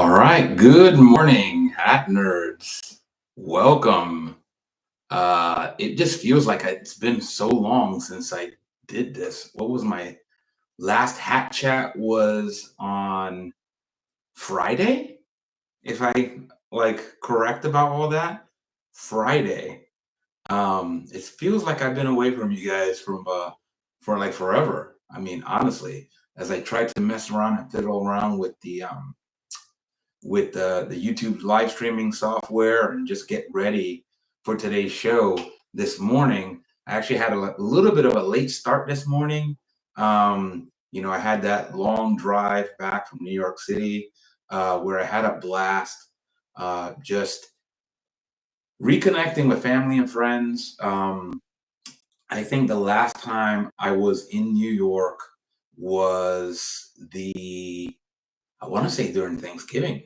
All right. Good morning, hat nerds. Welcome. It just feels like it's been so long since I did this. What was my last hat chat was on Friday? If I correct about all that, Friday. It feels like I've been away from you guys for like forever. I mean, honestly, as I tried to mess around and fiddle around with the YouTube live streaming software and just get ready for today's show this morning. I actually had a little bit of a late start this morning. I had that long drive back from New York City where I had a blast just reconnecting with family and friends. I think the last time I was in New York was I want to say during Thanksgiving.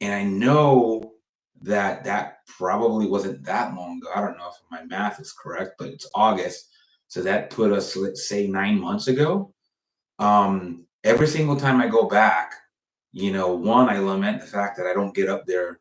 And I know that that probably wasn't that long ago. I don't know if my math is correct, but it's August. So that put us, let's say, 9 months ago. Every single time I go back, one, I lament the fact that I don't get up there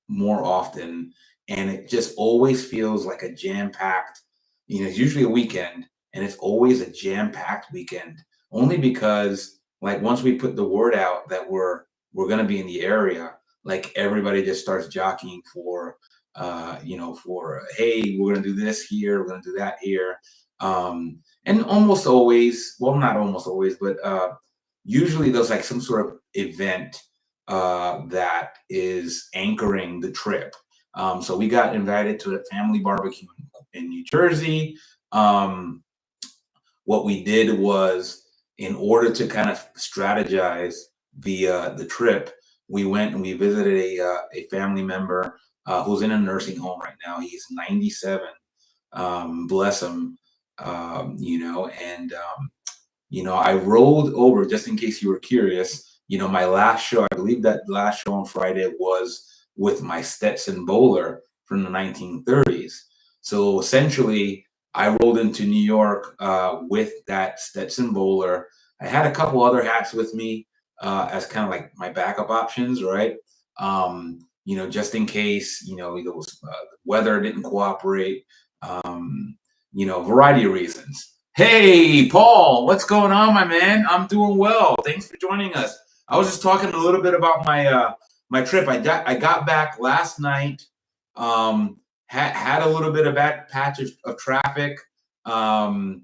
more often. And it just always feels like a jam-packed, it's usually a weekend, and it's always a jam-packed weekend. Only because like once we put the word out that we're gonna be in the area, like everybody just starts jockeying for hey, we're gonna do this here, we're gonna do that here. And almost always, well, not almost always, but usually there's like some sort of event that is anchoring the trip. So we got invited to a family barbecue in New Jersey. What we did was, in order to kind of strategize the trip, we went and we visited a family member who's in a nursing home right now. He's 97. Bless him. I rolled over, just in case you were curious. My last show, I believe that last show on Friday was with my Stetson bowler from the 1930s. So essentially, I rolled into New York with that Stetson bowler. I had a couple other hats with me as kind of like my backup options, right? Just in case, it was the weather didn't cooperate, variety of reasons. Hey, Paul, what's going on, my man? I'm doing well. Thanks for joining us. I was just talking a little bit about my trip. I got back last night. Had a little bit of bad patch of traffic, and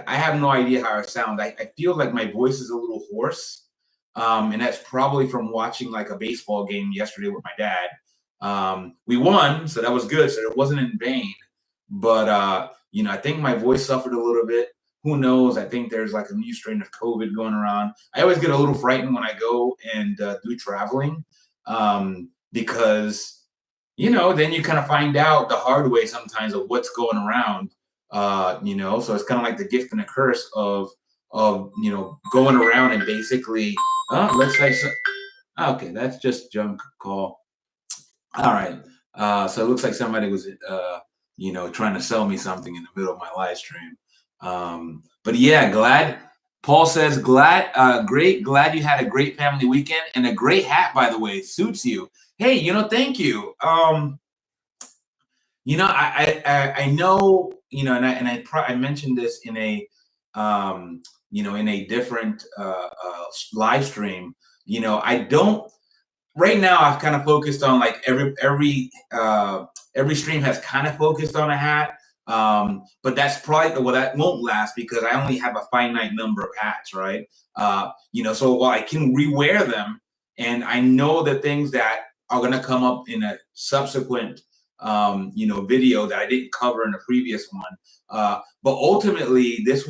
I have no idea how I sound. I feel like my voice is a little hoarse, and that's probably from watching like a baseball game yesterday with my dad. We won, so that was good. So it wasn't in vain. But I think my voice suffered a little bit. Who knows? I think there's like a new strain of COVID going around. I always get a little frightened when I go and do traveling, because then you kind of find out the hard way sometimes of what's going around. So it's kind of like the gift and the curse of going around and basically, let's say, okay, that's just junk call. All right. So it looks like somebody was, trying to sell me something in the middle of my live stream. But yeah, glad. Paul says, great. Glad you had a great family weekend, and a great hat, by the way, suits you. Hey, thank you. I know, I mentioned this in a different live stream. I don't. Right now, I've kind of focused on like every stream has kind of focused on a hat. But that's probably, well, that won't last because I only have a finite number of hats, right? So while I can rewear them, and I know the things that are going to come up in a subsequent video that I didn't cover in the previous one. But ultimately, this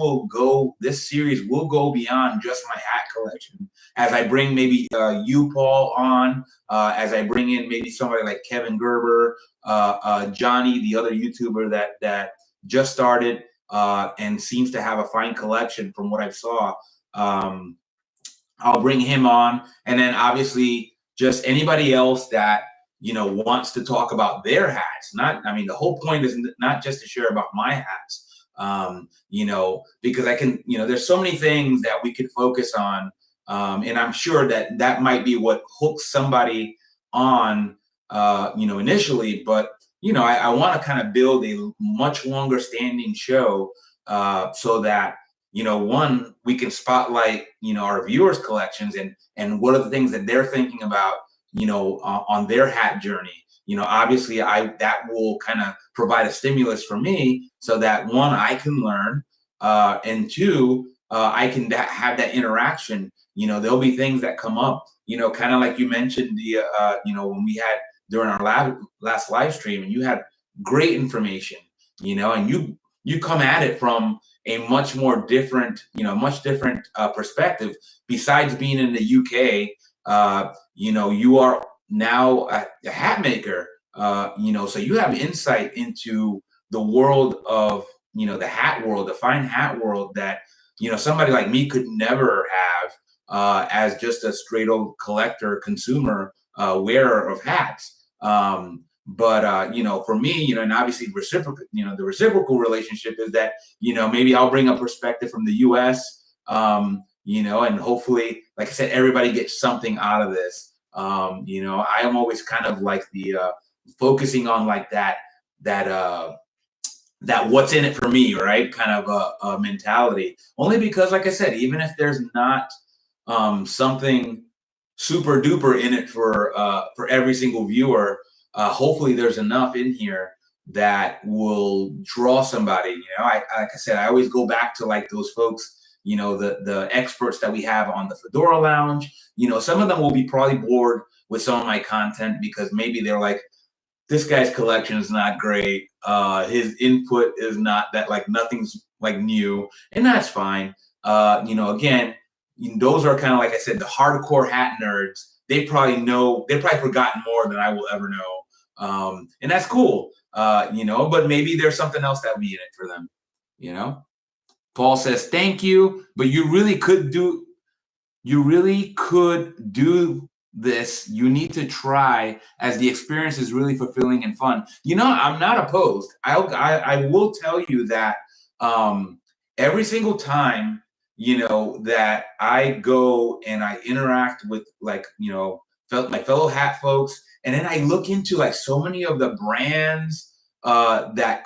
series will go beyond just my hat collection. As I bring maybe you, Paul, on, as I bring in maybe somebody like Kevin Gerber, Johnny, the other YouTuber that just started and seems to have a fine collection from what I saw. I'll bring him on, and then obviously just anybody else that wants to talk about their hats. The whole point is not just to share about my hats, because I can, there's so many things that we could focus on, And I'm sure that that might be what hooks somebody on, initially. But I want to kind of build a much longer standing show, so that one, we can spotlight our viewers' collections and what are the things that they're thinking about, on their hat journey. Obviously, I that will kind of provide a stimulus for me, so that one, I can learn, and two, I can have that interaction. There'll be things that come up, kind of like you mentioned when we had during our last live stream, and you had great information, and you come at it from a much more different, much different perspective. Besides being in the UK, you are now a hat maker, so you have insight into the world of, the hat world, the fine hat world that, somebody like me could never have, as just a straight old collector, consumer, wearer of hats. But for me, and obviously reciprocal, the reciprocal relationship is that, maybe I'll bring a perspective from the US, and hopefully, like I said, everybody gets something out of this. I am always kind of like the focusing on like that what's in it for me, right? Kind of a mentality. Only because, like I said, even if there's not something super duper in it for every single viewer, hopefully there's enough in here that will draw somebody. Like I said, I always go back to like those folks, the experts that we have on the Fedora Lounge. Some of them will be probably bored with some of my content because maybe they're like, this guy's collection is not great. His input is not that, like, nothing's like new, and that's fine. Again, those are kind of, like I said, the hardcore hat nerds. They've probably forgotten more than I will ever know. And that's cool. But maybe there's something else that will be in it for them. Paul says, thank you, but you really could do this. You need to try, as the experience is really fulfilling and fun. I'm not opposed. I will tell you that every single time that I go and I interact with, like, my fellow hat folks, and then I look into like so many of the brands that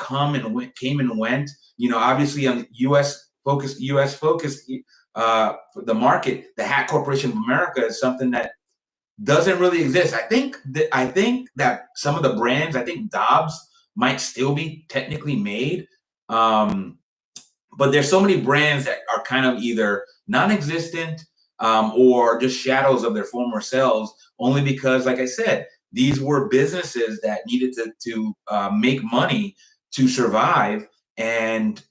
came and went. Obviously on US focused, the market, the Hat Corporation of America is something that doesn't really exist. I think that some of the brands, I think Dobbs might still be technically made, but there's so many brands that are kind of either non-existent, or just shadows of their former selves, only because, like I said, these were businesses that needed to make money to survive. And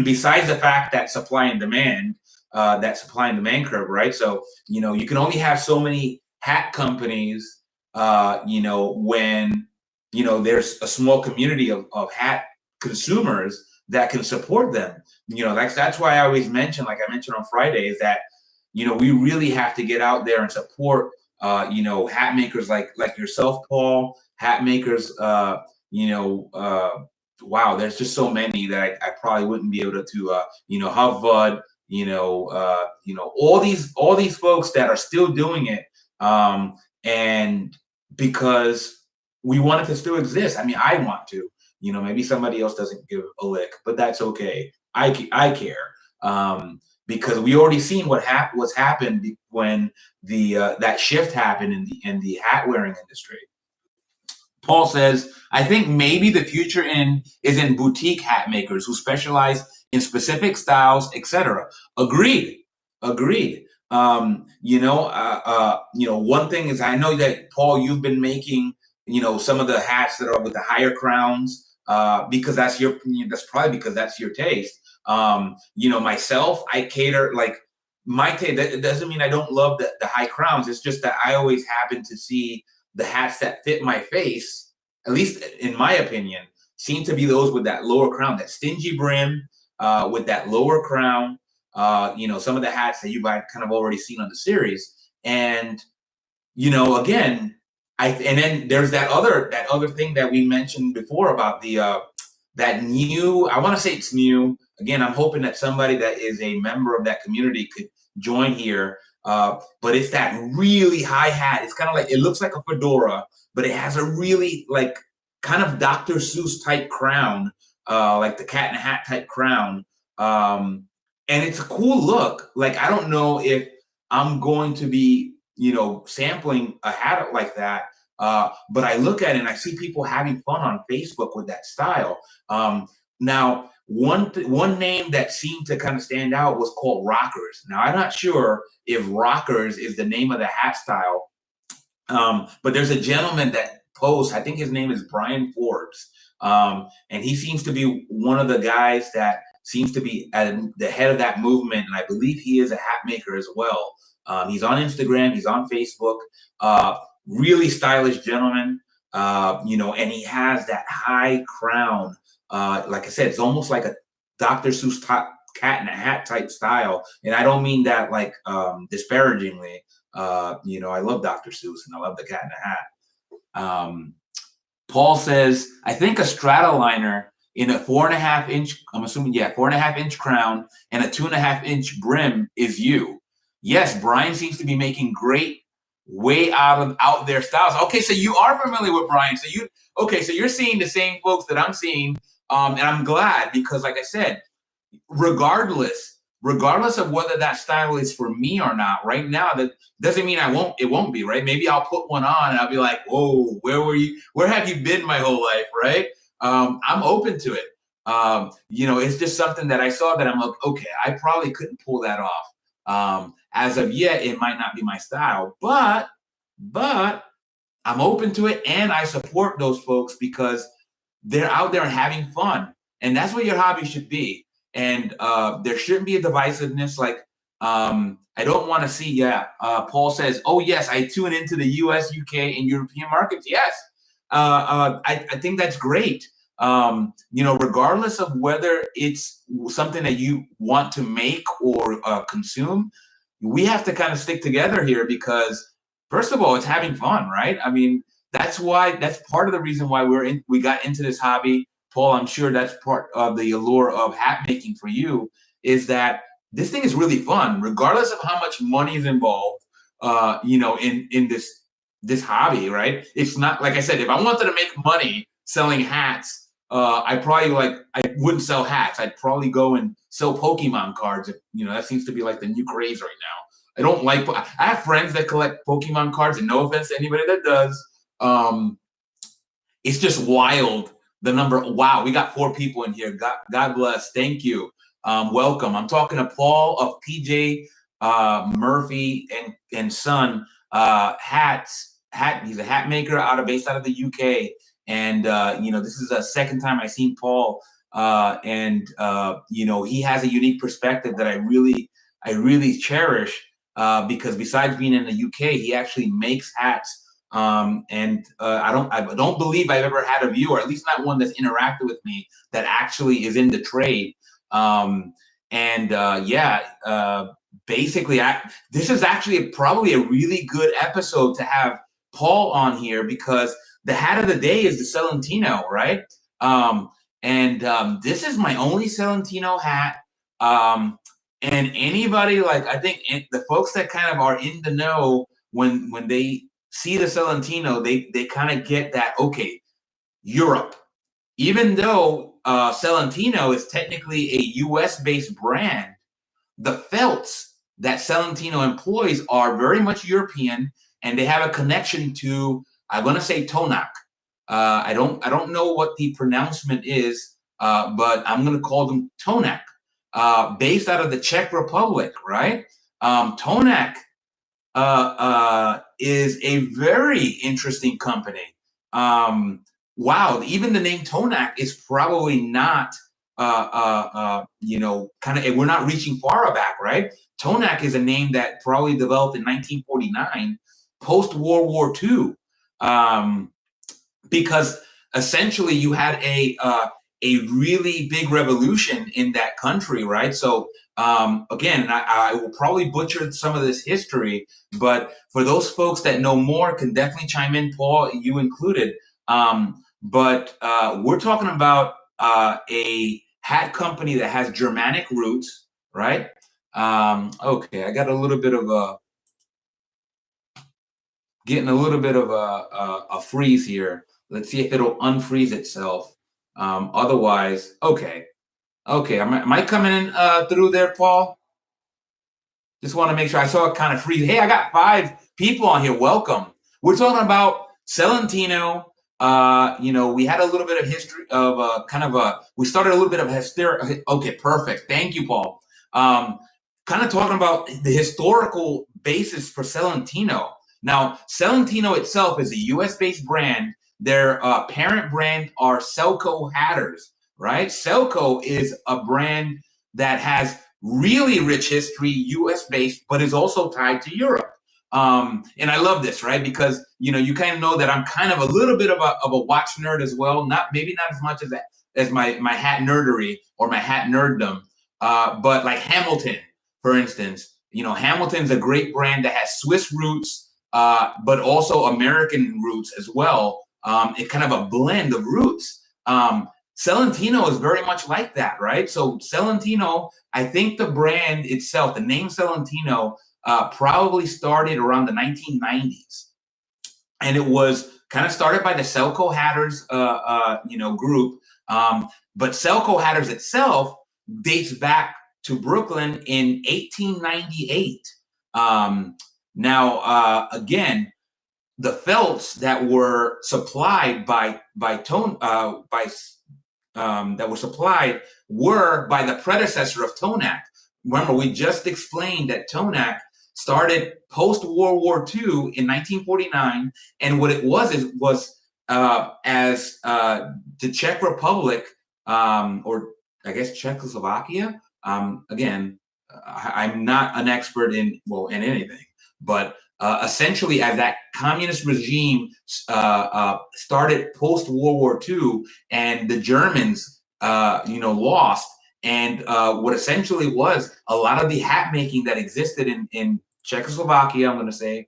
besides the fact that supply and demand curve, right? So you can only have so many hat companies, when there's a small community of hat consumers that can support them. That's why I always mention, like I mentioned on Friday, is that we really have to get out there and support hat makers like yourself, Paul. Hat makers, wow, there's just so many that I probably wouldn't be able to Havud, all these folks that are still doing it, and because we want it to still exist. I mean, I want to. Maybe somebody else doesn't give a lick, but that's okay. I care, because we already seen what's happened when that shift happened in the hat wearing industry. Paul says, I think maybe the future is in boutique hat makers who specialize in specific styles, etc. Agreed. One thing is, I know that, Paul, you've been making, some of the hats that are with the higher crowns, because that's probably because that's your taste. Myself, I cater, like, my taste. That doesn't mean I don't love the high crowns. It's just that I always happen to see the hats that fit my face, at least in my opinion, seem to be those with that lower crown, that stingy brim, with that lower crown. Some of the hats that you've kind of already seen on the series. And, again, and then there's that other thing that we mentioned before about that new, I want to say it's new. again, I'm hoping that somebody that is a member of that community could join here. But it's that really high hat. It's kind of like, it looks like a fedora, but it has a really like kind of Dr. Seuss type crown, like the Cat in the Hat type crown. And it's a cool look. Like, I don't know if I'm going to be, sampling a hat like that. But I look at it and I see people having fun on Facebook with that style. Now, one name that seemed to kind of stand out was called Rockers. Now, I'm not sure if Rockers is the name of the hat style, but there's a gentleman that posts, I think his name is Brian Forbes, and he seems to be one of the guys that seems to be at the head of that movement, and I believe he is a hat maker as well. He's on Instagram, he's on Facebook, really stylish gentleman, and he has that high crown. Like I said, it's almost like a Dr. Seuss cat in a hat type style, and I don't mean that like disparagingly. I love Dr. Seuss and I love the Cat in the Hat. Paul says, I think a Stratoliner in a 4.5 inch, I'm assuming, 4.5 inch crown and a 2.5 inch brim is you. Yes, Brian seems to be making great way out there styles. Okay, so you are familiar with Brian. So you're seeing the same folks that I'm seeing. And I'm glad, because like I said, regardless of whether that style is for me or not, right now, that doesn't mean it won't be, right? Maybe I'll put one on and I'll be like, whoa, where have you been my whole life, right? I'm open to it. It's just something that I saw that I'm like, okay, I probably couldn't pull that off. As of yet, it might not be my style, but I'm open to it, and I support those folks because they're out there having fun, and that's what your hobby should be. And there shouldn't be a divisiveness. Like, I don't want to see. Paul says, "Oh yes, I tune into the U.S., UK, and European markets." Yes, I think that's great. Regardless of whether it's something that you want to make or consume, we have to kind of stick together here because, first of all, it's having fun, right? I mean, that's part of the reason why we got into this hobby. Paul, I'm sure that's part of the allure of hat making for you, is that this thing is really fun, regardless of how much money is involved, in this hobby, right? It's not, like I said, if I wanted to make money selling hats, I wouldn't sell hats. I'd probably go and sell Pokemon cards. That seems to be like the new craze right now. I have friends that collect Pokemon cards, and no offense to anybody that does. It's just wild. Wow, we got 4 people in here. God bless. Thank you. Welcome. I'm talking to Paul of PJ Murphy and Son hats. He's a hat maker based out of the UK. And this is the second time I've seen Paul. And he has a unique perspective that I really cherish, because besides being in the UK, he actually makes hats. I don't believe I've ever had a viewer, at least not one that's interacted with me, that actually is in the trade. Basically, this is actually probably a really good episode to have Paul on here, because the hat of the day is the Selentino, right? This is my only Selentino hat. And anybody, like, I think the folks that kind of are in the know, when they see the Selentino, they kind of get that, okay, Europe. Even though Selentino is technically a US-based brand, the felts that Selentino employs are very much European, and they have a connection to, I'm going to say, Tonak. I don't know what the pronouncement is, but I'm going to call them Tonak, based out of the Czech Republic, right? Tonak is a very interesting company. Wow, even the name Tonak is probably not, we're not reaching far back, right? Tonak is a name that probably developed in 1949, post-World War II, because essentially you had a really big revolution in that country, right? So again, I will probably butcher some of this history, but for those folks that know more can definitely chime in, Paul, you included. But we're talking about a hat company that has Germanic roots, right? Okay, I got a little bit of getting a little bit of a freeze here. Let's see if it'll unfreeze itself. Otherwise, okay. Am I coming in through there, Paul? Just want to make sure. I saw it kind of freeze. Hey, I got 5 people on here. Welcome. We're talking about Selentino. We had a little bit of history of we started a little bit of history. Okay, perfect. Thank you, Paul. Kind of talking about the historical basis for Selentino. Now, Selentino itself is a U.S.-based brand. Their parent brand are Selco Hatters, right? Selco is a brand that has really rich history, U.S.-based, but is also tied to Europe. And I love this, right? Because you kind of know that I'm kind of a little bit of a watch nerd as well. Maybe not as much as my hat nerdery or my hat nerddom, but like Hamilton, for instance. Hamilton's a great brand that has Swiss roots, but also American roots as well. It's kind of a blend of roots. Selentino is very much like that, right? So Selentino, I think the brand itself, the name Selentino, probably started around the 1990s, and it was kind of started by the Selco Hatters, group. But Selco Hatters itself dates back to Brooklyn in 1898. Again, the felts that were supplied were by the predecessor of Tonak. Remember, we just explained that Tonak started post-World War II in 1949, and what it was as the Czech Republic, or I guess Czechoslovakia. Again, I'm not an expert in anything, but essentially, as that communist regime started post-World War II, and the Germans, lost, and what essentially was a lot of the hat making that existed in Czechoslovakia, I'm going to say,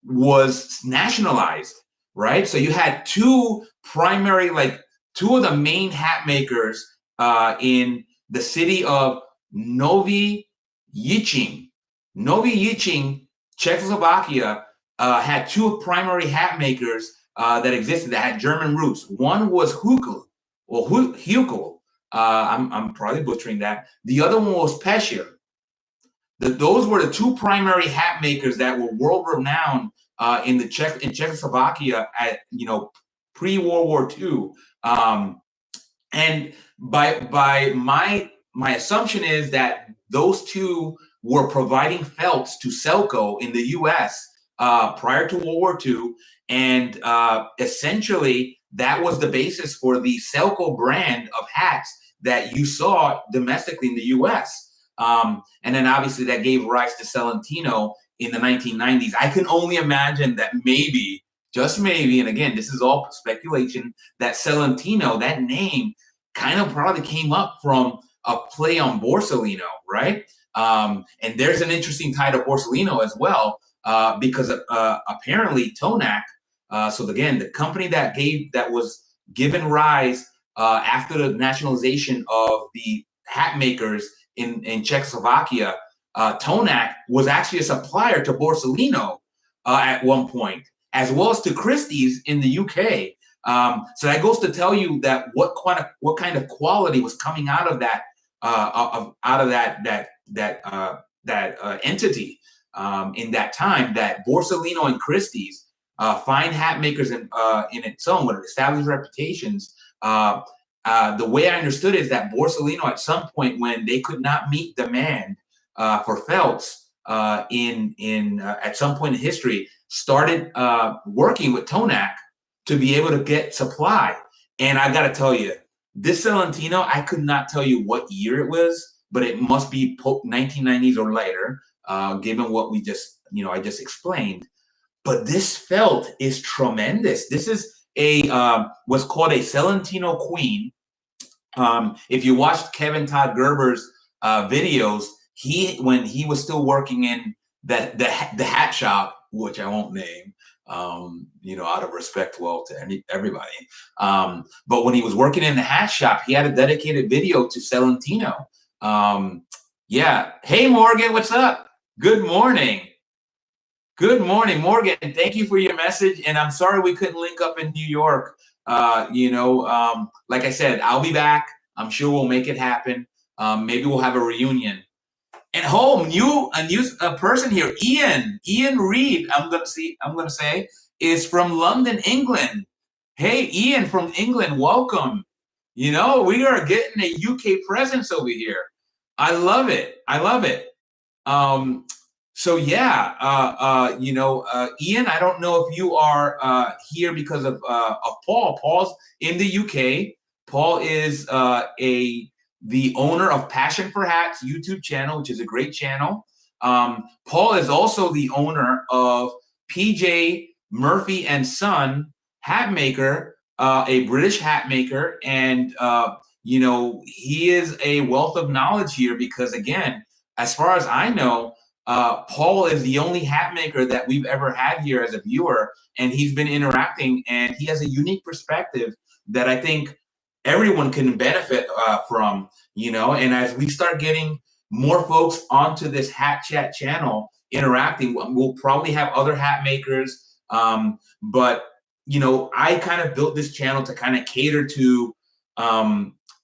was nationalized, right? So you had two of the main hat makers in the city of Novi Jičín. Novi Jičín, Czechoslovakia, had 2 primary hat makers that existed that had German roots. One was Hukel. I'm probably butchering that. The other one was Pesher. Those were the 2 primary hat makers that were world renowned in Czechoslovakia at pre-World War II. And by my assumption is that those 2 were providing felts to Selco in the U.S. Prior to World War II, and essentially that was the basis for the Selco brand of hats that you saw domestically in the U.S. And then obviously that gave rise to Selentino in the 1990s. I can only imagine that maybe, just maybe, and again, this is all speculation, that Selentino, that name, kind of probably came up from a play on Borsalino, right? And there's an interesting tie to Borsalino as well, because apparently Tonak, so again, the company that was given rise after the nationalization of the hat makers in Czechoslovakia, Tonak was actually a supplier to Borsalino at one point, as well as to Christie's in the UK. So that goes to tell you that what kind of quality was coming out of that entity in that time, that Borsalino and Christie's, fine hat makers in its own, with established reputations. The way I understood it is that Borsalino, at some point when they could not meet demand for felts at some point in history, started working with Tonak to be able to get supply. And I got to tell you, this Selentino, I could not tell you what year it was, but it must be 1990s or later, given what I just explained. But this felt is tremendous. This is what's called a Selentino Queen. If you watched Kevin Todd Gerber's videos, when he was still working in the hat shop, which I won't name, out of respect, well, to everybody. But when he was working in the hat shop, he had a dedicated video to Selentino. Yeah. Hey, Morgan, what's up? Good morning. Good morning, Morgan. Thank you for your message. And I'm sorry we couldn't link up in New York. Like I said, I'll be back. I'm sure we'll make it happen. Maybe we'll have a reunion. And home, a new person here, Ian Reed. I'm gonna say is from London, England. Hey, Ian from England, welcome. We are getting a UK presence over here. I love it. I love it. So yeah, Ian, I don't know if you are here because of Paul. Paul's in the UK. Paul is the owner of Passion for Hats YouTube channel, which is a great channel. Paul is also the owner of PJ Murphy and Son Hat Maker, a British hat maker, and he is a wealth of knowledge here because, again, as far as I know, Paul is the only hat maker that we've ever had here as a viewer, and he's been interacting, and he has a unique perspective that I think everyone can benefit from, and as we start getting more folks onto this Hat Chat channel interacting, we'll probably have other hat makers, but I kind of built this channel to kind of cater to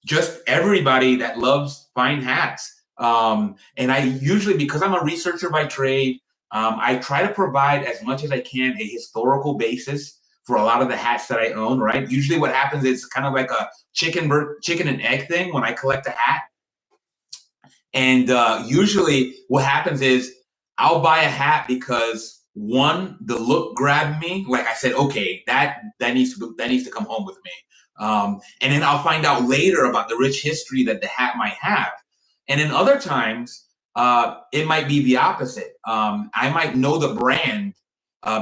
just everybody that loves fine hats. And I usually, because I'm a researcher by trade, I try to provide as much as I can a historical basis for a lot of the hats that I own, right? Usually what happens is kind of like a chicken and egg thing when I collect a hat. And usually what happens is I'll buy a hat because, one, the look grabbed me. Like I said, okay, that needs to come home with me. And then I'll find out later about the rich history that the hat might have. And in other times, it might be the opposite. I might know the brand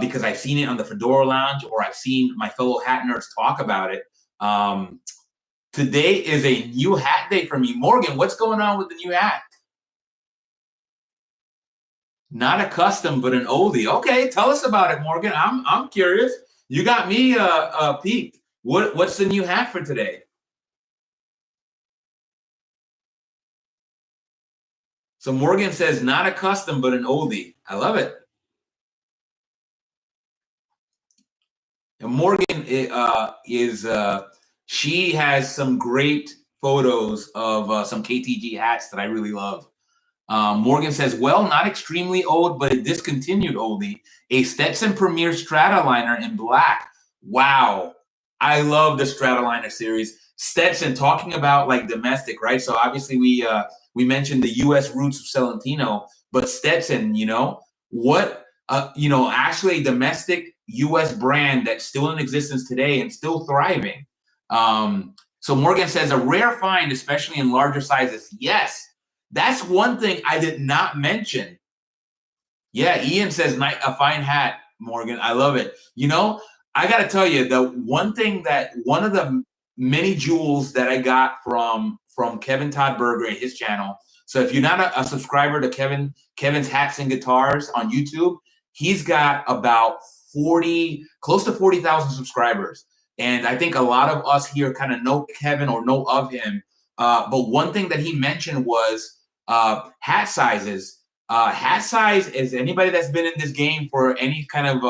because I've seen it on the Fedora Lounge or I've seen my fellow hat nerds talk about it. Today is a new hat day for me. Morgan, what's going on with the new hat? Not a custom, but an oldie. Okay, tell us about it, Morgan. I'm curious. You got me peaked. What's the new hat for today? So Morgan says not a custom, but an oldie. I love it. And Morgan she has some great photos of some KTG hats that I really love. Morgan says, well, not extremely old, but a discontinued oldie. A Stetson Premier Stratoliner in black. Wow. I love the Stratoliner series. Stetson, talking about like domestic, right? So obviously we mentioned the U.S. roots of Selentino, but Stetson, actually a domestic U.S. brand that's still in existence today and still thriving. So Morgan says a rare find, especially in larger sizes. Yes, that's one thing I did not mention. Yeah, Ian says a fine hat, Morgan. I love it. I got to tell you, one of the many jewels that I got from Kevin Todd Berger and his channel. So if you're not a subscriber to Kevin's Hats and Guitars on YouTube, he's got about close to 40,000 subscribers. And I think a lot of us here kind of know Kevin or know of him. But one thing that he mentioned was hat sizes. Hat size is anybody that's been in this game for any kind of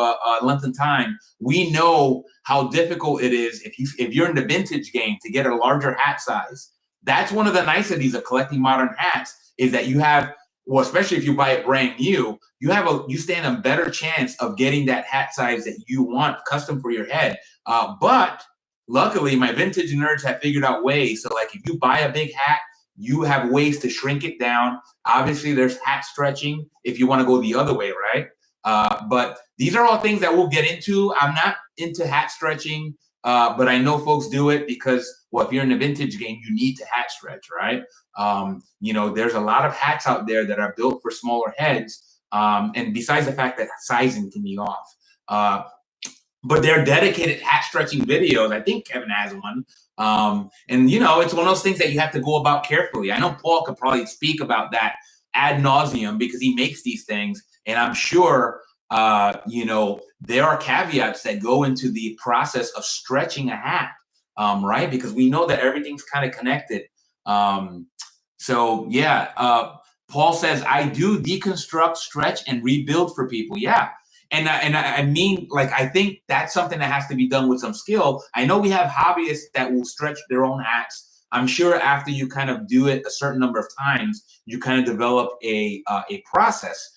length of time. We know how difficult it is if you're in the vintage game to get a larger hat size. That's one of the niceties of collecting modern hats is that you have, well, especially if you buy it brand new, you stand a better chance of getting that hat size that you want custom for your head. But luckily, my vintage nerds have figured out ways. So like if you buy a big hat, you have ways to shrink it down. Obviously, there's hat stretching if you want to go the other way, right? But these are all things that we'll get into. I'm not into hat stretching, but I know folks do it because, well, if you're in a vintage game, you need to hat stretch, right? There's a lot of hats out there that are built for smaller heads. And besides the fact that sizing can be off. But they're dedicated hat stretching videos. I think Kevin has one. And it's one of those things that you have to go about carefully. I know Paul could probably speak about that ad nauseum because he makes these things. And I'm sure there are caveats that go into the process of stretching a hat, right? Because we know that everything's kind of connected. Paul says, I do deconstruct, stretch, and rebuild for people. Yeah. And I mean, like, I think that's something that has to be done with some skill. I know we have hobbyists that will stretch their own hats. I'm sure after you kind of do it a certain number of times, you kind of develop a process,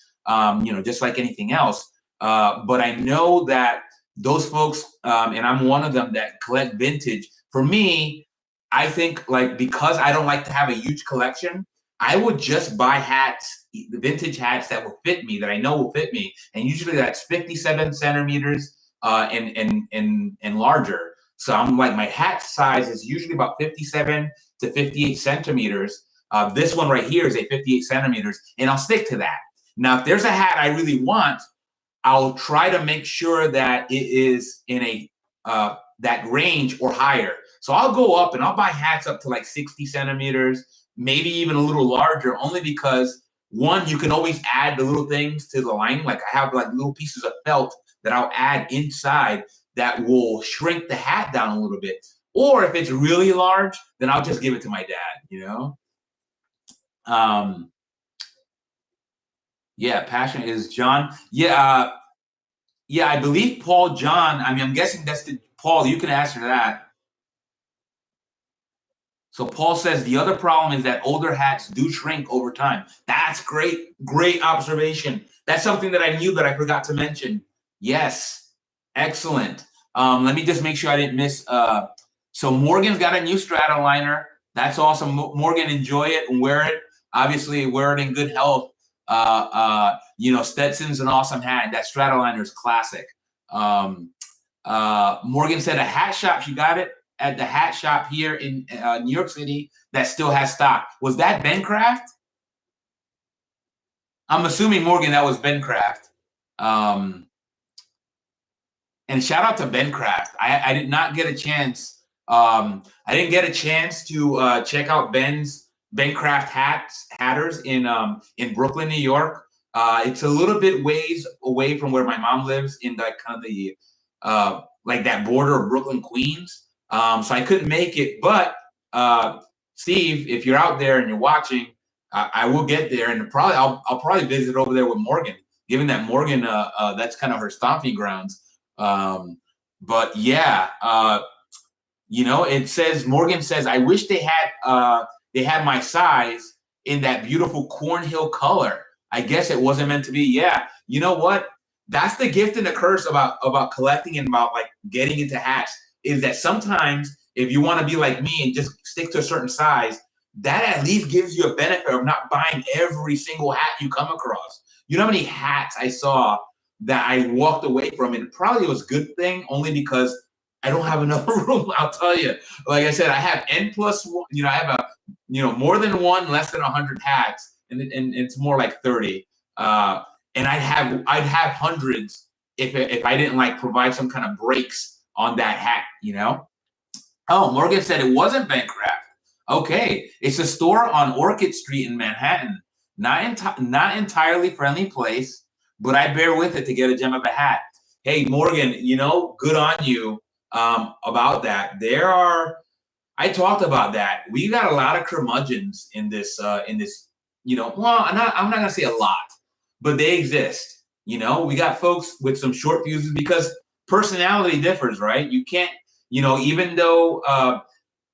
just like anything else. But I know that those folks, and I'm one of them, that collect vintage. For me, I think, like, because I don't like to have a huge collection, I would just buy hats, the vintage hats that will fit me, that I know will fit me, and usually that's 57 centimeters and larger. So I'm like, my hat size is usually about 57 to 58 centimeters. This one right here is a 58 centimeters, and I'll stick to that. Now, if there's a hat I really want, I'll try to make sure that it is in a that range or higher. So I'll go up and I'll buy hats up to like 60 centimeters, maybe even a little larger, only because, one, you can always add the little things to the lining. Like, I have like little pieces of felt that I'll add inside that will shrink the hat down a little bit. Or if it's really large, then I'll just give it to my dad, Yeah, passion is John. Yeah, I believe Paul John. I mean, I'm guessing that's the Paul. You can answer that. So Paul says the other problem is that older hats do shrink over time. That's great observation. That's something that I knew that I forgot to mention. Yes, excellent. Let me just make sure I didn't miss. So Morgan's got a new Stratoliner. That's awesome. Morgan, enjoy it and wear it. Obviously, wear it in good health. Stetson's an awesome hat. That Stratoliner is classic. Morgan said a hat shop. She got it at the hat shop here in New York City that still has stock. Was that Bencraft? I'm assuming, Morgan, that was Bencraft. And shout out to Bencraft. I did not get a chance. I didn't get a chance to check out Bencraft hatters in Brooklyn, New York. It's a little bit ways away from where my mom lives, in that kind of the like that border of Brooklyn, Queens. So I couldn't make it, but Steve, if you're out there and you're watching, I will get there, and I'll probably visit over there with Morgan, given that Morgan, that's kind of her stomping grounds. But yeah, it says, Morgan says, I wish they had my size in that beautiful Cornhill color. I guess it wasn't meant to be. Yeah, you know what? That's the gift and the curse about collecting and about like getting into hats, is that sometimes if you want to be like me and just stick to a certain size, that at least gives you a benefit of not buying every single hat you come across. You know how many hats I saw that I walked away from, and probably was a good thing, only because I don't have enough room. I'll tell you. Like I said, I have N+1. I have more than one, less than 100 hats, and it's more like 30. And I'd have hundreds if I didn't like provide some kind of breaks on that hat, Oh, Morgan said it wasn't Bancraft. Okay, it's a store on Orchid Street in Manhattan. Not entirely friendly place, but I bear with it to get a gem of a hat. Hey, Morgan, good on you about that. I talked about that. We got a lot of curmudgeons in this. I'm not gonna say a lot, but they exist. We got folks with some short fuses, because personality differs, right? You can't, even though,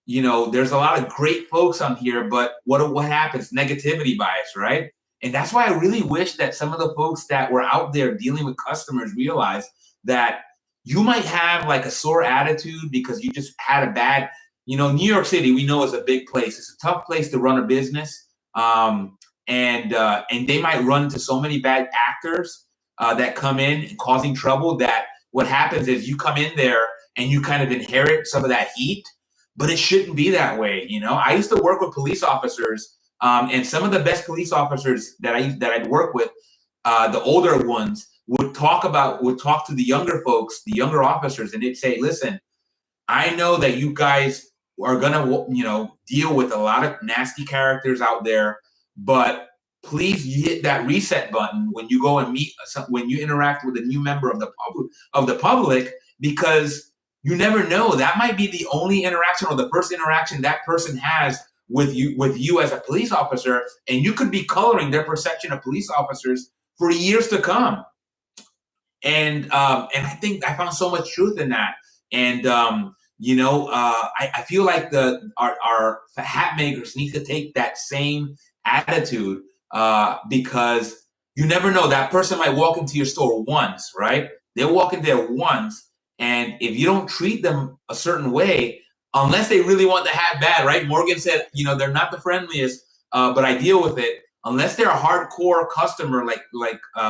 there's a lot of great folks on here, but what happens? Negativity bias, right? And that's why I really wish that some of the folks that were out there dealing with customers realized that you might have like a sore attitude because you just had a bad, New York City, we know, is a big place. It's a tough place to run a business. And they might run into so many bad actors that come in causing trouble, that what happens is you come in there and you kind of inherit some of that heat, but it shouldn't be that way. I used to work with police officers, and some of the best police officers that I'd work with, the older ones, would talk to the younger folks, the younger officers, and they'd say, listen, I know that you guys are gonna, deal with a lot of nasty characters out there, but please hit that reset button when you go and when you interact with a new member of the public, because you never know, that might be the only interaction or the first interaction that person has with you as a police officer, and you could be coloring their perception of police officers for years to come. And I think I found so much truth in that. And I feel like our hat makers need to take that same attitude, because you never know, that person might walk into your store once, right? They'll walk in there once, and if you don't treat them a certain way, unless they really want the hat bad, right? Morgan said, they're not the friendliest, but I deal with it. Unless they're a hardcore customer like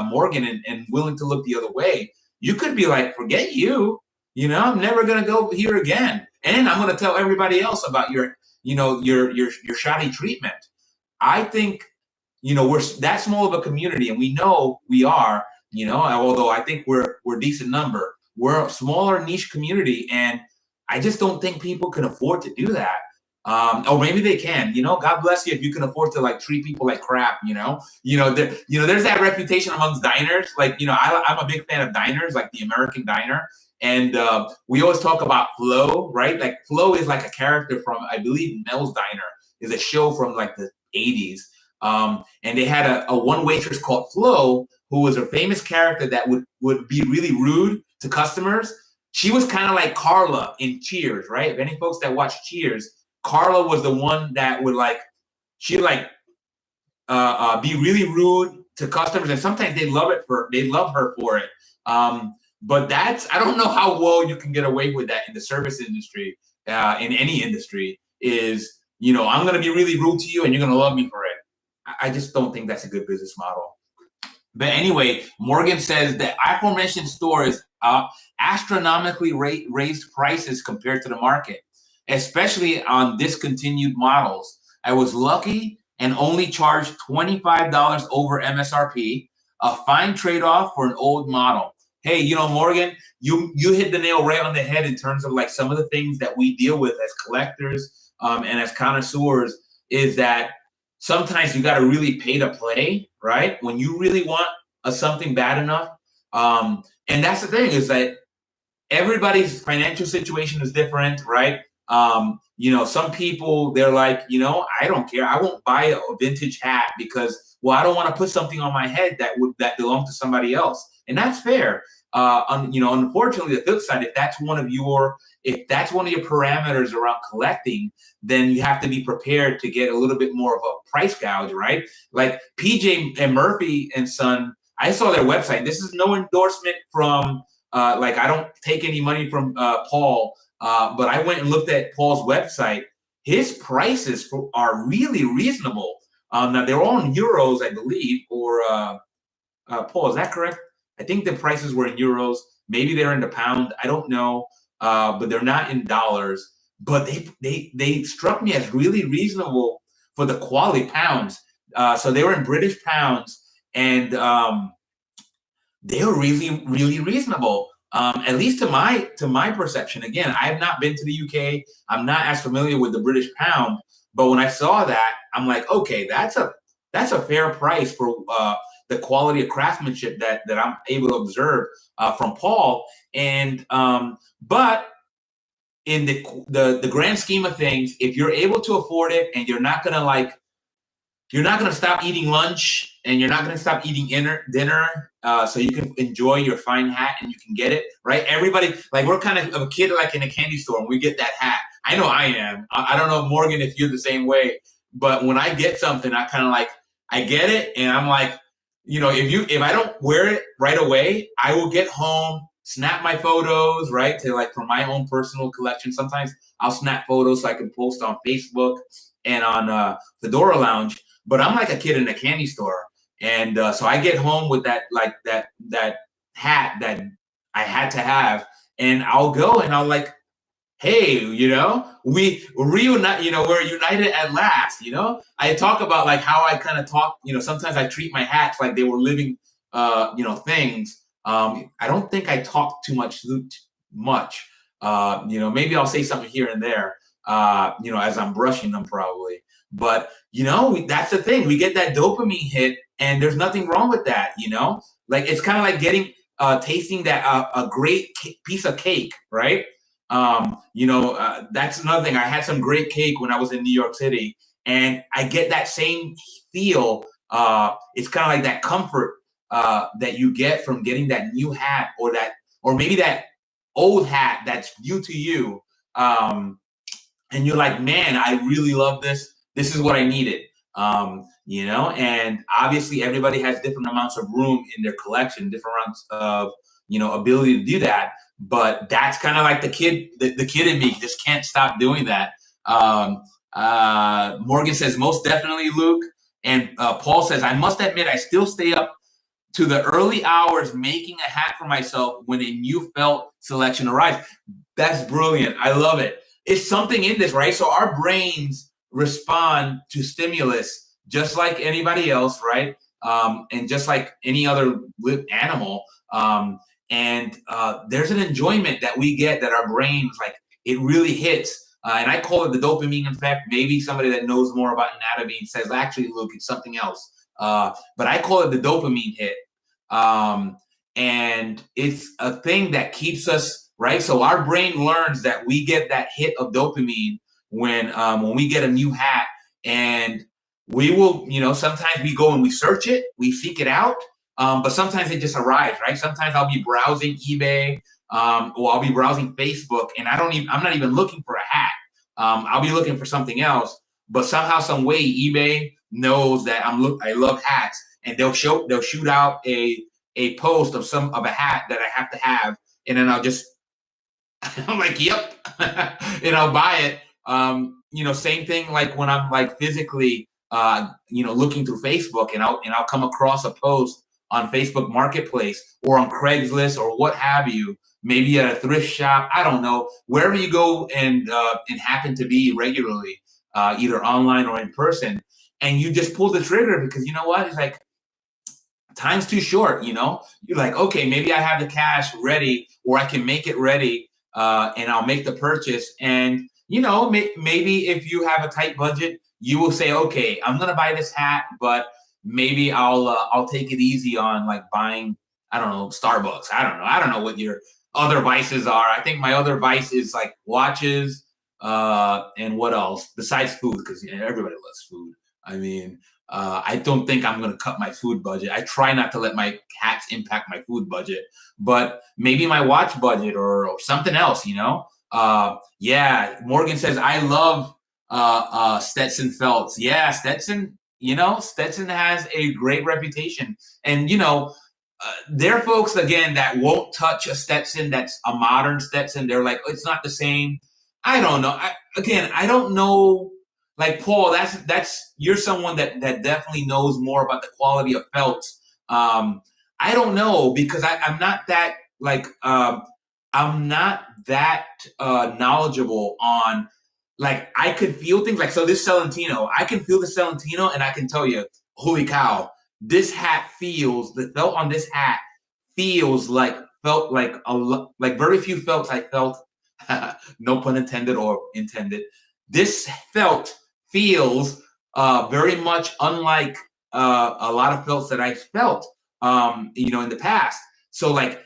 Morgan and willing to look the other way, you could be like, forget you. I'm never gonna go here again, and I'm gonna tell everybody else about your shoddy treatment. I think we're that small of a community, and we know we are. Although I think we're decent number, we're a smaller niche community, and I just don't think people can afford to do that. Or maybe they can. God bless you if you can afford to like treat people like crap. There's that reputation amongst diners. Like, I'm a big fan of diners, like the American Diner. And we always talk about Flo, right? Like Flo is like a character from, I believe, Mel's Diner is a show from like the 80s. And they had a one waitress called Flo, who was a famous character that would be really rude to customers. She was kind of like Carla in Cheers, right? If any folks that watch Cheers, Carla was the one that would be really rude to customers, and sometimes they love her for it. But I don't know how well you can get away with that in the service industry, in any industry. Is I'm going to be really rude to you, and you're going to love me for it. I just don't think that's a good business model. But anyway, Morgan says the aforementioned stores astronomically raised prices compared to the market, especially on discontinued models. I was lucky and only charged $25 over MSRP, a fine trade-off for an old model. Hey, Morgan, you hit the nail right on the head in terms of like some of the things that we deal with as collectors and as connoisseurs, is that sometimes you got to really pay to play, right? When you really want something bad enough. And that's the thing, is that everybody's financial situation is different, right? Some people, they're like, I don't care. I won't buy a vintage hat because, well, I don't want to put something on my head that belonged to somebody else. And that's fair. Unfortunately, the flip side, if that's one of your parameters around collecting, then you have to be prepared to get a little bit more of a price gouge, right? Like PJ and Murphy and Son, I saw their website. This is no endorsement from, I don't take any money from Paul, but I went and looked at Paul's website. His prices are really reasonable. Now they're all in euros, I believe, or Paul, is that correct? I think the prices were in euros. Maybe they're in the pound. I don't know, but they're not in dollars. But they struck me as really reasonable for the quality pounds. So they were in British pounds, and they were really, really reasonable. At least to my perception. Again, I have not been to the UK. I'm not as familiar with the British pound. But when I saw that, I'm like, okay, that's a fair price for the quality of craftsmanship that I'm able to observe from Paul. And but in the grand scheme of things, if you're able to afford it and you're not gonna stop eating lunch and you're not gonna stop eating dinner, so you can enjoy your fine hat and you can get it, right? Everybody, like, we're kind of a kid like in a candy store and we get that hat. I know I am. I don't know, Morgan, if you're the same way, but when I get something, I kind of I get it and I'm like, if I don't wear it right away, I will get home, snap my photos, right, for my own personal collection. Sometimes I'll snap photos so I can post on Facebook and on Fedora Lounge. But I'm like a kid in a candy store, and so I get home with that hat that I had to have, and I'll go and I'll like, hey, we reunite, we're united at last. I talk about like how I kind of talk, sometimes I treat my hats like they were living, things. I don't think I talk too much. Maybe I'll say something here and there, as I'm brushing them probably. But that's the thing. We get that dopamine hit, and there's nothing wrong with that. Like it's kind of like getting tasting that a great piece of cake, right? That's another thing. I had some great cake when I was in New York City, and I get that same feel. It's kind of like that comfort that you get from getting that new hat, or maybe that old hat that's new to you. And you're like, man, I really love this. This is what I needed. And obviously everybody has different amounts of room in their collection, different amounts of, ability to do that. But that's kind of like the kid in me just can't stop doing that. Morgan says, most definitely, Luke. And Paul says, I must admit, I still stay up to the early hours making a hat for myself when a new felt selection arrives. That's brilliant. I love it. It's something in this, right? So our brains respond to stimulus just like anybody else, right? And just like any other animal. And there's an enjoyment that we get that our brains, like, it really hits. And I call it the dopamine effect. Maybe somebody that knows more about anatomy says, actually, Luke, it's something else. But I call it the dopamine hit. And it's a thing that keeps us, right? So our brain learns that we get that hit of dopamine when we get a new hat, and we will, sometimes we go and we search it, we seek it out, but sometimes it just arrives, right? Sometimes I'll be browsing eBay, or I'll be browsing Facebook, and I'm not even looking for a hat. I'll be looking for something else, but somehow, some way, eBay knows that I love hats, and they'll shoot out a post of a hat that I have to have, and then I'm like, yep, and I'll buy it. Same thing like when I'm like physically, looking through Facebook, and I'll come across a post on Facebook Marketplace or on Craigslist or what have you, maybe at a thrift shop. I don't know, wherever you go and happen to be regularly, either online or in person, and you just pull the trigger because you know what? It's like, time's too short. You're like, okay, maybe I have the cash ready, or I can make it ready, and I'll make the purchase. And maybe if you have a tight budget, you will say, okay, I'm gonna buy this hat, but maybe I'll take it easy on like buying, I don't know, Starbucks. I don't know what your other vices are. I think my other vice is like watches, and what else besides food, because everybody loves food. I mean, I don't think I'm going to cut my food budget. I try not to let my hats impact my food budget, but maybe my watch budget, or something else, Yeah, Morgan says, I love Stetson felts. Yeah, Stetson has a great reputation. And, there are folks, again, that won't touch a Stetson that's a modern Stetson. They're like, it's not the same. I don't know. I don't know. Like, Paul, that's you're someone that definitely knows more about the quality of felts. I don't know, because I'm not that like I'm not that knowledgeable on, like, I could feel things like, so this Selentino, I can feel the Selentino, and I can tell you, holy cow, the felt on this hat felt like very few felts I felt, no pun intended or intended. This felt feels very much unlike a lot of felts that I felt, in the past. So like,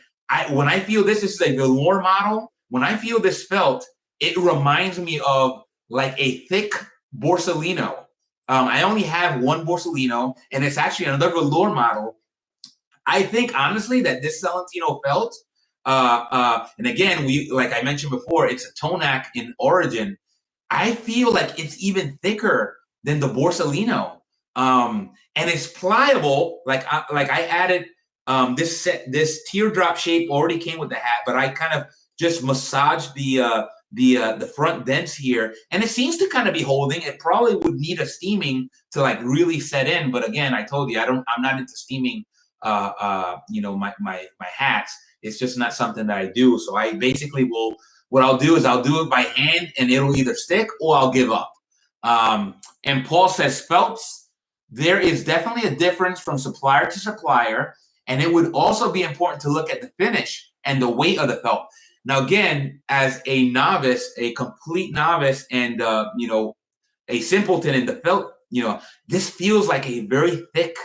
when I feel this is a velour model. When I feel this felt, it reminds me of like a thick Borsalino. I only have one Borsalino, and it's actually another velour model. I think honestly that this Selentino felt, and again, like I mentioned before, it's a Tonac in origin. I feel like it's even thicker than the Borsalino, and it's pliable. Like I added this teardrop shape already came with the hat, but I kind of just massaged the front dents here, and it seems to kind of be holding. It probably would need a steaming to like really set in, but again, I told you I'm not into steaming. My hats. It's just not something that I do. So I basically what I'll do is I'll do it by hand, and it'll either stick or I'll give up. And Paul says, felts, there is definitely a difference from supplier to supplier, and it would also be important to look at the finish and the weight of the felt. Now, again, as a novice, a complete novice, and a simpleton in the felt, this feels like a very thick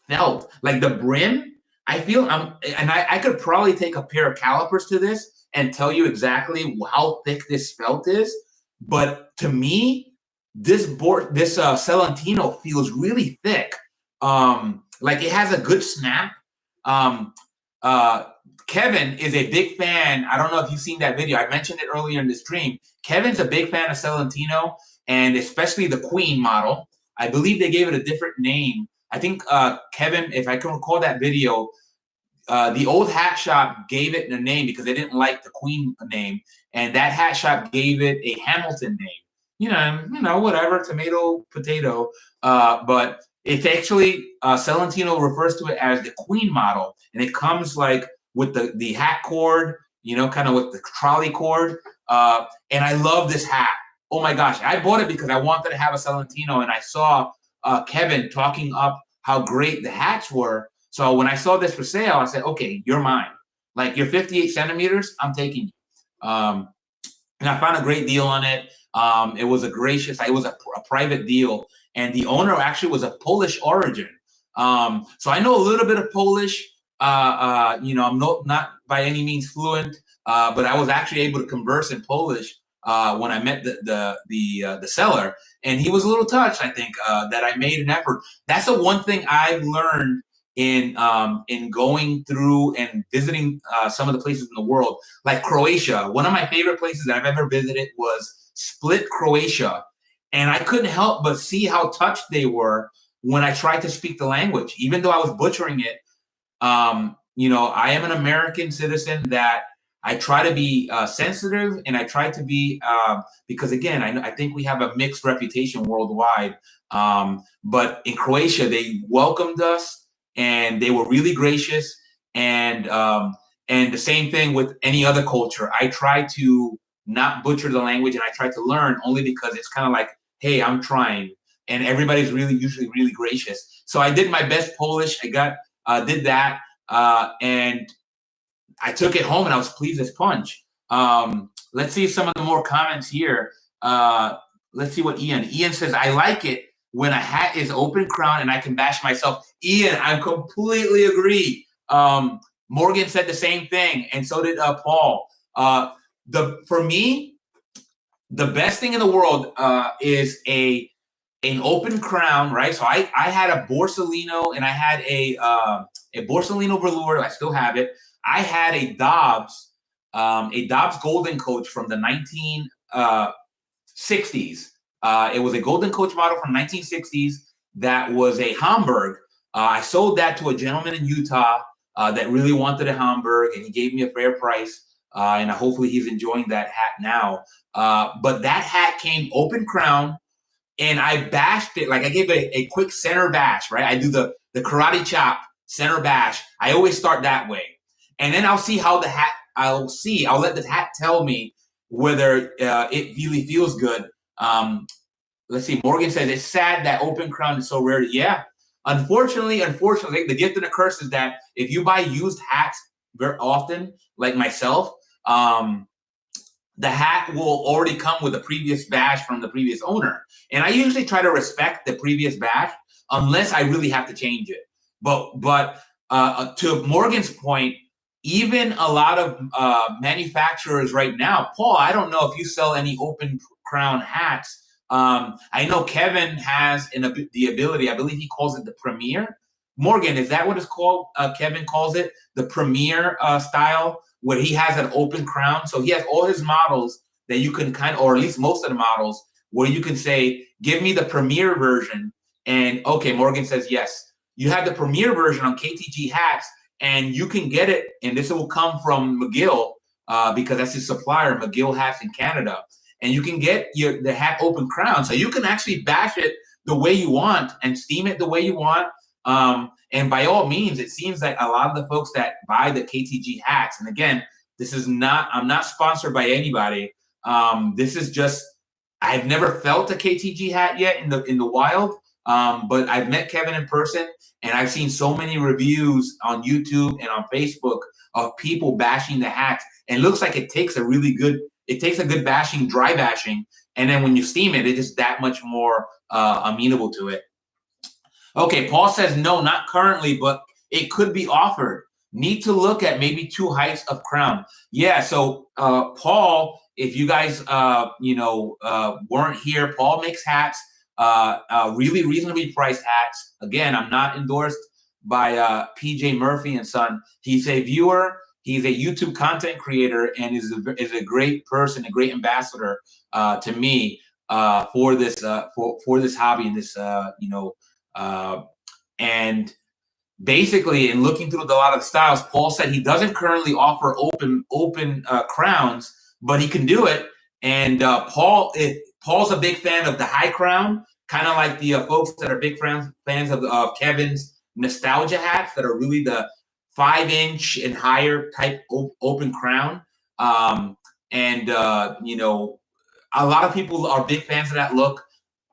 felt. Like the brim, I feel I could probably take a pair of calipers to this and tell you exactly how thick this felt is. But to me, this Selentino feels really thick. Like it has a good snap. Um, uh, Kevin is a big fan. I don't know if you've seen that video. I mentioned it earlier in the stream. Kevin's a big fan of Selentino, and especially the Queen model. I believe they gave it a different name. I think Kevin, if I can recall that video, the old hat shop gave it a name because they didn't like the Queen name, and that hat shop gave it a Hamilton name. Whatever, tomato, potato. But it's actually Celentino refers to it as the Queen model, and it comes like with the hat cord, kind of with the trolley cord. And I love this hat. Oh my gosh, I bought it because I wanted to have a Celentino, and I saw Kevin talking up how great the hats were. So when I saw this for sale, I said, okay, you're mine. Like, you're 58 centimeters, I'm taking you. And I found a great deal on it. It was a private deal. And the owner actually was of Polish origin. So I know a little bit of Polish. I'm not by any means fluent, but I was actually able to converse in Polish when I met the seller. And he was a little touched, I think, that I made an effort. That's the one thing I've learned in going through and visiting some of the places in the world, like Croatia. One of my favorite places that I've ever visited was Split, Croatia. And I couldn't help but see how touched they were when I tried to speak the language, even though I was butchering it. I am an American citizen that I try to be sensitive, and I try to be because, again, I think we have a mixed reputation worldwide. But in Croatia, they welcomed us, and they were really gracious. And the same thing with any other culture. I try to not butcher the language, and I try to learn only because it's kind of like, hey, I'm trying. And everybody's usually really gracious. So I did my best Polish. I did that, and I took it home, and I was pleased as punch. Let's see some of the more comments here. Let's see what Ian says. I like it when a hat is open crown and I can bash myself. Ian, I completely agree. Morgan said the same thing, and so did Paul. For me, the best thing in the world is an open crown, right? So I had a Borsalino, and I had a Borsalino velour. I still have it. I had a Dobbs Golden Coach from the 1960s. It was a Golden Coach model from 1960s that was a Hamburg. I sold that to a gentleman in Utah that really wanted a Hamburg, and he gave me a fair price. And hopefully he's enjoying that hat now. But that hat came open crown, and I bashed it. Like, I gave it a quick center bash, right? I do the karate chop center bash. I always start that way. And then I'll see how I'll let the hat tell me whether it really feels good. Let's see. Morgan says, it's sad that open crown is so rare. Yeah. Unfortunately, the gift and the curse is that if you buy used hats very often, like myself, the hat will already come with a previous bash from the previous owner. And I usually try to respect the previous bash unless I really have to change it. But to Morgan's point, even a lot of manufacturers right now, Paul, I don't know if you sell any open crown hats. I know Kevin has the ability, I believe he calls it the Premier. Morgan, is that what it's called? Kevin calls it the Premier style, where he has an open crown. So he has all his models that you can or at least most of the models, where you can say, give me the Premier version. And okay, Morgan says, yes. You have the Premier version on KTG hats, and you can get it, and this will come from McGill, because that's his supplier, McGill Hats in Canada. And you can get the hat open crown, so you can actually bash it the way you want and steam it the way you want. And by all means, it seems that a lot of the folks that buy the KTG hats, and again, I'm not sponsored by anybody. This is just, I've never felt a KTG hat yet in the wild, but I've met Kevin in person, and I've seen so many reviews on YouTube and on Facebook of people bashing the hats, and it looks like it takes a good bashing, dry bashing, and then when you steam it, it's just that much more amenable to it. Okay, Paul says no, not currently, but it could be offered. Need to look at maybe 2 heights of crown. Yeah, so Paul, if you guys weren't here, Paul makes hats, really reasonably priced hats. Again, I'm not endorsed by PJ Murphy and Son. He's a viewer. He's a YouTube content creator and is a great person, a great ambassador to me for this hobby and this and basically, in looking through a lot of the styles, Paul said he doesn't currently offer open crowns, but he can do it. And Paul's a big fan of the high crown, kind of like the folks that are big fans of Kevin's nostalgia hats that are really the 5-inch and higher type open crown. A lot of people are big fans of that look.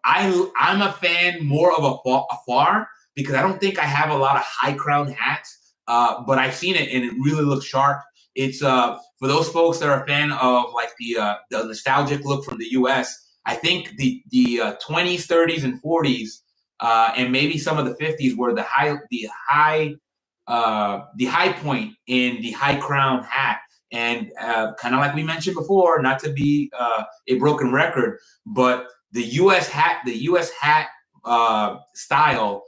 I'm a fan more of afar because I don't think I have a lot of high crown hats, but I've seen it and it really looks sharp. It's for those folks that are a fan of like the nostalgic look from the U.S. I think the 20s, 30s, and 40s, and maybe some of the 50s were the high point in the high crown hat. And kind of like we mentioned before, not to be a broken record, but the U.S. hat style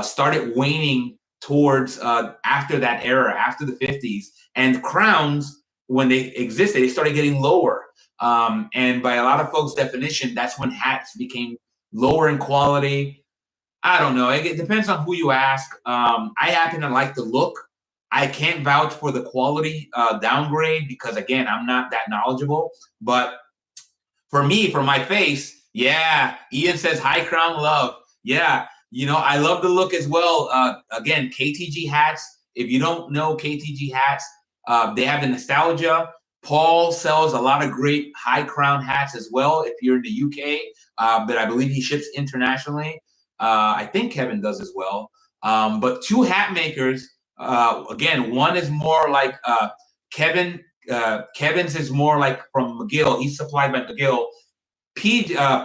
started waning towards after that era, after the 50s. And crowns, when they existed, they started getting lower. And by a lot of folks' definition, that's when hats became lower in quality. I don't know. It depends on who you ask. I happen to like the look. I can't vouch for the quality downgrade because, again, I'm not that knowledgeable. But for me, for my face, yeah, Ian says high crown love. Yeah, I love the look as well. Again, KTG hats. If you don't know KTG hats, they have the nostalgia. Paul sells a lot of great high crown hats as well if you're in the UK, but I believe he ships internationally. I think Kevin does as well. But 2 hat makers, again, one is more like Kevin's is more like from McGill. He's supplied by McGill.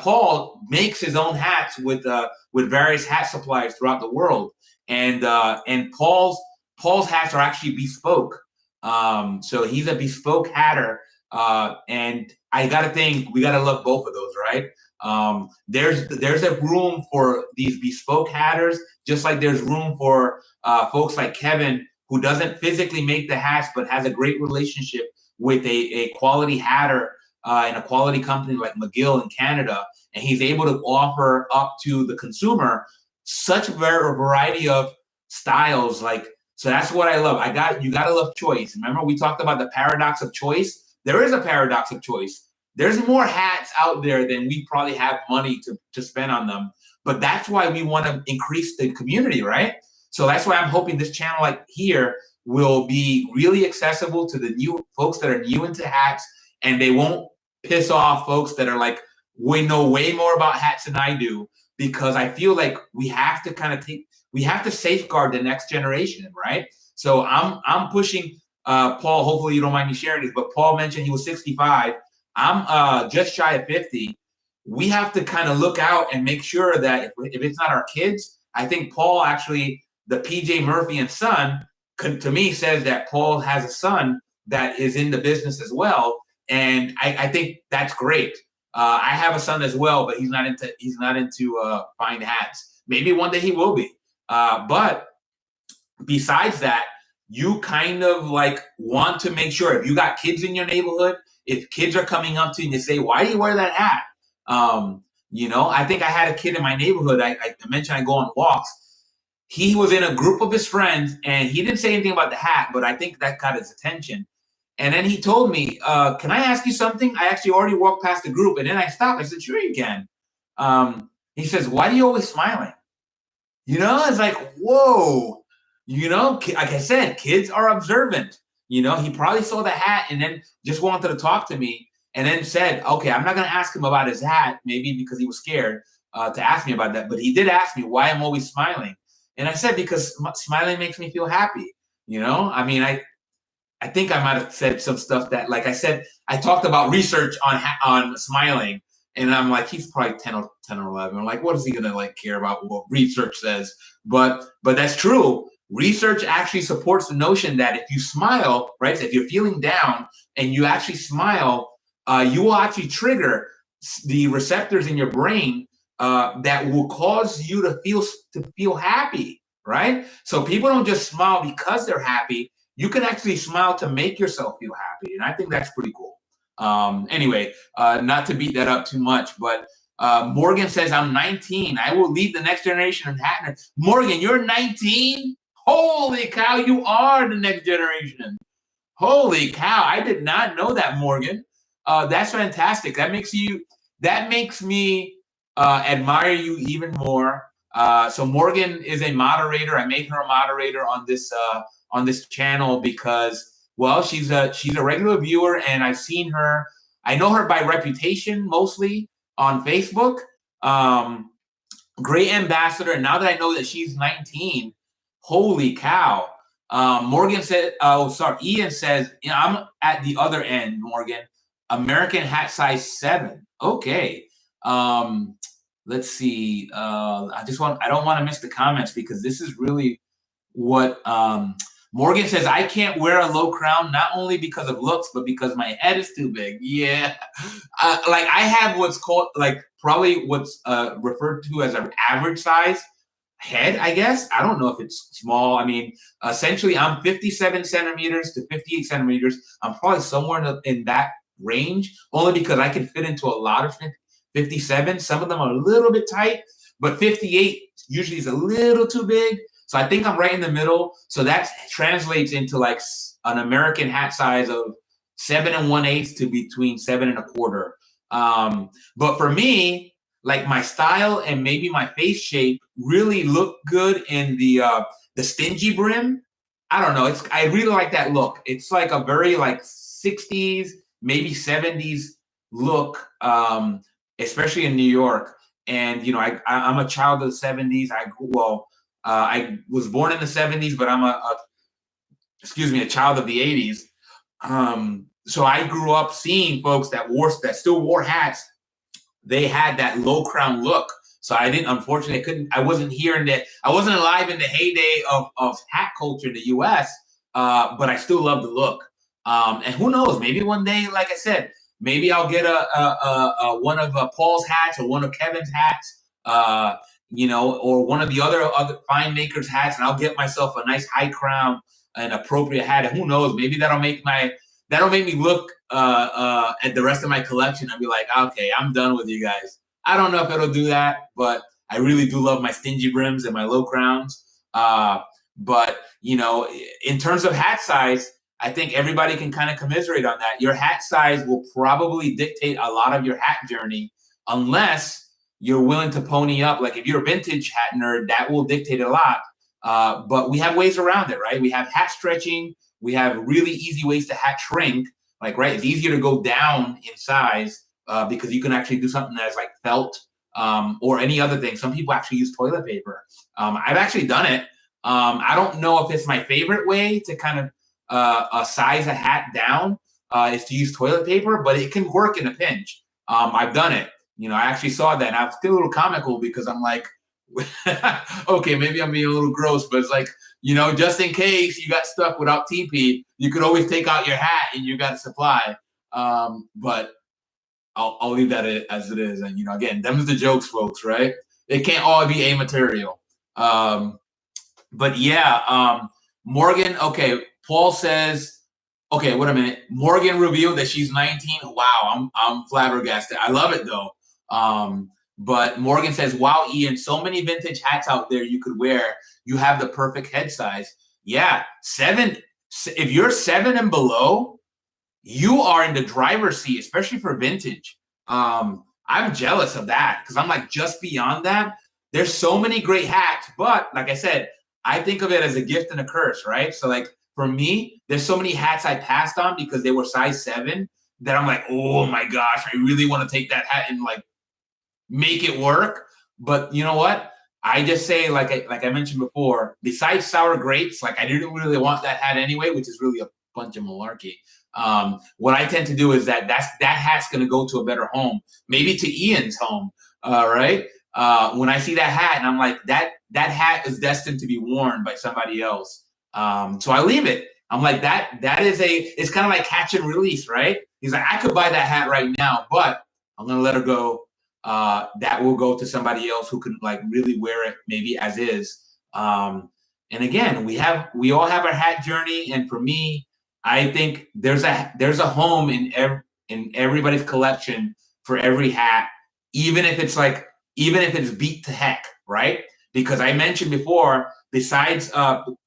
Paul makes his own hats with various hat suppliers throughout the world, and Paul's hats are actually bespoke. So he's a bespoke hatter, and I gotta think we gotta love both of those, right? There's a room for these bespoke hatters, just like there's room for folks like Kevin, who doesn't physically make the hats but has a great relationship with a quality hatter in a quality company like McGill in Canada, and he's able to offer up to the consumer such a variety of styles. So that's what I love. You gotta love choice. Remember, we talked about the paradox of choice. There is a paradox of choice. There's more hats out there than we probably have money to spend on them. But that's why we want to increase the community, right? So that's why I'm hoping this channel like here will be really accessible to the new folks that are new into hats, and they won't piss off folks that are like, know way more about hats than I do, because I feel like we have to safeguard the next generation, right? So I'm pushing Paul. Hopefully you don't mind me sharing this, but Paul mentioned he was 65. I'm just shy of 50. We have to kind of look out and make sure that if it's not our kids, I think Paul actually, the PJ Murphy and Son, to me says that Paul has a son that is in the business as well. And I think that's great. I have a son as well, but he's not into fine hats. Maybe one day he will be. But besides that, you kind of like want to make sure if you got kids in your neighborhood, if kids are coming up to you and they say, "Why do you wear that hat?" I think I had a kid in my neighborhood. I mentioned I go on walks. He was in a group of his friends and he didn't say anything about the hat, but I think that got his attention. And then he told me, "Can I ask you something? I actually already walked past the group." And then I stopped. I said, "Sure you can." He says, "Why are you always smiling?" It's like, whoa. Like I said, kids are observant. He probably saw the hat and then just wanted to talk to me and then said, "Okay, I'm not going to ask him about his hat," maybe because he was scared to ask me about that. But he did ask me why I'm always smiling. And I said, because smiling makes me feel happy. I think I might have said some stuff that, like I said, I talked about research on smiling. And I'm like, he's probably 10 or 11. I'm like, what is he gonna like care about what research says? But that's true. Research actually supports the notion that if you smile, right? So if you're feeling down and you actually smile, you will actually trigger the receptors in your brain that will cause you to feel happy, right? So people don't just smile because they're happy. You can actually smile to make yourself feel happy, and I think that's pretty cool. Anyway, not to beat that up too much, but Morgan says, I'm 19. I will lead the next generation of hat. Morgan, you're 19? Holy cow, you are the next generation. Holy cow, I did not know that, Morgan. That's fantastic. That makes me admire you even more. So Morgan is a moderator. I made her a moderator on this channel because, well, she's a regular viewer, and I've seen her. I know her by reputation mostly on Facebook. Great ambassador. And now that I know that she's 19, holy cow. Morgan said, Ian says, I'm at the other end, Morgan. American hat size 7. Okay. Let's see. I don't want to miss the comments because this is really what Morgan says. I can't wear a low crown, not only because of looks, but because my head is too big. Yeah. Like I have what's called probably what's referred to as an average size head, I guess. I don't know if it's small. I mean, essentially I'm 57 centimeters to 58 centimeters. I'm probably somewhere in that range, only because I can fit into a lot of 57. Some of them are a little bit tight, but 58 usually is a little too big. So I think I'm right in the middle. So that translates into like an American hat size of 7 1/8 to between 7 1/4. But for me, like my style and maybe my face shape really look good in the stingy brim. I don't know. I really like that look. It's like a very like 60s, maybe 70s look, especially in New York. And I'm a child of the 70s. I was born in the 70s, but I'm a child of the 80s. So I grew up seeing folks that still wore hats. They had that low crown look. So unfortunately, I wasn't alive in the heyday of hat culture in the US, but I still love the look. And who knows, maybe one day, like I said, maybe I'll get a one of Paul's hats or one of Kevin's hats, or one of the other fine makers' hats, and I'll get myself a nice high crown, an appropriate hat. And who knows, maybe that'll make me look at the rest of my collection and be like, okay, I'm done with you guys. I don't know if it'll do that, but I really do love my stingy brims and my low crowns. But in terms of hat size, I think everybody can kind of commiserate on that. Your hat size will probably dictate a lot of your hat journey, unless you're willing to pony up. Like if you're a vintage hat nerd, that will dictate a lot. But we have ways around it, right? We have hat stretching. We have really easy ways to hat shrink. Like, right, it's easier to go down in size because you can actually do something that's like felt or any other thing. Some people actually use toilet paper. I've actually done it. I don't know if it's my favorite way to kind of size a hat down is to use toilet paper, but it can work in a pinch. I've done it. I actually saw that, and I was still a little comical because I'm like, okay, maybe I'm being a little gross, but it's like, just in case you got stuck without TP, you could always take out your hat and you got a supply. But I'll leave that as it is. And, again, them's the jokes, folks, right? It can't all be a material. But yeah, Morgan, okay, Paul says, okay, wait a minute. Morgan revealed that she's 19. Wow, I'm flabbergasted. I love it though. But Morgan says, wow, Ian, so many vintage hats out there you could wear. You have the perfect head size. Yeah, 7. If you're 7 and below, you are in the driver's seat, especially for vintage. I'm jealous of that because I'm like just beyond that. There's so many great hats, but like I said, I think of it as a gift and a curse, right? So like for me, there's so many hats I passed on because they were size 7 that I'm like, oh my gosh, I really want to take that hat and like make it work. But you know what? I just say, like I mentioned before, besides sour grapes, like I didn't really want that hat anyway, which is really a bunch of malarkey. What I tend to do is that hat's going to go to a better home, maybe to Ian's home, right? When I see that hat, and I'm like, that hat is destined to be worn by somebody else. So I leave it. I'm like, it's kind of like catch and release, right? He's like, I could buy that hat right now, but I'm gonna let her go. That will go to somebody else who can like really wear it, maybe as is. And again, we all have our hat journey, and for me, I think there's a home in everybody's collection for every hat, even if it's beat to heck, right? Because I mentioned before, besides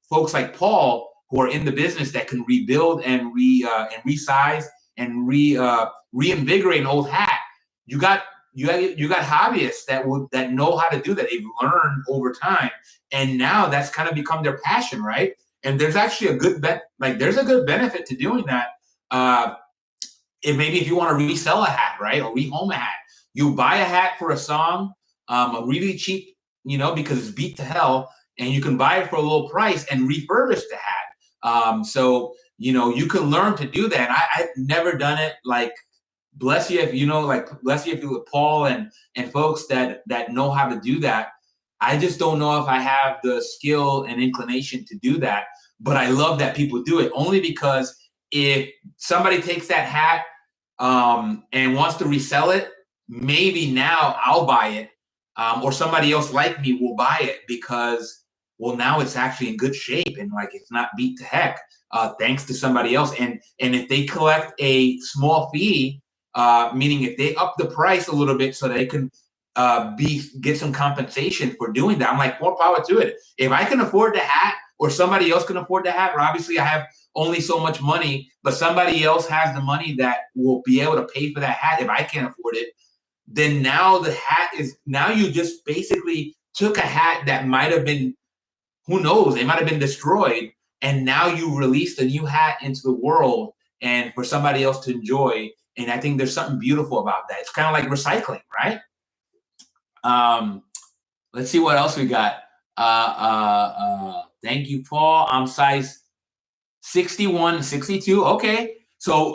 folks like Paul who are in the business that can rebuild and resize and reinvigorate an old hat, you got hobbyists that know how to do that. They've learned over time, and now that's kind of become their passion, right? And there's actually a good there's a good benefit to doing that. If you want to resell a hat, right, or rehome a hat, you buy a hat for a song, a really cheap, because it's beat to hell, and you can buy it for a low price and refurbish the hat. So you can learn to do that. I've never done it. Like, bless you if you with Paul and folks that know how to do that. I just don't know if I have the skill and inclination to do that, but I love that people do it, only because if somebody takes that hat and wants to resell it, maybe now I'll buy it, or somebody else like me will buy it, because, well, now it's actually in good shape and like it's not beat to heck, thanks to somebody else. And if they collect a small fee, meaning if they up the price a little bit so they can get some compensation for doing that, I'm like, more power to it. If I can afford the hat, or somebody else can afford the hat, or obviously I have only so much money, but somebody else has the money that will be able to pay for that hat if I can't afford it, then now the hat now you just basically took a hat that might have been, who knows, it might have been destroyed, and now you released a new hat into the world and for somebody else to enjoy. And I think there's something beautiful about that. It's kind of like recycling, right? Let's see what else we got. Thank you, Paul. I'm size 61, 62. Okay. So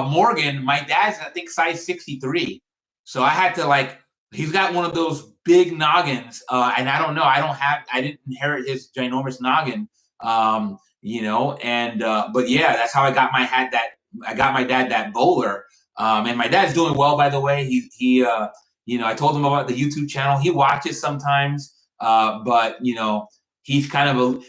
Morgan, my dad's, I think, size 63. So I had to he's got one of those big noggins, and I don't know. I didn't inherit his ginormous noggin, and but yeah, that's how I got my dad that bowler. And my dad's doing well, by the way. He I told him about the YouTube channel. He watches sometimes, but he's kind of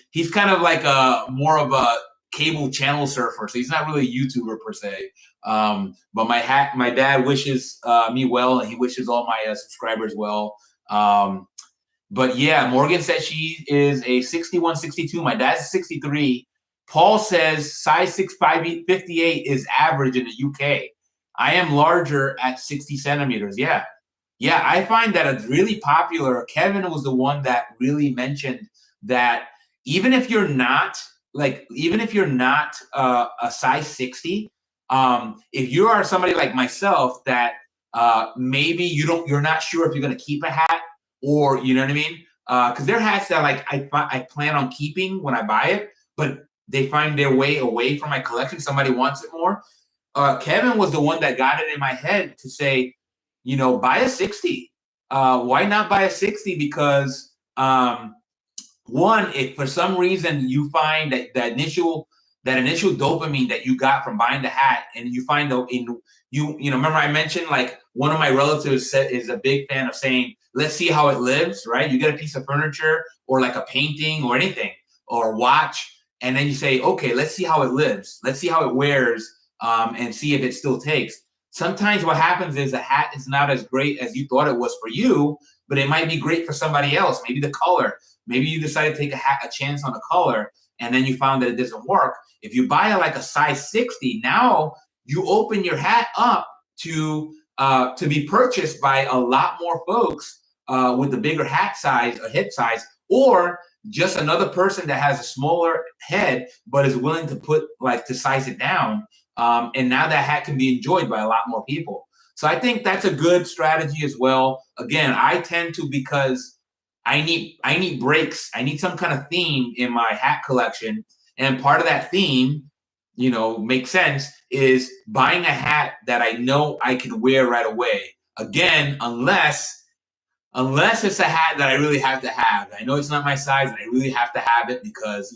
like more of a cable channel surfer, so he's not really a YouTuber per se. But my dad wishes me well, and he wishes all my subscribers well. But yeah, Morgan says she is a 61, 62. My dad's 63. Paul says size 6'5", 58 is average in the UK. I am larger at 60 centimeters. Yeah. Yeah, I find that it's really popular. Kevin was the one that really mentioned that even if you're not a size 60, if you are somebody like myself that maybe you're not sure if you're going to keep a hat, or you know what I mean, because there are hats that I plan on keeping when I buy it, but they find their way away from my collection. Somebody wants it more. Kevin was the one that got it in my head to say, buy a 60. Why not buy a 60? Because one, if for some reason you find that initial dopamine that you got from buying the hat, and you find remember I mentioned, like, one of my relatives is a big fan of saying, let's see how it lives, right? You get a piece of furniture or like a painting or anything or a watch, and then you say, okay, let's see how it lives. Let's see how it wears, and see if it still takes. Sometimes what happens is a hat is not as great as you thought it was for you, but it might be great for somebody else. Maybe the color. Maybe you decided to take a chance on the color, and then you found that it doesn't work. If you buy a size 60, now you open your hat up to be purchased by a lot more folks with the bigger hat size or hip size, or just another person that has a smaller head but is willing to size it down. And now that hat can be enjoyed by a lot more people. So I think that's a good strategy as well. Again, I tend to, because I need breaks. I need some kind of theme in my hat collection. And part of that theme, make sense is buying a hat that I know I can wear right away. Again, unless it's a hat that I really have to have. I know it's not my size, and I really have to have it because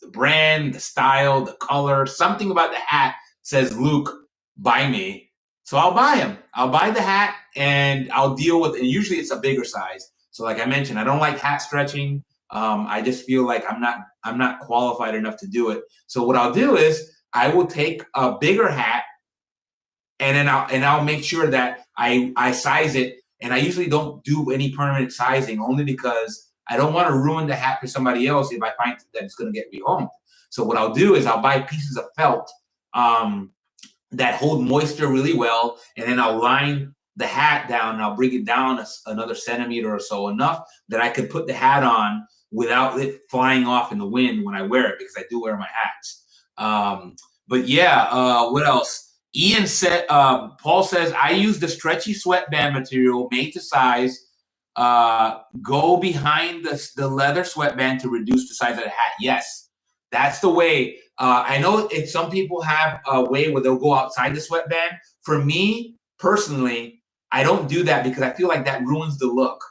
the brand, the style, the color, something about the hat says, "Luke, buy me." So I'll buy them. I'll buy the hat, and I'll deal with. And usually, it's a bigger size. So, like I mentioned, I don't like hat stretching. I just feel like I'm not qualified enough to do it. So what I'll do is I will take a bigger hat, and then I'll make sure that I size it. And I usually don't do any permanent sizing, only because I don't want to ruin the hat for somebody else if I find that it's going to get rehomed. So what I'll do is I'll buy pieces of felt that hold moisture really well, and then I'll line the hat down, and I'll bring it down another centimeter or so, enough that I can put the hat on without it flying off in the wind when I wear it, because I do wear my hats. But yeah, what else? Ian said, Paul says, I use the stretchy sweatband material made to size. Go behind the leather sweatband to reduce the size of the hat. Yes, that's the way. I know some people have a way where they'll go outside the sweatband. For me personally, I don't do that because I feel like that ruins the look.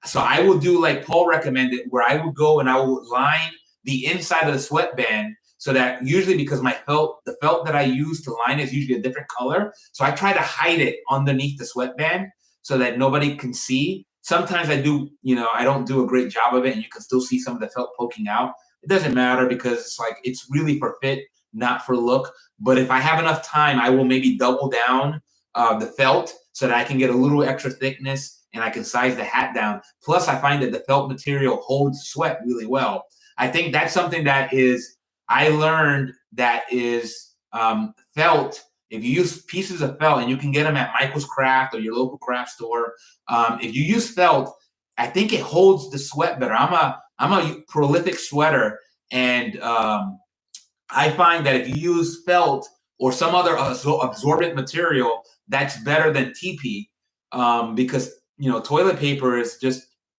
So I will do like Paul recommended, where I would go and I would line the inside of the sweatband, so that usually, because the felt that I use to line is usually a different color. So I try to hide it underneath the sweatband so that nobody can see. Sometimes I do, I don't do a great job of it, and you can still see some of the felt poking out. It doesn't matter, because it's really for fit, not for look. But if I have enough time, I will maybe double down the felt so that I can get a little extra thickness, and I can size the hat down. Plus, I find that the felt material holds sweat really well. I think that's something that I learned that is felt. If you use pieces of felt, and you can get them at Michael's Craft or your local craft store, if you use felt, I think it holds the sweat better. I'm a prolific sweater, and I find that if you use felt or some other absorbent material, that's better than TP, because toilet paper is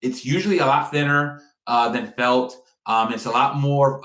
it's usually a lot thinner than felt. It's a lot more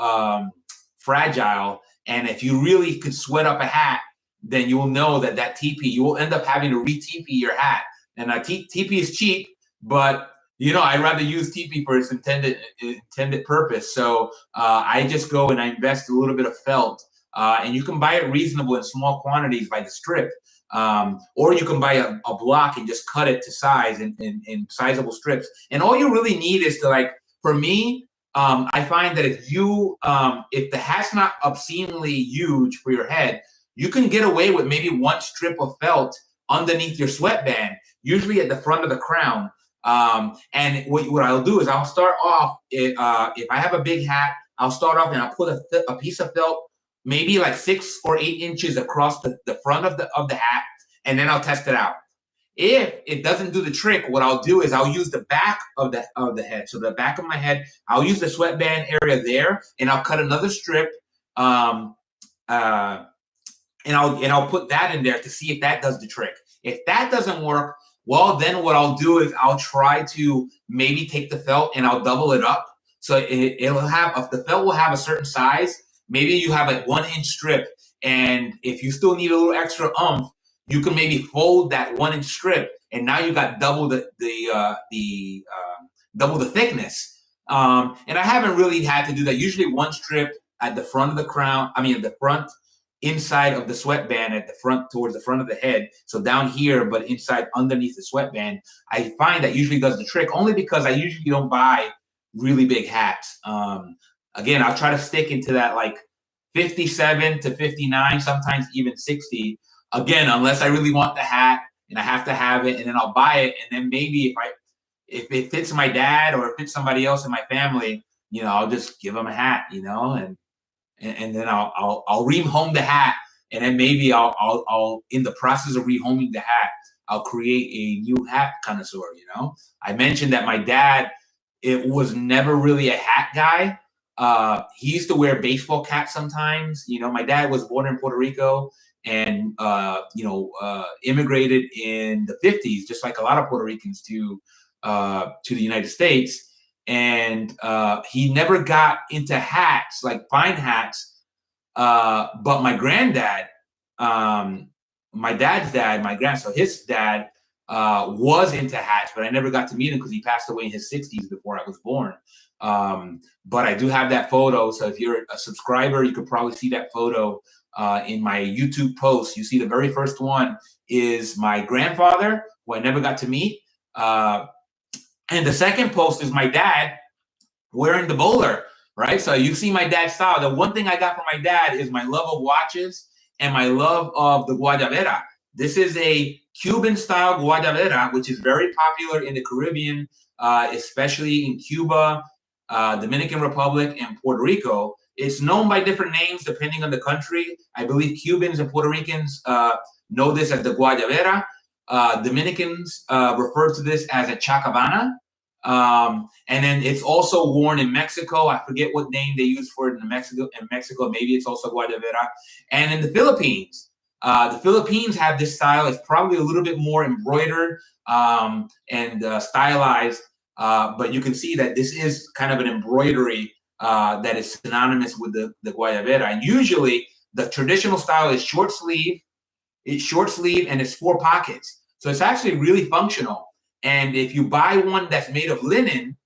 fragile, and if you really could sweat up a hat, then you will know that TP, you will end up having to re-TP your hat. And TP is cheap, but I'd rather use TP for its intended purpose. So I just go and I invest a little bit of felt, and you can buy it reasonable in small quantities by the strip, or you can buy a block and just cut it to size in sizable strips. And all you really need is to, for me, I find that if the hat's not obscenely huge for your head, you can get away with maybe one strip of felt underneath your sweatband, usually at the front of the crown. And what I'll do is I'll start off, if I have a big hat, I'll start off and I'll put a piece of felt maybe like 6 or 8 inches across the front of the hat, and then I'll test it out. If it doesn't do the trick, what I'll do is I'll use the back of the head. So the back of my head, I'll use the sweatband area there, and I'll cut another strip, and I'll put that in there to see if that does the trick. If that doesn't work, well, then what I'll do is I'll try to maybe take the felt and I'll double it up. So the felt will have a certain size. Maybe you have a 1 inch strip, and if you still need a little extra oomph, you can maybe fold that 1 inch strip, and now you got double the thickness. And I haven't really had to do that. Usually one strip at the front of the crown. The front inside of the sweatband, at the front towards the front of the head. So down here, but inside underneath the sweatband. I find that usually does the trick, only because I usually don't buy really big hats. Again, I'll try to stick into that 57 to 59, sometimes even 60. Again, unless I really want the hat and I have to have it, and then I'll buy it. And then maybe if it fits my dad or it fits somebody else in my family, I'll just give them a hat, and then I'll rehome the hat. And then maybe I'll in the process of rehoming the hat, I'll create a new hat connoisseur. I mentioned that my dad, it was never really a hat guy. He used to wear baseball caps sometimes. My dad was born in Puerto Rico, and immigrated in the 50s, just like a lot of Puerto Ricans, to the United States. And he never got into hats, like fine hats, But my granddad, my dad's dad, so his dad was into hats, but I never got to meet him because he passed away in his 60s before I was born. But I do have that photo. So if you're a subscriber, you could probably see that photo in my YouTube post. You see the very first one is my grandfather, who I never got to meet. And the second post is my dad wearing the bowler, right? So you see my dad's style. The one thing I got from my dad is my love of watches and my love of the guayabera. This is a Cuban style guayabera, which is very popular in the Caribbean, especially in Cuba, Dominican Republic, and Puerto Rico. It's known by different names depending on the country. I believe Cubans and Puerto Ricans know this as the guayabera. Dominicans refer to this as a chacabana. And then it's also worn in Mexico. I forget what name they use for it in Mexico. Maybe it's also guayabera. And in the Philippines have this style. It's probably a little bit more embroidered and stylized. But you can see that this is kind of an embroidery that is synonymous with the guayabera. And usually the traditional style is short sleeve. It's short sleeve and it's 4 pockets. So it's actually really functional. And if you buy one that's made of linen,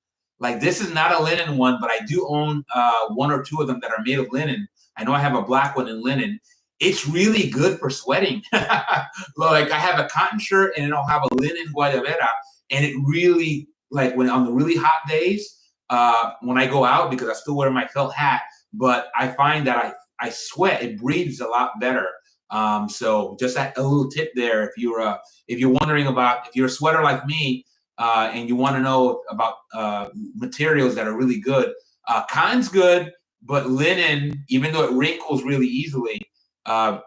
like this is not a linen one, but I do own 1 or 2 of them that are made of linen. I know I have a black one in linen. It's really good for sweating. Like I have a cotton shirt and I'll have a linen guayabera, and it really, like when on the really hot days, when I go out, because I still wear my felt hat, but I find that I sweat. It breathes a lot better. So just a little tip there, if you're wondering about, if you're a sweater like me, and you want to know about materials that are really good, cotton's good, but linen, even though it wrinkles really easily,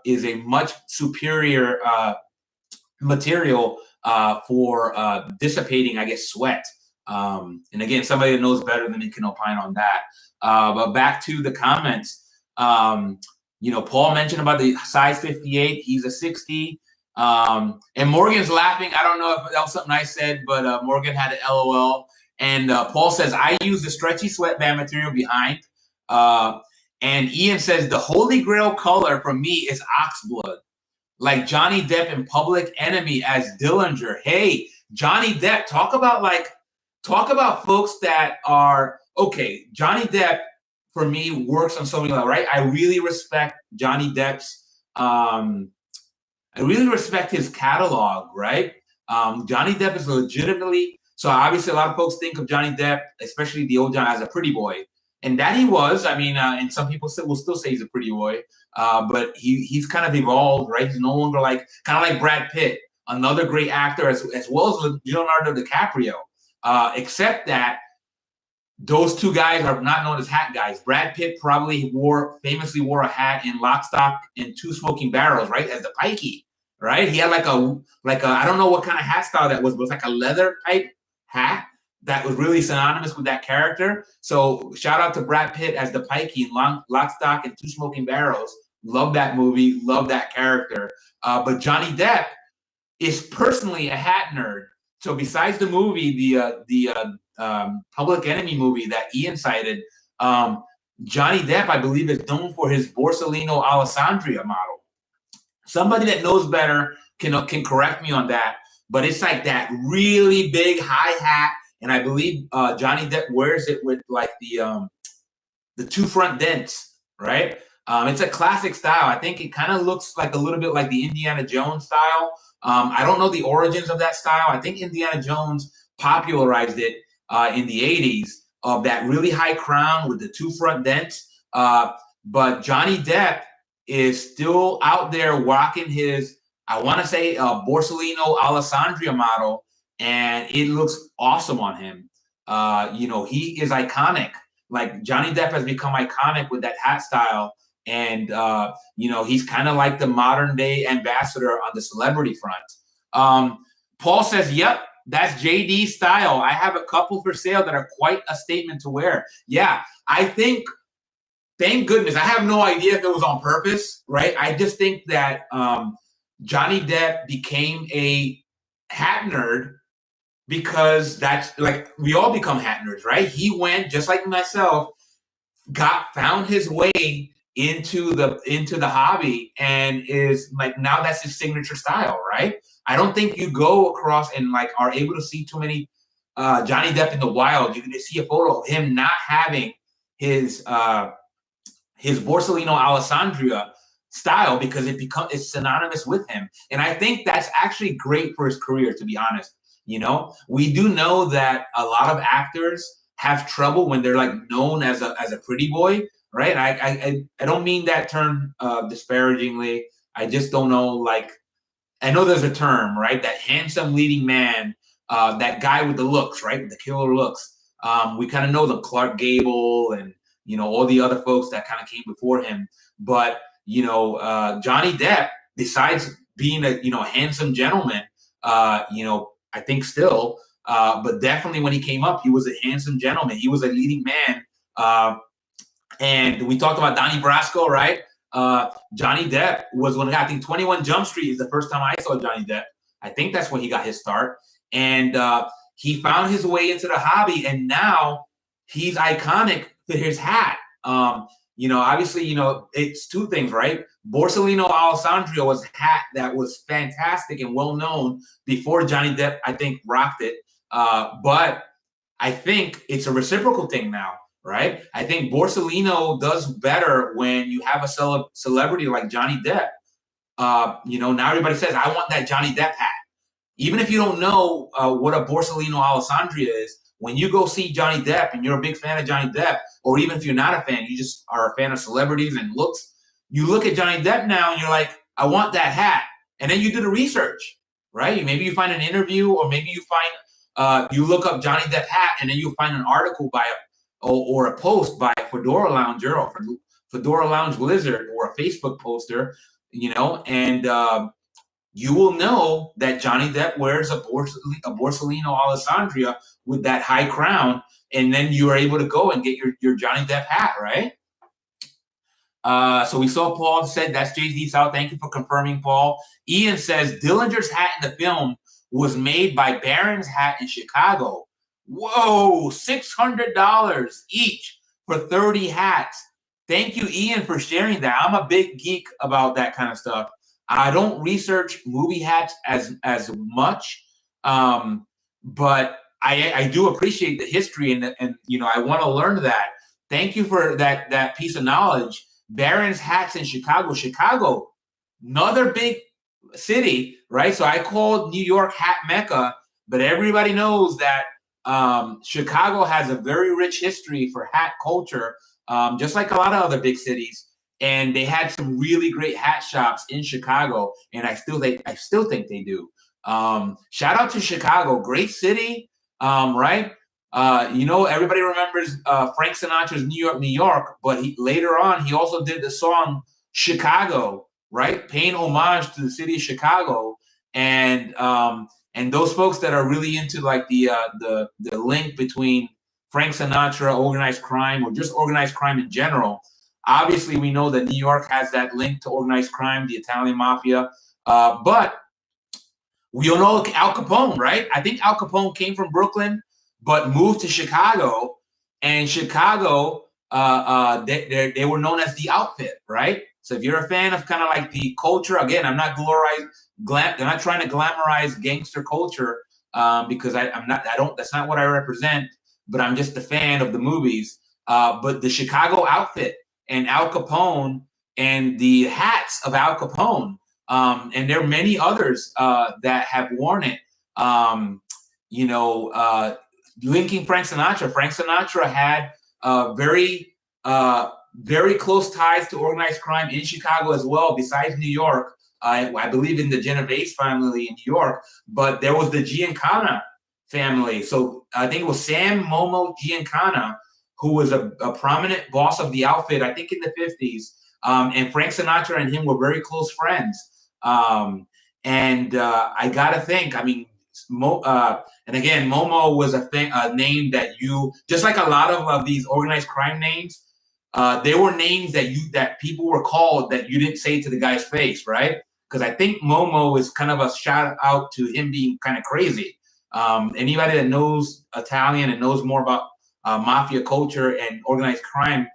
is a much superior material for dissipating, I guess, sweat. And again, somebody that knows better than me can opine on that. But back to the comments. Paul mentioned about the size 58. He's a 60. And Morgan's laughing. I don't know if that was something I said, but Morgan had an LOL. And Paul says, I use the stretchy sweatband material behind. And Ian says, the holy grail color for me is oxblood, like Johnny Depp in Public Enemy as Dillinger. Hey, Johnny Depp, talk about folks that are, okay, Johnny Depp, for me, works on so many levels, right? I really respect Johnny Depp's, I really respect his catalog, right? Johnny Depp is legitimately, so obviously a lot of folks think of Johnny Depp, especially the old John, as a pretty boy. And that he was, I mean, and some people will still say he's a pretty boy, but he's kind of evolved, right? He's no longer kind of like Brad Pitt, another great actor, as well as Leonardo DiCaprio, except that those 2 guys are not known as hat guys. Brad Pitt probably famously wore a hat in Lock, Stock, and Two Smoking Barrels, right? As the pikey, right? He had like a I don't know what kind of hat style that was, but it was like a leather type hat that was really synonymous with that character. So shout out to Brad Pitt as the pikey in Lock, Stock, and Two Smoking Barrels. Love that movie. Love that character. But Johnny Depp is personally a hat nerd. So besides the movie, the Public Enemy movie that Ian cited, Johnny Depp, I believe, is known for his Borsalino Alessandria model. Somebody that knows better can correct me on that, but it's like that really big high hat, and I believe Johnny Depp wears it with like the 2 front dents, right? It's a classic style. I think it kind of looks like a little bit like the Indiana Jones style. I don't know the origins of that style. I think Indiana Jones popularized it in the 80s, of that really high crown with the 2 front dents. But Johnny Depp is still out there rocking his, I want to say, Borsalino Alessandria model, and it looks awesome on him. He is iconic. Like Johnny Depp has become iconic with that hat style. And, he's kind of like the modern day ambassador on the celebrity front. Paul says, yep, that's JD's style. I have a couple for sale that are quite a statement to wear. Yeah, I think, thank goodness, I have no idea if it was on purpose, right? I just think that Johnny Depp became a hat nerd because that's like, we all become hat nerds, right? He went, just like myself, found his way into the hobby, and is like, now that's his signature style, right? I don't think you go across and like are able to see too many Johnny Depp in the wild. You can see a photo of him not having his Borsalino Alessandria style, because it's synonymous with him. And I think that's actually great for his career, to be honest. We do know that a lot of actors have trouble when they're like known as a pretty boy, right? I don't mean that term disparagingly. I just don't know, like, I know there's a term, right? That handsome leading man, that guy with the looks, right? The killer looks. We kind of know the Clark Gable and, all the other folks that kind of came before him. But, Johnny Depp, besides being a, handsome gentleman, I think still, but definitely when he came up, he was a handsome gentleman. He was a leading man. And we talked about Donnie Brasco, right? Johnny Depp was when I think 21 Jump Street is the first time I saw Johnny Depp. I think that's when he got his start. And he found his way into the hobby, and now he's iconic for his hat. Obviously, it's two things, right? Borsalino Alessandria was a hat that was fantastic and well known before Johnny Depp, I think, rocked it. But I think it's a reciprocal thing now, right? I think Borsalino does better when you have a celebrity like Johnny Depp. Now everybody says, I want that Johnny Depp hat. Even if you don't know what a Borsalino Alessandria is, when you go see Johnny Depp and you're a big fan of Johnny Depp, or even if you're not a fan, you just are a fan of celebrities and looks, you look at Johnny Depp now and you're like, I want that hat. And then you do the research, right? Maybe you find an interview, or maybe you find, you look up Johnny Depp hat, and then you'll find an article or a post by a Fedora Lounger or Fedora Lounge Lizard, or a Facebook poster, and you will know that Johnny Depp wears a Borsalino Alessandria with that high crown, and then you are able to go and get your Johnny Depp hat, right? So we saw Paul said, that's JD South. Thank you for confirming, Paul. Ian says, Dillinger's hat in the film was made by Barron's Hat in Chicago. Whoa, $600 each for 30 hats. Thank you, Ian, for sharing that. I'm a big geek about that kind of stuff. I don't research movie hats as much, but I do appreciate the history, and I want to learn that. Thank you for that piece of knowledge. Barron's Hats in Chicago. Chicago, another big city, right? So I called New York Hat Mecca, but everybody knows that Chicago has a very rich history for hat culture, just like a lot of other big cities. And they had some really great hat shops in Chicago, and I still think they do. Shout out to Chicago, great city, right? Everybody remembers Frank Sinatra's New York, New York, but later on he also did the song Chicago, right? Paying homage to the city of Chicago, and those folks that are really into like the link between Frank Sinatra, organized crime, or just organized crime in general. Obviously, we know that New York has that link to organized crime, the Italian mafia, but we all know Al Capone, right? I think Al Capone came from Brooklyn, but moved to Chicago, and Chicago, they were known as the Outfit, right? So if you're a fan of kind of like the culture, again, I'm not trying to glamorize gangster culture, because that's not what I represent, but I'm just a fan of the movies. But the Chicago Outfit and Al Capone and the hats of Al Capone, and there are many others that have worn it. Linking Frank Sinatra. Frank Sinatra had very close ties to organized crime in Chicago as well, besides New York. I believe in the Genovese family in New York, but there was the Giancana family. So I think it was Sam Momo Giancana, who was a prominent boss of the Outfit, I think in the 50s. And Frank Sinatra and him were very close friends. I got to think, I mean, and again, Momo was a name that just like a lot of these organized crime names, they were names that people were called that you didn't say to the guy's face, right? Because I think Momo is kind of a shout out to him being kind of crazy. Anybody that knows Italian and knows more about mafia culture and organized crime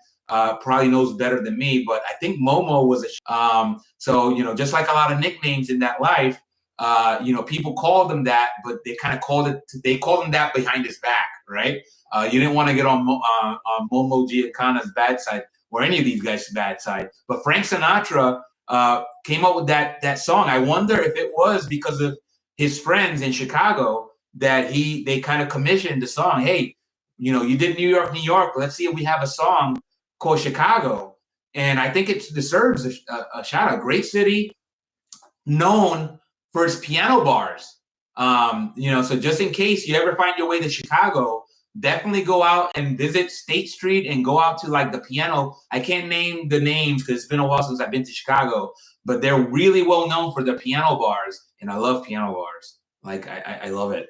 probably knows better than me, but I think Momo was so, just like a lot of nicknames in that life, people called him that, but they kind of called him that behind his back, right? You didn't want to get on Momo Giancana's bad side or any of these guys' bad side. But Frank Sinatra came up with that song. I wonder if it was because of his friends in Chicago that they kind of commissioned the song. Hey, you did New York, New York. Let's see if we have a song called Chicago. And I think it deserves a shout out. Great city, known for its piano bars. So just in case you ever find your way to Chicago, definitely go out and visit State Street and go out to like the piano. I can't name the names because it's been a while since I've been to Chicago, but they're really well known for their piano bars, and I love piano bars. Like I love it.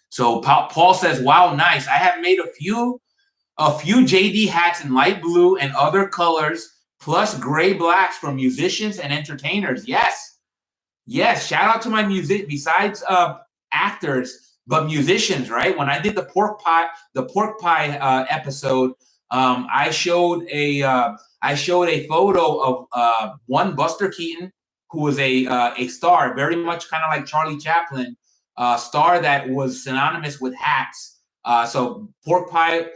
So Paul says, "Wow, nice. I have made a few JD hats in light blue and other colors, plus gray blacks for musicians and entertainers." Yes. Shout out to my music. Besides actors, but musicians, right? When I did the pork pie episode, I showed a photo of one Buster Keaton, who was a star, very much kind of like Charlie Chaplin, star that was synonymous with hats. So pork pie,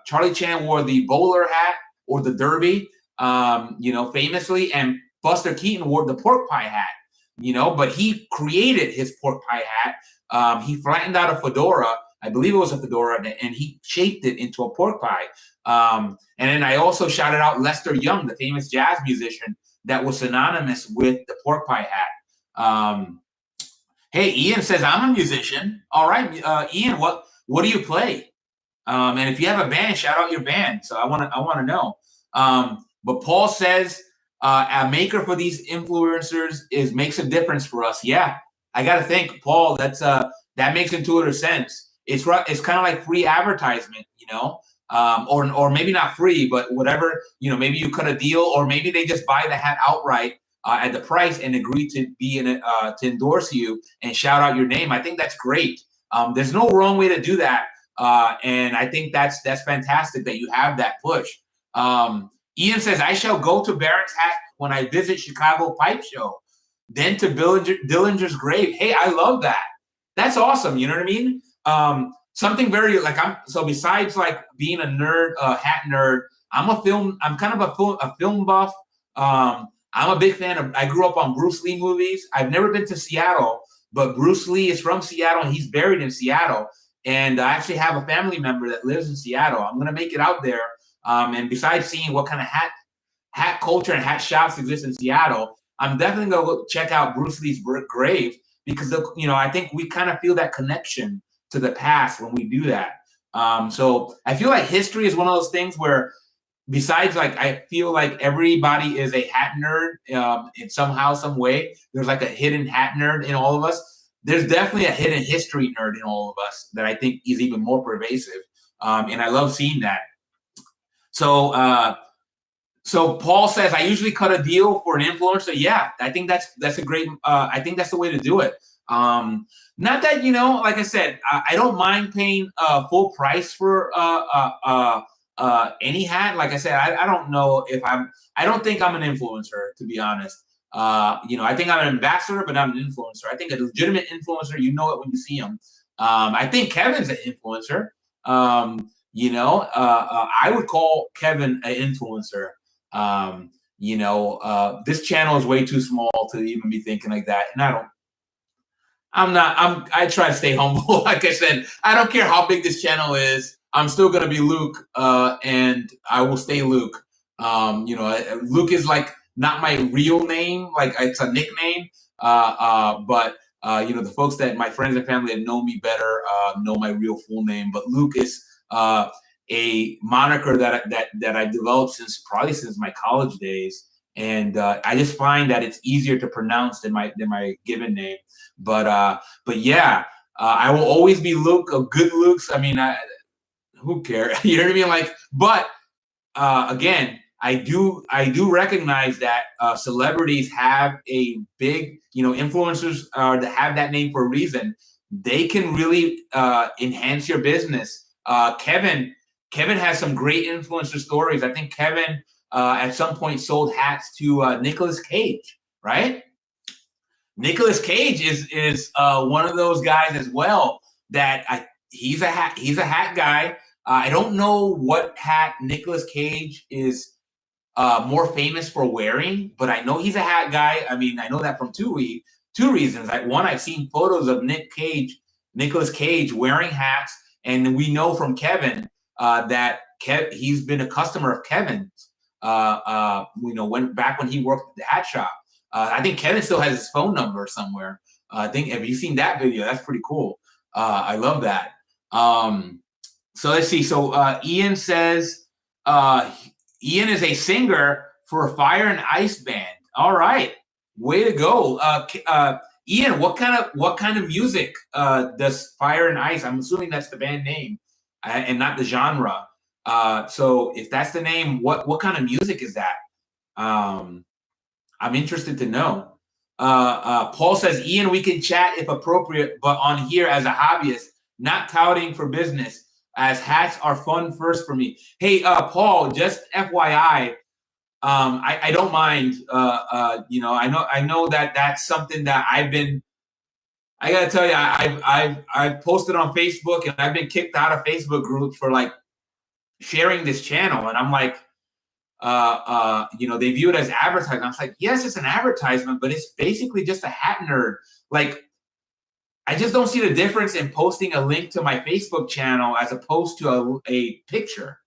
Charlie Chan wore the bowler hat or the derby, famously, and Buster Keaton wore the pork pie hat, but he created his pork pie hat. He flattened out a fedora, I believe it was a fedora, and he shaped it into a pork pie. And then I also shouted out Lester Young, the famous jazz musician that was synonymous with the pork pie hat. Hey, Ian says, I'm a musician. All right, Ian, what do you play? And if you have a band, shout out your band. So I want to know. But Paul says, a maker for these influencers makes a difference for us. Yeah, I got to think, Paul. That makes intuitive sense. It's kind of like free advertisement, or maybe not free, but whatever. Maybe you cut a deal, or maybe they just buy the hat outright at the price and agree to be in it to endorse you and shout out your name. I think that's great. There's no wrong way to do that, and I think that's fantastic that you have that push. Ian says, I shall go to Barrett's hat when I visit Chicago Pipe Show, then to Dillinger's grave. Hey, I love that. That's awesome. You know what I mean? Something very besides like being a nerd, hat nerd, I'm kind of a film buff. I'm a big fan I grew up on Bruce Lee movies. I've never been to Seattle, but Bruce Lee is from Seattle and he's buried in Seattle. And I actually have a family member that lives in Seattle. I'm going to make it out there. And besides seeing what kind of hat culture and hat shops exist in Seattle, I'm definitely going to go check out Bruce Lee's grave because, I think we kind of feel that connection to the past when we do that. So I feel like history is one of those things where besides, like, I feel like everybody is a hat nerd in somehow, some way. There's like a hidden hat nerd in all of us. There's definitely a hidden history nerd in all of us that I think is even more pervasive. And I love seeing that. So Paul says, I usually cut a deal for an influencer. Yeah, I think that's a great, I think that's the way to do it. Not that, like I said, I don't mind paying full price for any hat. Like I said, I don't know if I don't think I'm an influencer, to be honest. I think I'm an ambassador, but not an influencer. I think a legitimate influencer, you know it when you see him. I think Kevin's an influencer. I would call Kevin an influencer. This channel is way too small to even be thinking like that. And I try to stay humble. Like I said, I don't care how big this channel is. I'm still going to be Luke, and I will stay Luke. Luke is like not my real name. Like it's a nickname. But the folks that my friends and family that know me better know my real full name. But Luke is a moniker that I developed since my college days, and I just find that it's easier to pronounce than my given name. But yeah, I will always be Luke of good Lukes. I mean, who cares? You know what I mean? Like, but again, I do recognize that celebrities have a big, influencers that have that name for a reason. They can really enhance your business. Kevin, Kevin has some great influencer stories. I think Kevin at some point sold hats to Nicolas Cage, right? Nicolas Cage is one of those guys as well that he's a hat guy. I don't know what hat Nicolas Cage is more famous for wearing, but I know he's a hat guy. I mean, I know that from two reasons. One, I've seen photos of Nicolas Cage wearing hats, and we know from Kevin that he's been a customer of Kevin's. When he worked at the hat shop. I think Kevin still has his phone number somewhere. I think, have you seen that video? That's pretty cool. I love that. So let's see. So Ian says Ian is a singer for a Fire and Ice band. All right, way to go, Ian. What kind of music does Fire and Ice? I'm assuming that's the band name and not the genre. So if that's the name, what kind of music is that? I'm interested to know. Paul says, Ian, we can chat if appropriate, but on here as a hobbyist, not touting for business, as hats are fun first for me. Hey, Paul, just FYI, I don't mind. I know that that's something that I gotta tell you, I've posted on Facebook and I've been kicked out of Facebook groups for like sharing this channel, and I'm like, they view it as advertising. I was like, yes, it's an advertisement, but it's basically just a hat nerd. Like, I just don't see the difference in posting a link to my Facebook channel as opposed to a picture.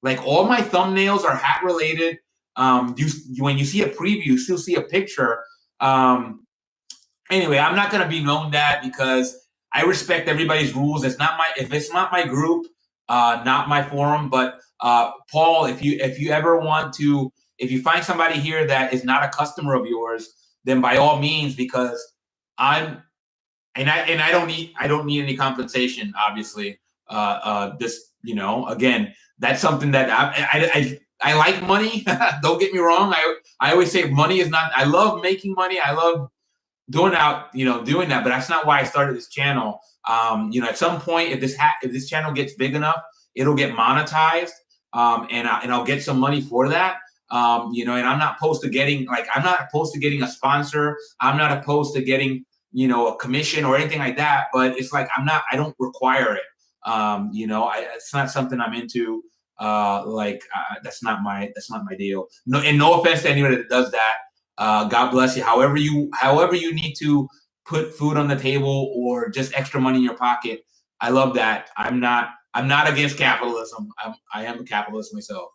Like, all my thumbnails are hat related. When you see a preview, you still see a picture. Anyway, I'm not gonna be known that because I respect everybody's rules. If it's not my group, not my forum. But Paul, if you ever want to, if you find somebody here that is not a customer of yours, then by all means, because I don't need any compensation, obviously. Again, that's something that I like money. Don't get me wrong. I always say money is not. I love making money. I love doing that, but that's not why I started this channel. At some point, if this channel gets big enough, it'll get monetized, and I'll get some money for that. And I'm not opposed to getting a sponsor. I'm not opposed to getting, a commission or anything like that. But it's like I don't require it. It's not something I'm into. That's not my deal. No, and no offense to anybody that does that. God bless you. However you need to put food on the table or just extra money in your pocket, I love that. I'm not against capitalism. I am a capitalist myself.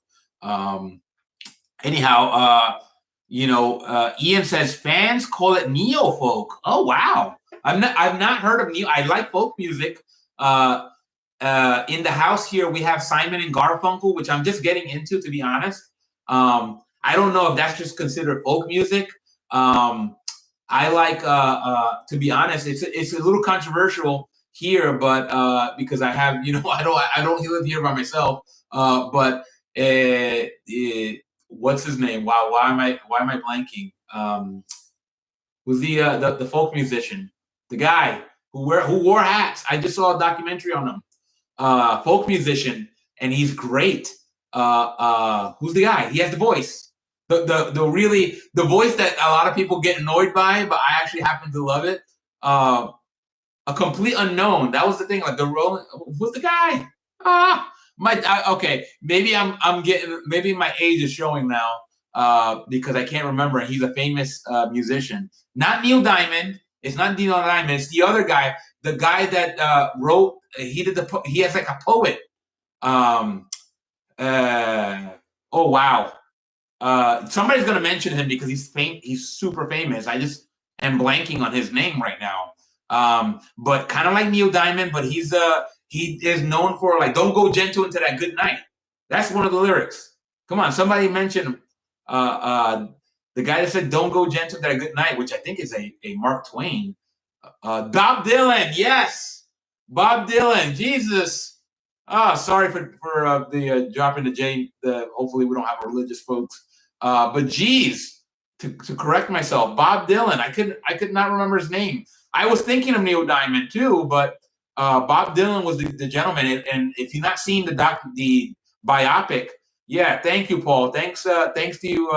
Ian says fans call it neo folk. Oh wow, I've not heard of neo. I like folk music. In the house here, we have Simon and Garfunkel, which I'm just getting into, to be honest. I don't know if that's just considered folk music. I like, to be honest, it's a little controversial here, but because I have, I don't live here by myself. But what's his name? Wow, why am I blanking? Who's the folk musician? The guy who wore hats. I just saw a documentary on him. Folk musician, and he's great. Who's the guy? He has the voice. The voice that a lot of people get annoyed by, but I actually happen to love it. A complete unknown. That was the thing. Like who's the guy? Okay. Maybe maybe my age is showing now because I can't remember. He's a famous musician. Not Neil Diamond. It's not Neil Diamond. It's the other guy. The guy that wrote. He has like a poet. Oh wow. Somebody's gonna mention him because he's super famous. I just am blanking on his name right now. But kind of like Neil Diamond, but he is known for like "Don't go gentle into that good night." That's one of the lyrics. Come on, somebody mention the guy that said "Don't go gentle into that good night," which I think is a Mark Twain. Bob Dylan, yes, Bob Dylan. Jesus. Sorry for the dropping the J. Hopefully we don't have religious folks. But geez, to correct myself, Bob Dylan. I could not remember his name. I was thinking of Neil Diamond too, but Bob Dylan was the gentleman, and if you've not seen the biopic, yeah, thank you, Paul. Thanks to you.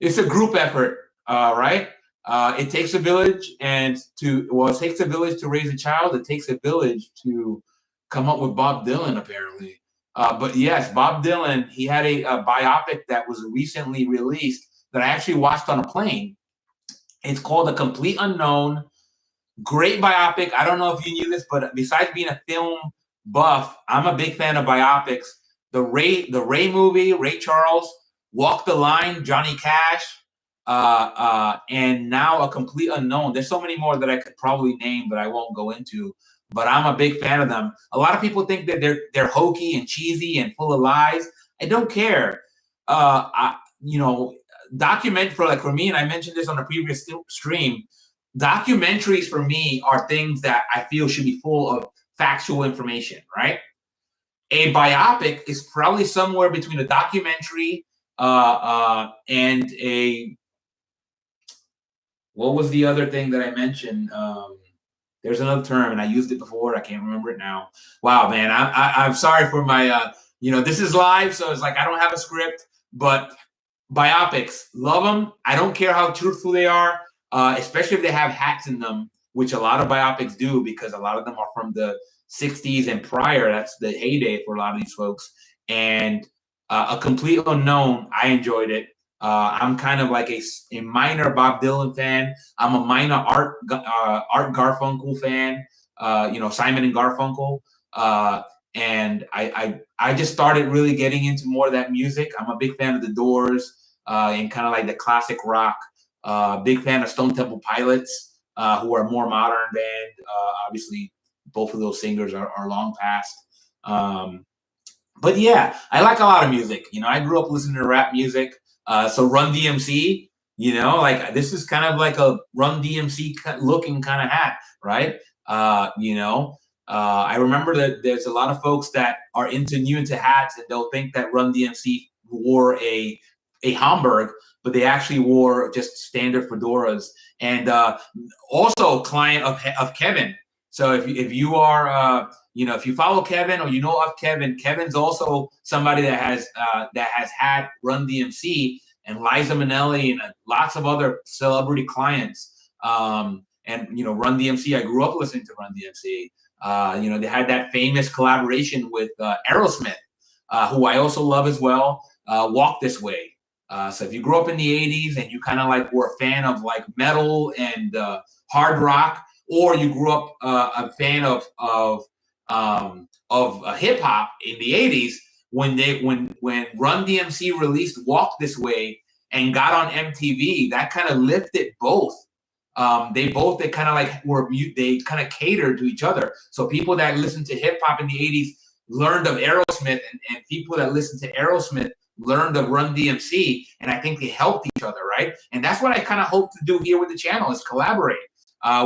It's a group effort, right? It takes a village, it takes a village to raise a child. It takes a village to come up with Bob Dylan, apparently. But yes, Bob Dylan, he had a biopic that was recently released that I actually watched on a plane. It's called A Complete Unknown. Great biopic. I don't know if you knew this, but besides being a film buff, I'm a big fan of biopics. The Ray movie, Ray Charles, Walk the Line, Johnny Cash, and now A Complete Unknown. There's so many more that I could probably name, but I won't go into. But I'm a big fan of them. A lot of people think that they're hokey and cheesy and full of lies. I don't care. You know, document for me, and I mentioned this on a previous stream. Documentaries for me are things that I feel should be full of factual information, right? A biopic is probably somewhere between a documentary and what was the other thing that I mentioned? There's another term, and I used it before. I can't remember it now. Wow, man, I'm sorry for my, this is live, so it's like I don't have a script, but biopics, love them. I don't care how truthful they are, especially if they have hats in them, which a lot of biopics do, because a lot of them are from the 60s and prior. That's the heyday for a lot of these folks. And A Complete Unknown, I enjoyed it. I'm kind of like a minor Bob Dylan fan. I'm a minor Art Garfunkel fan. Simon and Garfunkel. And I just started really getting into more of that music. I'm a big fan of the Doors and kind of like the classic rock. Big fan of Stone Temple Pilots, who are a more modern band. Obviously, both of those singers are long past. But yeah, I like a lot of music. I grew up listening to rap music. So Run DMC, like this is kind of like a Run DMC looking kind of hat, right? I remember that there's a lot of folks that are new into hats, and they'll think that Run DMC wore a Homburg, but they actually wore just standard fedoras. And also client of Kevin. So if you are if you follow Kevin or you know of Kevin, Kevin's also somebody that has had Run DMC and Liza Minnelli and lots of other celebrity clients. Run DMC, I grew up listening to Run DMC. They had that famous collaboration with Aerosmith, who I also love as well. Walk This Way. So if you grew up in the 80s and you kind of like were a fan of like metal and hard rock, or you grew up a fan of hip hop in the 80s, when Run DMC released Walk This Way and got on MTV, that kind of lifted both. They kind of like they kind of catered to each other. So people that listened to hip hop in the 80s learned of Aerosmith, and people that listened to Aerosmith learned of Run DMC, and I think they helped each other, right? And that's what I kind of hope to do here with the channel, is collaborate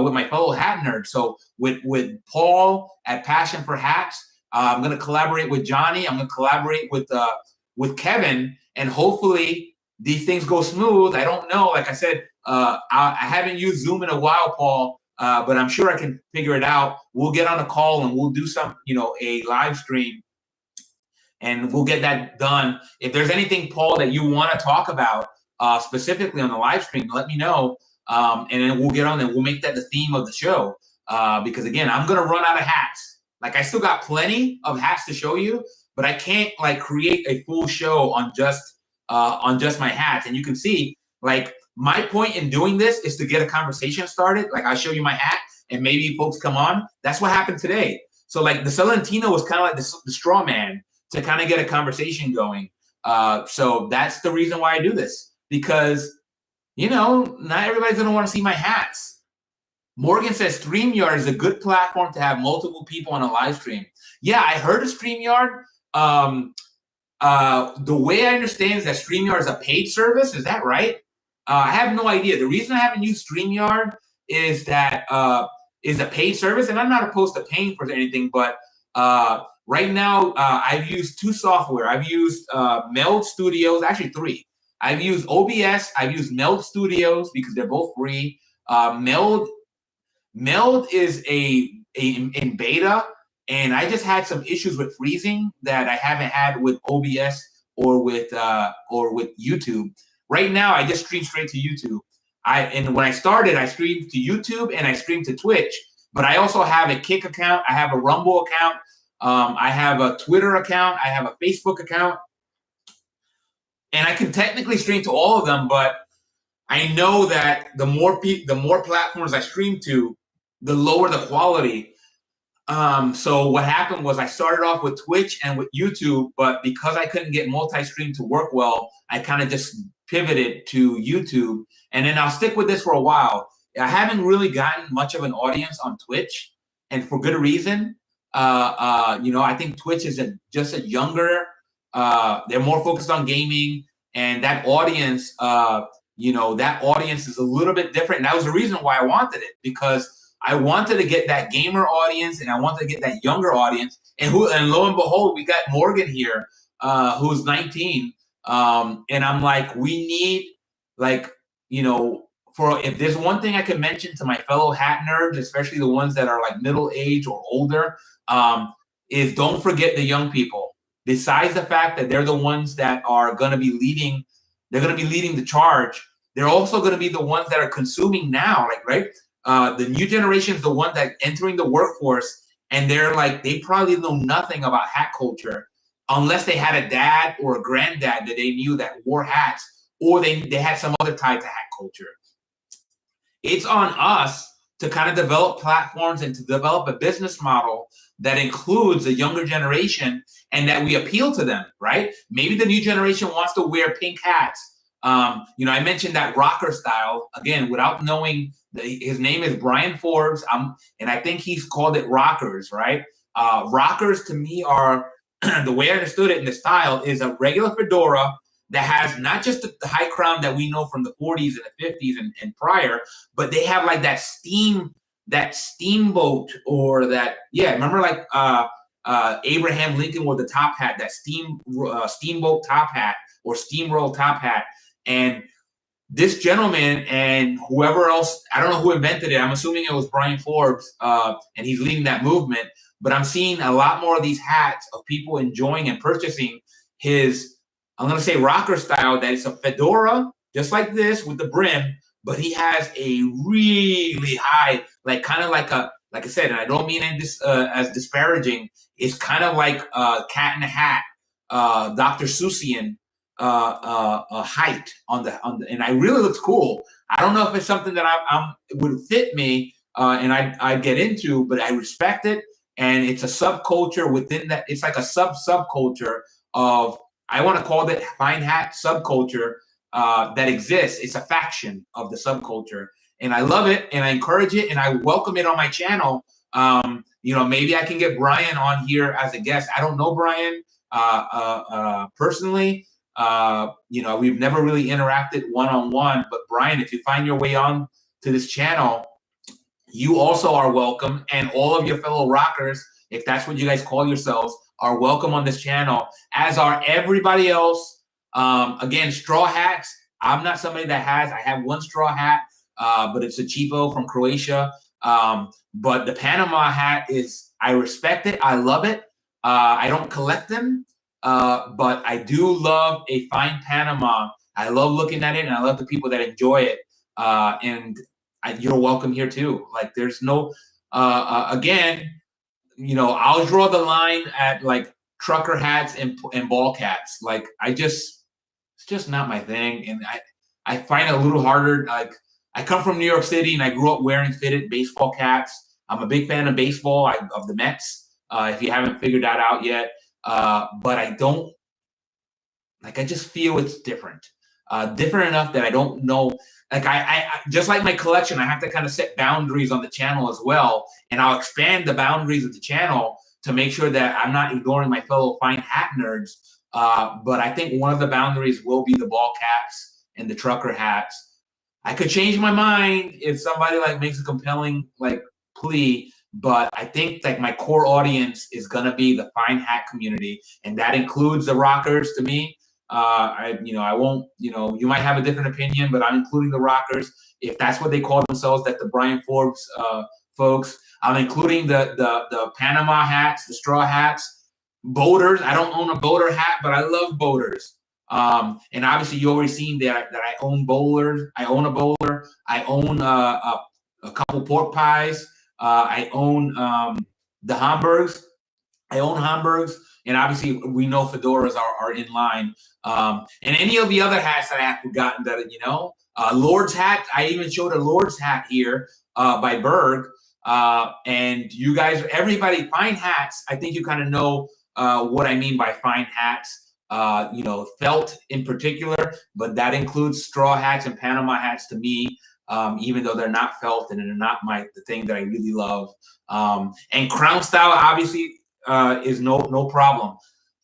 with my fellow hat nerds. So with Paul at Passion for Hats, I'm going to collaborate with Johnny. I'm going to collaborate with Kevin, and hopefully these things go smooth. I don't know. Like I said, I haven't used Zoom in a while, Paul, but I'm sure I can figure it out. We'll get on a call and we'll do some, a live stream, and we'll get that done. If there's anything, Paul, that you want to talk about specifically on the live stream, let me know. And then we'll get on and we'll make that the theme of the show. Because again, I'm going to run out of hats. Like I still got plenty of hats to show you, but I can't like create a full show on just my hats. And you can see, like, my point in doing this is to get a conversation started. Like I'll show you my hat and maybe folks come on. That's what happened today. So like the Selentino was kind of like the straw man to kind of get a conversation going. So that's the reason why I do this, because, not everybody's going to want to see my hats. Morgan says StreamYard is a good platform to have multiple people on a live stream. Yeah, I heard of StreamYard. The way I understand is that StreamYard is a paid service. Is that right? I have no idea. The reason I haven't used StreamYard is that is a paid service, and I'm not opposed to paying for anything, but right now I've used two software. I've used Meld Studios, actually three. I've used OBS, I've used Meld Studios because they're both free. Meld Meld is in beta, and I just had some issues with freezing that I haven't had with OBS or with YouTube. Right now, I just stream straight to YouTube. And when I started, I streamed to YouTube and I streamed to Twitch. But I also have a Kick account. I have a Rumble account. I have a Twitter account. I have a Facebook account. And I can technically stream to all of them, but I know that the more platforms I stream to, the lower the quality. So what happened was I started off with Twitch and with YouTube, but because I couldn't get multi-stream to work well, I kind of just pivoted to YouTube. And then I'll stick with this for a while. I haven't really gotten much of an audience on Twitch, and for good reason. I think Twitch is just a younger, they're more focused on gaming, and that audience, that audience is a little bit different. And that was the reason why I wanted it, because I wanted to get that gamer audience, and I wanted to get that younger audience. And lo and behold, we got Morgan here, who's 19. And I'm like, we need, if there's one thing I could mention to my fellow hat nerds, especially the ones that are like middle age or older, is don't forget the young people. Besides the fact that they're the ones that are going to be leading, the charge. They're also going to be the ones that are consuming now, right? The new generation is the one that entering the workforce, and they probably know nothing about hat culture unless they had a dad or a granddad that they knew that wore hats, or they had some other tie to hat culture. It's on us to kind of develop platforms and to develop a business model that includes the younger generation and that we appeal to them, right? Maybe the new generation wants to wear pink hats. I mentioned that rocker style, again, without knowing his name is Brian Forbes, and I think he's called it rockers, right? Rockers to me are, the way I understood it in the style, is a regular fedora that has not just the high crown that we know from the 40s and the 50s and prior, but they have like that steamboat, or that, remember like Abraham Lincoln wore the top hat, that steamboat top hat or steamroll top hat. And this gentleman and whoever else, I don't know who invented it. I'm assuming it was Brian Forbes, and he's leading that movement. But I'm seeing a lot more of these hats of people enjoying and purchasing his, I'm going to say rocker style, that it's a fedora, just like this with the brim, but he has a really high, like I said, and I don't mean it as disparaging, it's kind of like Cat in the Hat, Dr. Seussian height on the, and it really looks cool. I don't know if it's something that would fit me, and I'd get into, but I respect it. And it's a subculture within that. It's like a subculture of, I want to call it fine hat subculture that exists. It's a faction of the subculture, and I love it, and I encourage it, and I welcome it on my channel. Maybe I can get Brian on here as a guest. I don't know Brian personally. We've never really interacted one-on-one, but Brian, if you find your way on to this channel, you also are welcome, and all of your fellow rockers, if that's what you guys call yourselves, are welcome on this channel, as are everybody else. Again, straw hats. I'm not somebody that I have one straw hat, but it's a cheapo from Croatia. But the Panama hat I respect it. I love it. I don't collect them, but I do love a fine Panama. I love looking at it, and I love the people that enjoy it. You're welcome here too. Like, there's no, again, I'll draw the line at like trucker hats and ball caps. Like, it's just not my thing. And I find it a little harder. Like, I come from New York City, and I grew up wearing fitted baseball caps. I'm a big fan of baseball, of the Mets, if you haven't figured that out yet. But I don't, like, I just feel it's different. Different enough that I don't know. Like, I just like my collection, I have to kind of set boundaries on the channel as well. And I'll expand the boundaries of the channel to make sure that I'm not ignoring my fellow fine hat nerds. But I think one of the boundaries will be the ball caps and the trucker hats. I could change my mind if somebody like makes a compelling like plea, but I think like my core audience is gonna be the fine hat community, and that includes the rockers to me. I won't, you might have a different opinion, but I'm including the rockers. If that's what they call themselves, that the Brian Forbes folks. I'm including the Panama hats, the straw hats, boaters. I don't own a boater hat, but I love boaters. And obviously, you already seen that I own bowlers. I own a bowler. I own a couple pork pies. I own the Hamburgs. I own Hamburgs, and obviously we know fedoras are in line. And any of the other hats that I have forgotten that, Lord's hat. I even showed a Lord's hat here by Berg. And you guys, everybody, fine hats. I think you kind of know what I mean by fine hats. Felt in particular, but that includes straw hats and Panama hats to me. Even though they're not felt and they're not the thing that I really love. And crown style, obviously, is no problem.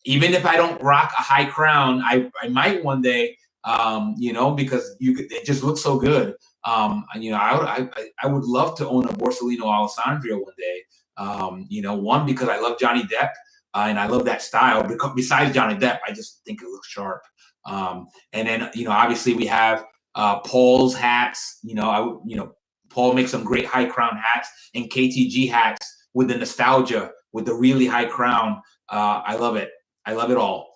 Even if I don't rock a high crown, I might one day, because it just looks so good. I would love to own a Borsellino Alessandria one day. One, because I love Johnny Depp and I love that style. Because besides Johnny Depp, I just think it looks sharp. And then obviously we have Paul's hats. Paul makes some great high crown hats, and KTG hats with the nostalgia, with the really high crown. I love it. I love it all.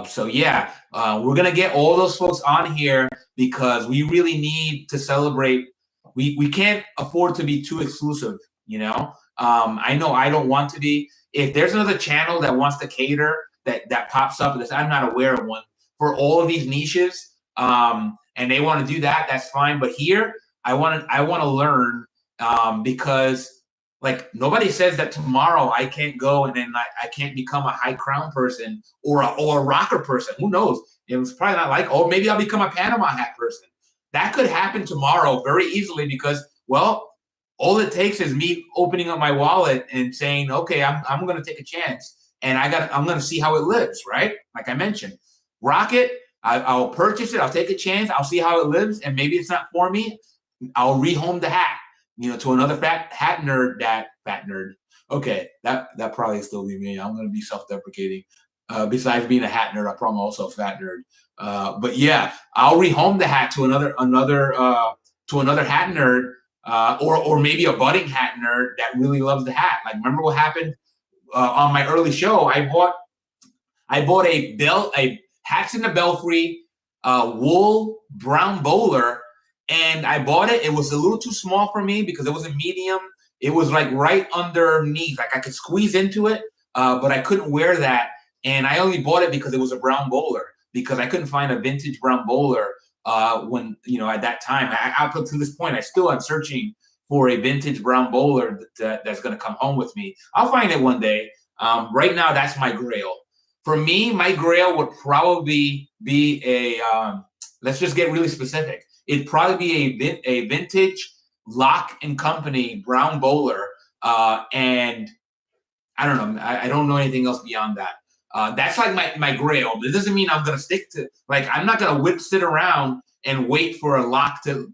So yeah, we're gonna get all those folks on here because we really need to celebrate. We can't afford to be too exclusive. I know I don't want to be. If there's another channel that wants to cater that pops up, I'm not aware of one for all of these niches, and they want to do that, that's fine. But here, I want to learn because. Like, nobody says that tomorrow I can't go and then I can't become a high crown person or a rocker person. Who knows? It's probably not like, or maybe I'll become a Panama hat person. That could happen tomorrow very easily because, well, all it takes is me opening up my wallet and saying, okay, I'm going to take a chance and I'm going to see how it lives, right? Like I mentioned, rock it. I'll purchase it. I'll take a chance. I'll see how it lives. And maybe it's not for me. I'll rehome the hat. To another fat nerd. Okay, that probably still be me. I'm gonna be self-deprecating. Besides being a hat nerd, I'm probably also a fat nerd. But yeah, I'll rehome the hat to another hat nerd, or maybe a budding hat nerd that really loves the hat. Like, remember what happened on my early show? I bought a Hats in the Belfry wool brown bowler. And I bought it. It was a little too small for me because it was a medium. It was like right underneath. Like I could squeeze into it, but I couldn't wear that. And I only bought it because it was a brown bowler, because I couldn't find a vintage brown bowler when, at that time. Up to this point, I still am searching for a vintage brown bowler that's going to come home with me. I'll find it one day. Right now, that's my grail. For me, my grail would probably be let's just get really specific. It'd probably be a vintage Lock and Company brown bowler, and I don't know. I don't know anything else beyond that. That's like my grail. It doesn't mean I'm gonna stick to, like, I'm not gonna sit around and wait for a Lock to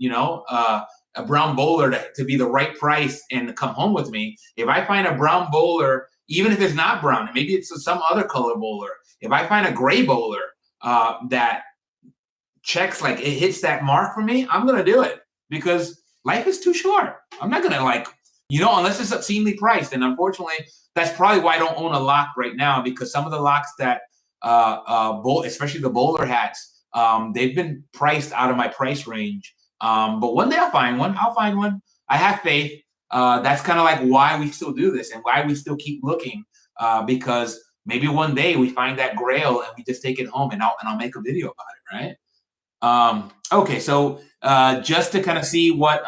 a brown bowler to be the right price and to come home with me. If I find a brown bowler, even if it's not brown, maybe it's some other color bowler. If I find a gray bowler that checks, like, it hits that mark for me, I'm gonna do it because life is too short. I'm not gonna, unless it's obscenely priced. And unfortunately, that's probably why I don't own a Lock right now, because some of the Locks that especially the bowler hats, they've been priced out of my price range. But one day I'll find one. I have faith. That's kind of like why we still do this and why we still keep looking, because maybe one day we find that grail and we just take it home, and I'll make a video about it, right? Okay, so just to kind of see what,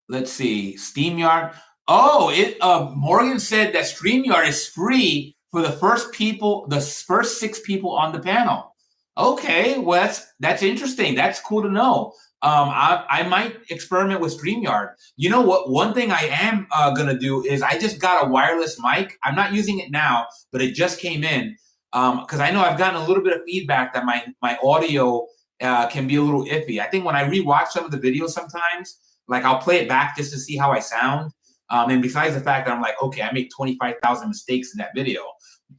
let's see, StreamYard. Oh, Morgan said that StreamYard is free for the first 6 people on the panel. Okay, well, that's interesting. That's cool to know. I might experiment with StreamYard. You know what? One thing I am gonna do is I just got a wireless mic. I'm not using it now, but it just came in. Because I know I've gotten a little bit of feedback that my audio can be a little iffy. I think when I rewatch some of the videos sometimes, like, I'll play it back just to see how I sound. And besides the fact that I'm like, okay, I made 25,000 mistakes in that video.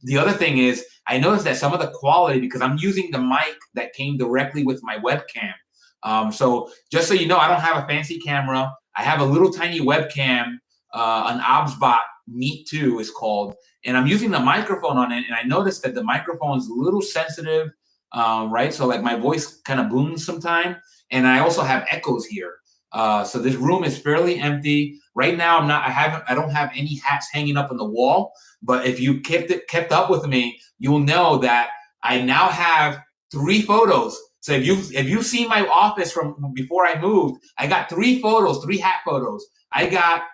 The other thing is I noticed that some of the quality, because I'm using the mic that came directly with my webcam. So just so you know, I don't have a fancy camera. I have a little tiny webcam, an OBSBot Meet 2 is called, and I'm using the microphone on it, and I noticed that the microphone is a little sensitive, right? So like my voice kind of booms sometimes, and I also have echoes here. So this room is fairly empty right now. I don't have any hats hanging up on the wall. But if you kept up with me, you'll know that I now have 3 photos. So if you've seen my office from before I moved, I got 3 photos, 3 hat photos. I got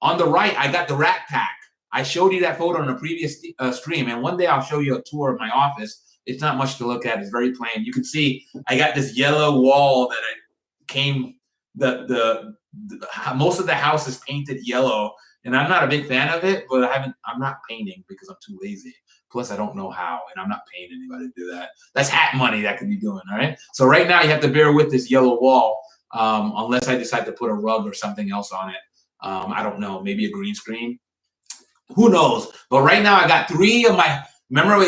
on the right, I got the Rat Pack. I showed you that photo in a previous stream, and one day I'll show you a tour of my office. It's not much to look at. It's very plain. You can see I got this yellow wall that I came. The most of the house is painted yellow, and I'm not a big fan of it. But I'm not painting because I'm too lazy. Plus, I don't know how, and I'm not paying anybody to do that. That's hat money that could be doing. All right. So right now you have to bear with this yellow wall, unless I decide to put a rug or something else on it. I don't know, maybe a green screen. Who knows? But right now I got 3 of my. Remember,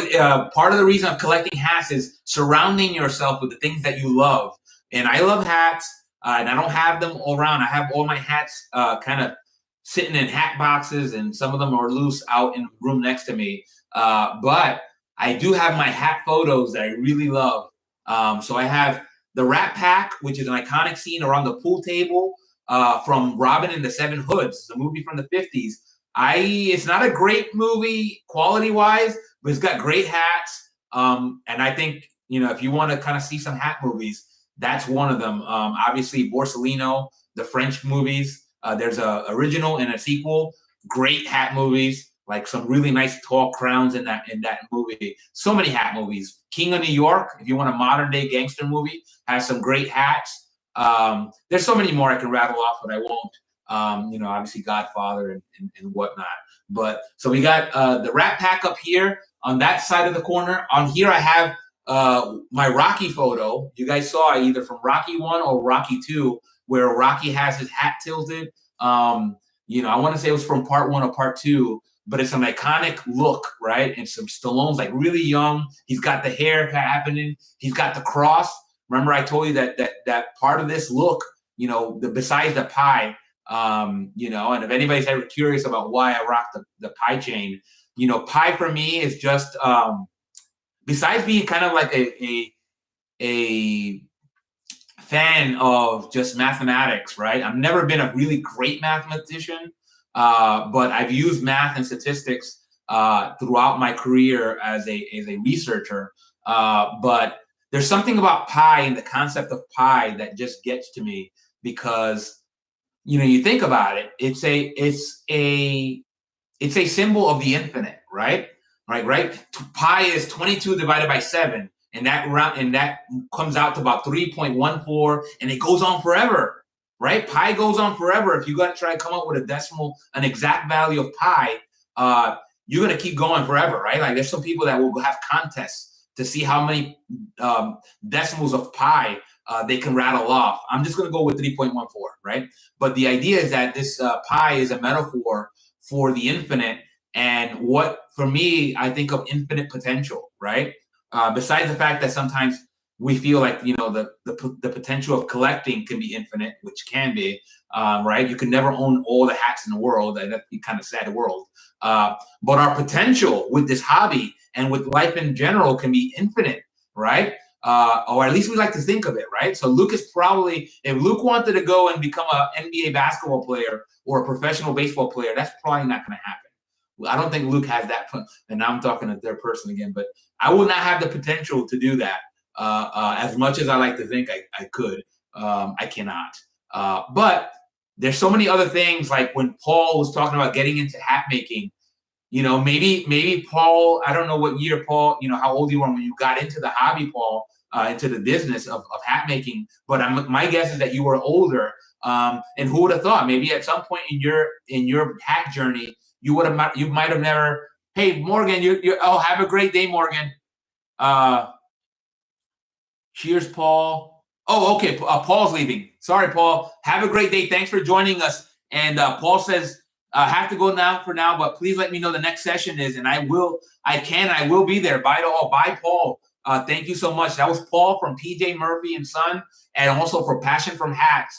part of the reason of collecting hats is surrounding yourself with the things that you love. And I love hats, and I don't have them all around. I have all my hats kind of sitting in hat boxes, and some of them are loose out in the room next to me. But I do have my hat photos that I really love. So I have the Rat Pack, which is an iconic scene around the pool table from Robin and the Seven Hoods. It's a movie from the 50s. It's not a great movie quality-wise, but it's got great hats. And I think, if you want to kind of see some hat movies, that's one of them. Obviously, Borsellino, the French movies. There's a original and a sequel. Great hat movies, like some really nice tall crowns in that movie. So many hat movies. King of New York, if you want a modern-day gangster movie, has some great hats. There's so many more I can rattle off, but I won't. Obviously Godfather and whatnot. But so we got the Rat Pack up here on that side of the corner. On here I have my Rocky photo. You guys saw either from Rocky 1 or Rocky 2, where Rocky has his hat tilted. I want to say it was from part 1 or part 2, but it's an iconic look, right? And some Stallone's like really young. He's got the hair happening. He's got the cross. Remember I told you that part of this look, besides the pie, and if anybody's ever curious about why I rock the pie chain, pie for me is just, besides being kind of like a fan of just mathematics, right? I've never been a really great mathematician, but I've used math and statistics throughout my career as a researcher. But there's something about pi and the concept of pi that just gets to me because, you think about it, it's a symbol of the infinite, right? Right. Pi is 22 divided by 7, and that comes out to about 3.14, and it goes on forever, right? Pi goes on forever. If you got to try to come up with an exact value of pi, you're going to keep going forever, right? Like there's some people that will have contests to see how many decimals of pi they can rattle off. I'm just going to go with 3.14, right? But the idea is that this pi is a metaphor for the infinite, and what, for me, I think of infinite potential, right? Besides the fact that sometimes we feel like, the potential of collecting can be infinite, which can be, right? You can never own all the hats in the world. That'd be kind of sad world. But our potential with this hobby and with life in general can be infinite, right? Or at least we like to think of it, right? So Luke is probably, if Luke wanted to go and become an NBA basketball player or a professional baseball player, that's probably not going to happen. I don't think Luke has that, and now I'm talking to their person again, but I would not have the potential to do that as much as I like to think I could. I cannot. But there's so many other things, like when Paul was talking about getting into hat making, maybe Paul, I don't know what year, Paul, how old you were when you got into the hobby, Paul, into the business of hat making. But my guess is that you were older. And who would have thought maybe at some point in your hat journey, you might have never, hey, Morgan, oh, have a great day, Morgan. Cheers, Paul. Oh, okay. Paul's leaving. Sorry, Paul. Have a great day. Thanks for joining us. And Paul says, I have to go now, but please let me know the next session is, and I will be there. Bye to all. Bye, Paul. Thank you so much. That was Paul from PJ Murphy and Son, and also for Passion from Hats.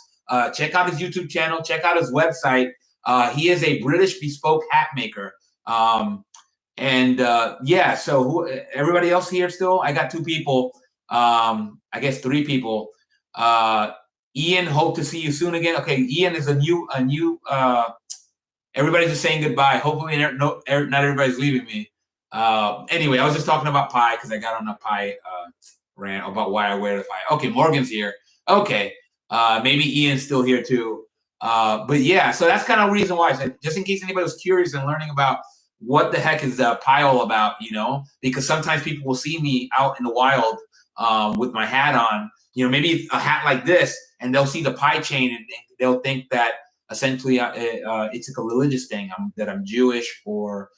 check out his YouTube channel, check out his website. He is a British bespoke hat maker. Yeah, so everybody else here still? I got 2 people. I guess 3 people. Ian, hope to see you soon again. Okay, Ian is a new everybody's just saying goodbye. Hopefully not everybody's leaving me. Anyway, I was just talking about pie because I got on a pie rant about why I wear the pie. Okay, Morgan's here. Okay, maybe Ian's still here too. But yeah, so that's kind of the reason why. So just in case anybody was curious and learning about what the heck is the pie all about, because sometimes people will see me out in the wild with my hat on, maybe a hat like this, and they'll see the pie chain and they'll think that essentially it's like a religious thing, that I'm Jewish or,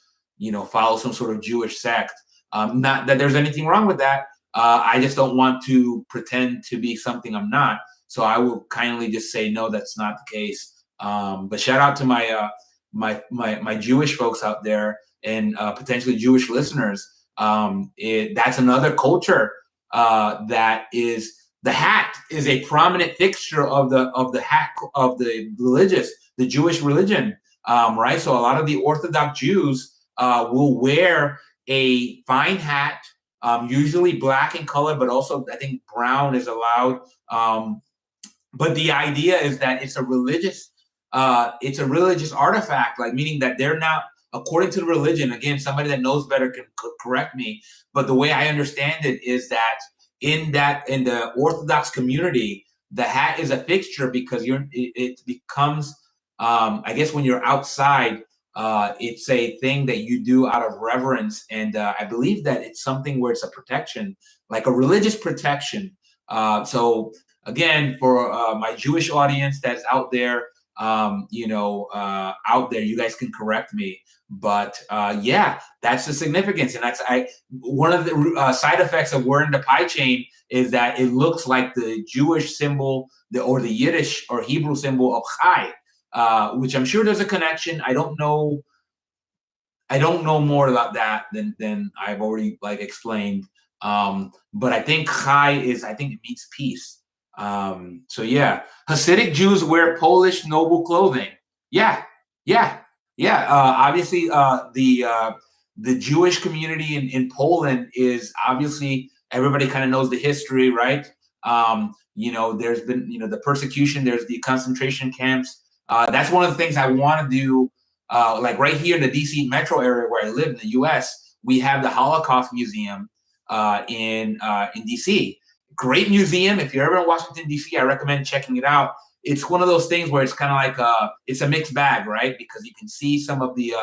follow some sort of Jewish sect. Not that there's anything wrong with that. I just don't want to pretend to be something I'm not. So I will kindly just say, no, that's not the case. But shout out to my Jewish folks out there and potentially Jewish listeners. That's another culture that is. The hat is a prominent fixture of the hat of the Jewish religion, right? So a lot of the Orthodox Jews will wear a fine hat, usually black in color, but also I think brown is allowed. But the idea is that it's a religious artifact, like meaning that they're not, according to the religion. Again, somebody that knows better can correct me, but the way I understand it is that in the Orthodox community, the hat is a fixture because it becomes, I guess when you're outside, it's a thing that you do out of reverence, and I believe that it's something where it's a protection, like a religious protection. So again, for my Jewish audience that's out there, you guys can correct me. But yeah, that's the significance, and one of the side effects of wearing the pie chain is that it looks like the Jewish symbol, or the Yiddish or Hebrew symbol of Chai, which I'm sure there's a connection. I don't know more about that than I've already explained. But I think Chai it means peace. So yeah, Hasidic Jews wear Polish noble clothing. Yeah, yeah. Yeah, obviously, the Jewish community in Poland is obviously, everybody kind of knows the history, right? There's been the persecution, there's the concentration camps. That's one of the things I want to do. Like right here in the DC metro area where I live in the U.S., we have the Holocaust Museum in DC. Great museum. If you're ever in Washington D.C., I recommend checking it out. It's one of those things where it's kind of like it's a mixed bag, right? Because you can see some of the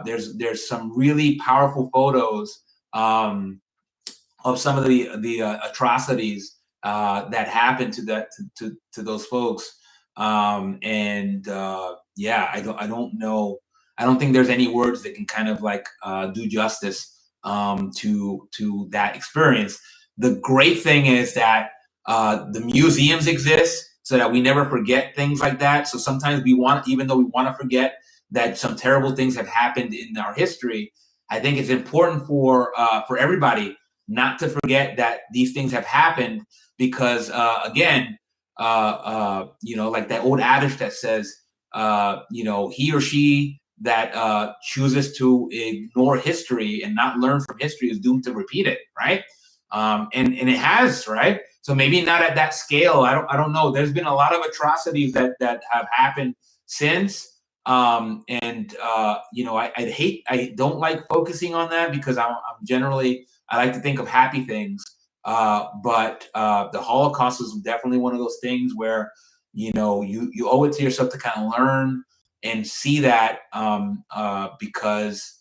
there's some really powerful photos of some of the atrocities that happened to those folks. Yeah, I don't know. I don't think there's any words that can kind of do justice to that experience. The great thing is that the museums exist so that we never forget things like that. So sometimes even though we want to forget that some terrible things have happened in our history, I think it's important for everybody not to forget that these things have happened, because again, like that old adage that says, he or she that chooses to ignore history and not learn from history is doomed to repeat it, right? And it has, right? So maybe not at that scale. I don't know. There's been a lot of atrocities that have happened since. I don't like focusing on that because I'm generally, I like to think of happy things. But the Holocaust is definitely one of those things where, you owe it to yourself to kind of learn and see that, because,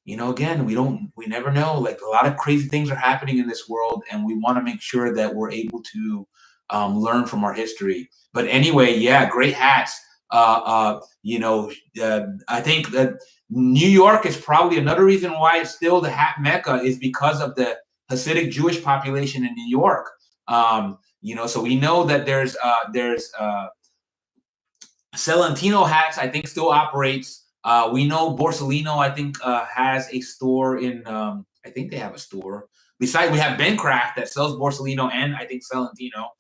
again, we never know. Like, a lot of crazy things are happening in this world, and we want to make sure that we're able to learn from our history. But anyway, yeah, great hats. I think that New York is probably another reason why it's still the hat mecca, is because of the Hasidic Jewish population in New York. So we know that there's Selentino hats, I think, still operates. We know Borsalino, I think, has a store in, I think they have a store. Besides, we have Bencraft that sells Borsalino and I think Selentino.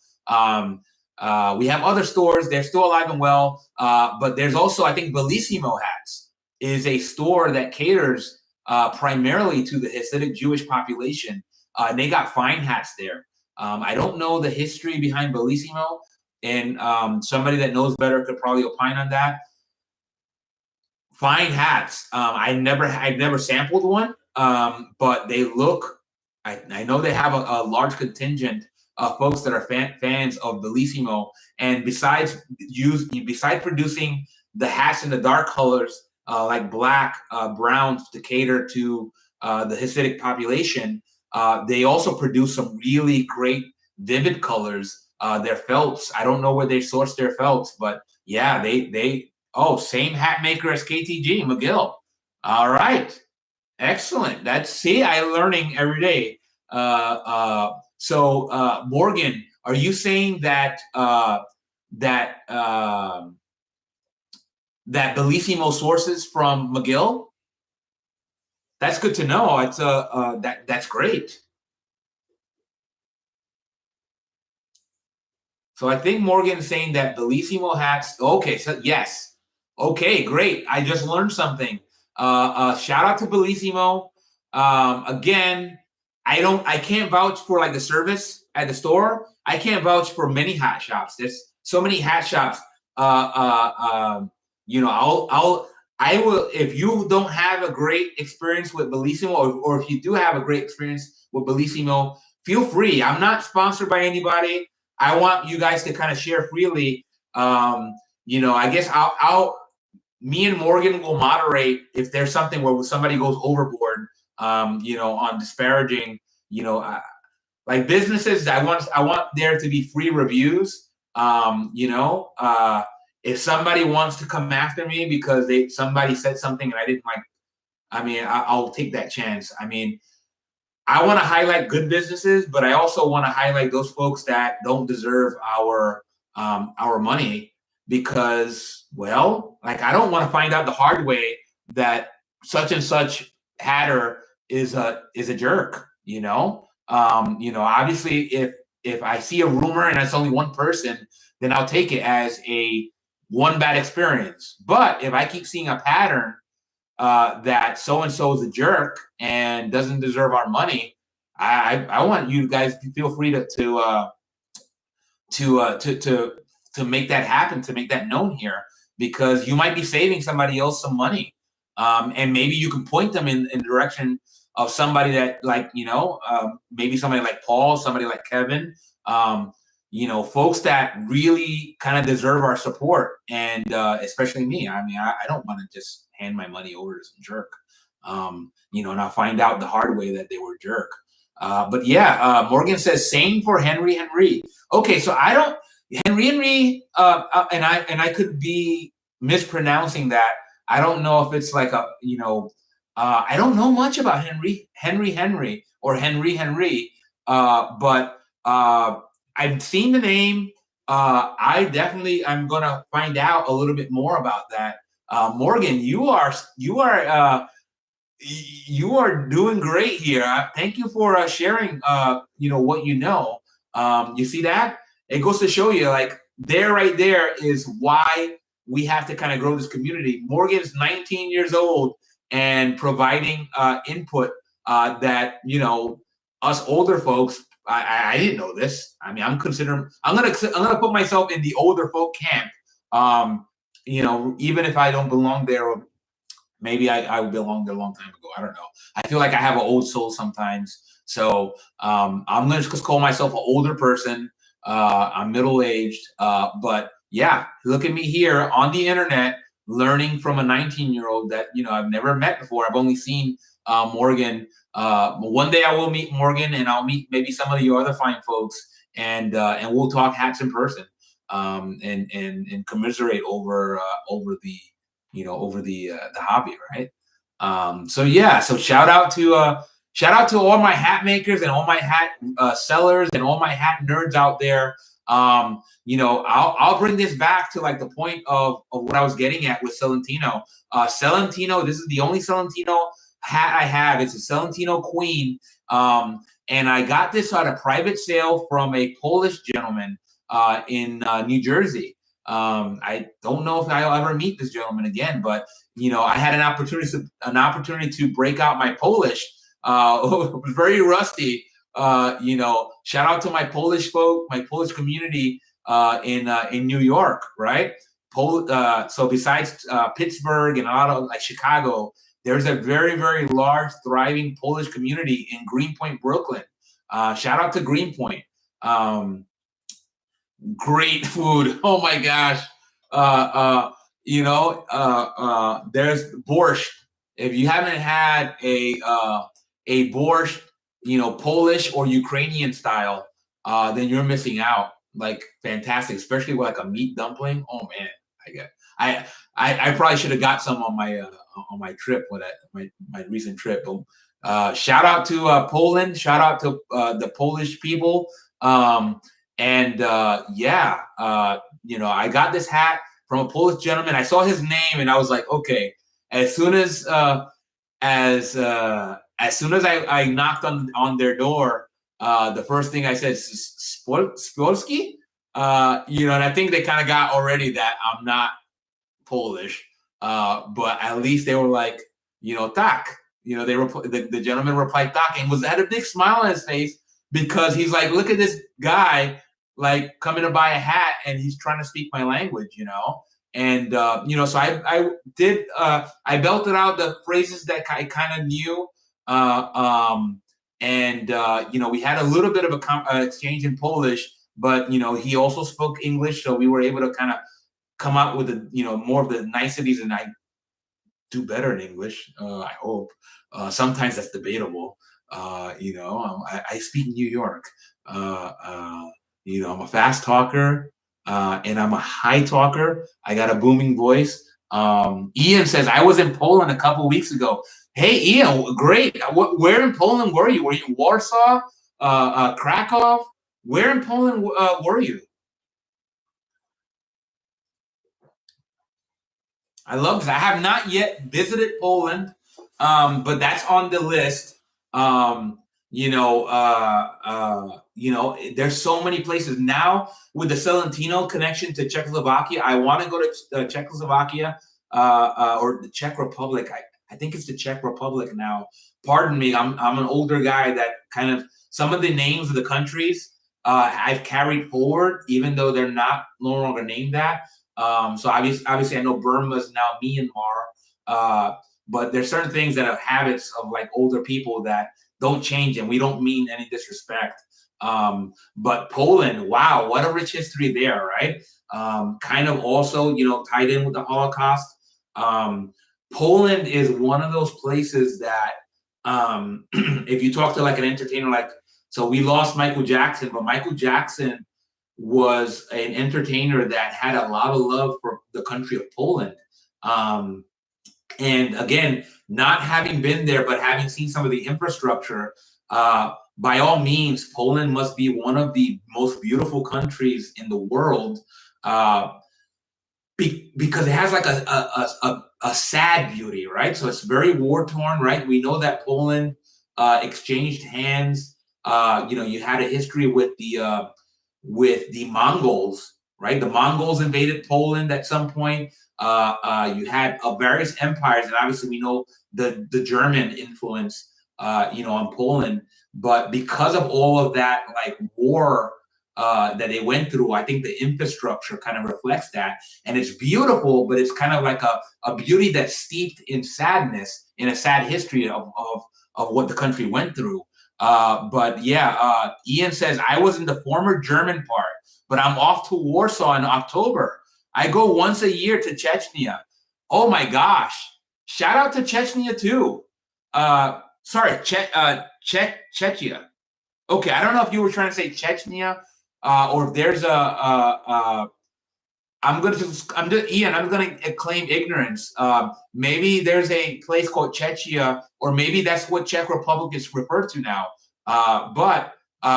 We have other stores; they're still alive and well. But there's also, I think, Bellissimo Hats is a store that caters primarily to the Hasidic Jewish population. And they got fine hats there. I don't know the history behind Bellissimo, and somebody that knows better could probably opine on that. Fine hats. I've never sampled one, but they look. I know they have a large contingent of folks that are fans of Bellissimo, and besides producing the hats in the dark colors like black, browns to cater to the Hasidic population, they also produce some really great vivid colors. Their felts. I don't know where they source their felts, but yeah, they Oh, same hat maker as KTG, McGill. All right. Excellent. I'm learning every day. Morgan, are you saying that that that Bellissimo sources from McGill? That's good to know. It's that's great. So I think Morgan's saying that Bellissimo hats. Okay, so yes. Okay, great. I just learned something. Shout out to Bellissimo. Again, I can't vouch for like the service at the store. I can't vouch for many hat shops. There's so many hat shops. You know, I will, if you don't have a great experience with Bellissimo, or if you do have a great experience with Bellissimo, feel free. I'm not sponsored by anybody. I want you guys to kind of share freely. You know, I guess me and Morgan will moderate if there's something where somebody goes overboard, you know, on disparaging, you know, like businesses. I want there to be free reviews. You know, if somebody wants to come after me because somebody said something and I didn't like, I mean, I'll take that chance. I mean, I want to highlight good businesses, but I also want to highlight those folks that don't deserve our money because, well, like I don't want to find out the hard way that such and such hatter is a jerk. You know, obviously if I see a rumor and it's only one person, then I'll take it as a one bad experience. But if I keep seeing a pattern that so and so is a jerk and doesn't deserve our money, I want you guys to feel free to make that happen, to make that known here, because you might be saving somebody else some money, and maybe you can point them in the direction of somebody that, like, you know, maybe somebody like Paul, somebody like Kevin, you know, folks that really kind of deserve our support, and especially me. I mean, I don't want to just hand my money over to some jerk, you know, and I'll find out the hard way that they were a jerk. But yeah, Morgan says same for Henry. Okay, so I don't Henry, and I could be mispronouncing that. I don't know if it's like a, you know, I don't know much about Henry, or Henry, but I've seen the name. I'm gonna find out a little bit more about that. Morgan, you are doing great here. Thank you for sharing. You know what you know. You see that? It goes to show you, like, right there is why we have to kind of grow this community. Morgan's 19 years old and providing input that, you know, us older folks. I didn't know this. I mean, I'm gonna put myself in the older folk camp. You know, even if I don't belong there, or maybe I belonged there a long time ago. I don't know. I feel like I have an old soul sometimes. So I'm gonna just call myself an older person. I'm middle aged, but yeah, look at me here on the internet, learning from a 19-year-old that, you know, I've never met before. I've only seen Morgan. One day I will meet Morgan, and I'll meet maybe some of you other fine folks, and we'll talk hats in person, and commiserate over the, you know, over the hobby, right? So yeah, so shout out to all my hat makers and all my hat sellers and all my hat nerds out there. You know, I'll bring this back to like the point of what I was getting at with Selentino. Selentino, this is the only Selentino hat I have. It's a Selentino Queen. And I got this at a private sale from a Polish gentleman. in New Jersey. I don't know if I'll ever meet this gentleman again, but I had an opportunity to break out my Polish. Very rusty. Shout out to my Polish folk, my Polish community in New York, right? So besides Pittsburgh and a lot of like Chicago, there's a very, very large, thriving Polish community in Greenpoint, Brooklyn. Shout out to Greenpoint. Great food. Oh my gosh. There's borscht. If you haven't had a borscht, Polish or Ukrainian style, then you're missing out. Like fantastic, especially with like a meat dumpling. Oh man, I probably should have got some on my trip with my recent trip. Shout out to Poland. Shout out to the Polish people. I got this hat from a Polish gentleman. I saw his name and I was like, okay. As soon as I knocked on their door, the first thing I said is Spolski. And I think they kind of got already that I'm not Polish, but at least they were like, tak. The gentleman replied tak and had a big smile on his face because he's like, look at this guy like coming to buy a hat and he's trying to speak my language, And so I belted out the phrases that I kind of knew, we had a little bit of a exchange in Polish, but he also spoke English, so we were able to kind of come out with more of the niceties, and I do better in English. I hope. Sometimes that's debatable. I speak New York. I'm a fast talker, and I'm a high talker. I got a booming voice. Ian says, I was in Poland a couple weeks ago. Hey, Ian, great. Where in Poland were you? Were you Warsaw, Krakow? Where in Poland were you? I love that. I have not yet visited Poland, but that's on the list. There's so many places now with the Selentino connection to Czechoslovakia. I want to go to Czechoslovakia or the Czech Republic. I think it's the Czech Republic now. Pardon me, I'm an older guy that kind of some of the names of the countries I've carried forward, even though they're no longer named that. So obviously I know Burma is now Myanmar, but there's certain things that are habits of like older people that don't change, and we don't mean any disrespect. But Poland, wow, what a rich history there, right? Kind of also, tied in with the Holocaust. Poland is one of those places that if you talk to like an entertainer, so we lost Michael Jackson, but Michael Jackson was an entertainer that had a lot of love for the country of Poland. And again, not having been there, but having seen some of the infrastructure, by all means, Poland must be one of the most beautiful countries in the world, because it has like a sad beauty, right? So it's very war-torn, right? We know that Poland exchanged hands. You had a history with the Mongols, right? The Mongols invaded Poland at some point. You had various empires, and obviously we know the German influence, on Poland. But because of all of that, like war that they went through, I think the infrastructure kind of reflects that, and it's beautiful. But it's kind of like a beauty that's steeped in sadness, in a sad history of what the country went through. But yeah, Ian says, I was in the former German part, but I'm off to Warsaw in October. I go once a year to Chechnya. Oh my gosh. Shout out to Chechnya too. Sorry, Czechia. Okay, I don't know if you were trying to say Chechnya, or if there's Ian, I'm gonna claim ignorance. Maybe there's a place called Czechia, or maybe that's what Czech Republic is referred to now. But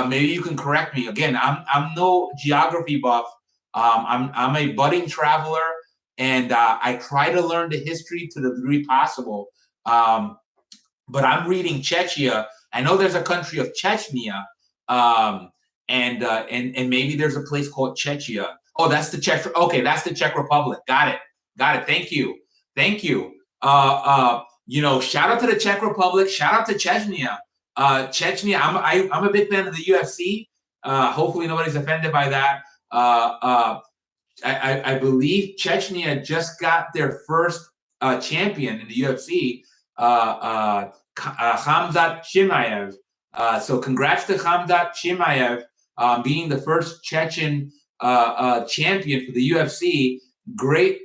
maybe you can correct me. Again, I'm no geography buff. I'm a budding traveler, and I try to learn the history to the degree possible. But I'm reading Czechia. I know there's a country of Chechnya, and maybe there's a place called Czechia. Oh, that's the Czech. Okay, that's the Czech Republic. Got it. Thank you. Shout out to the Czech Republic. Shout out to Chechnya. Chechnya. I'm a big fan of the UFC. Hopefully nobody's offended by that. I believe Chechnya just got their first champion in the UFC, Khamzat Chimaev. So congrats to Khamzat Chimaev being the first Chechen champion for the UFC. Great,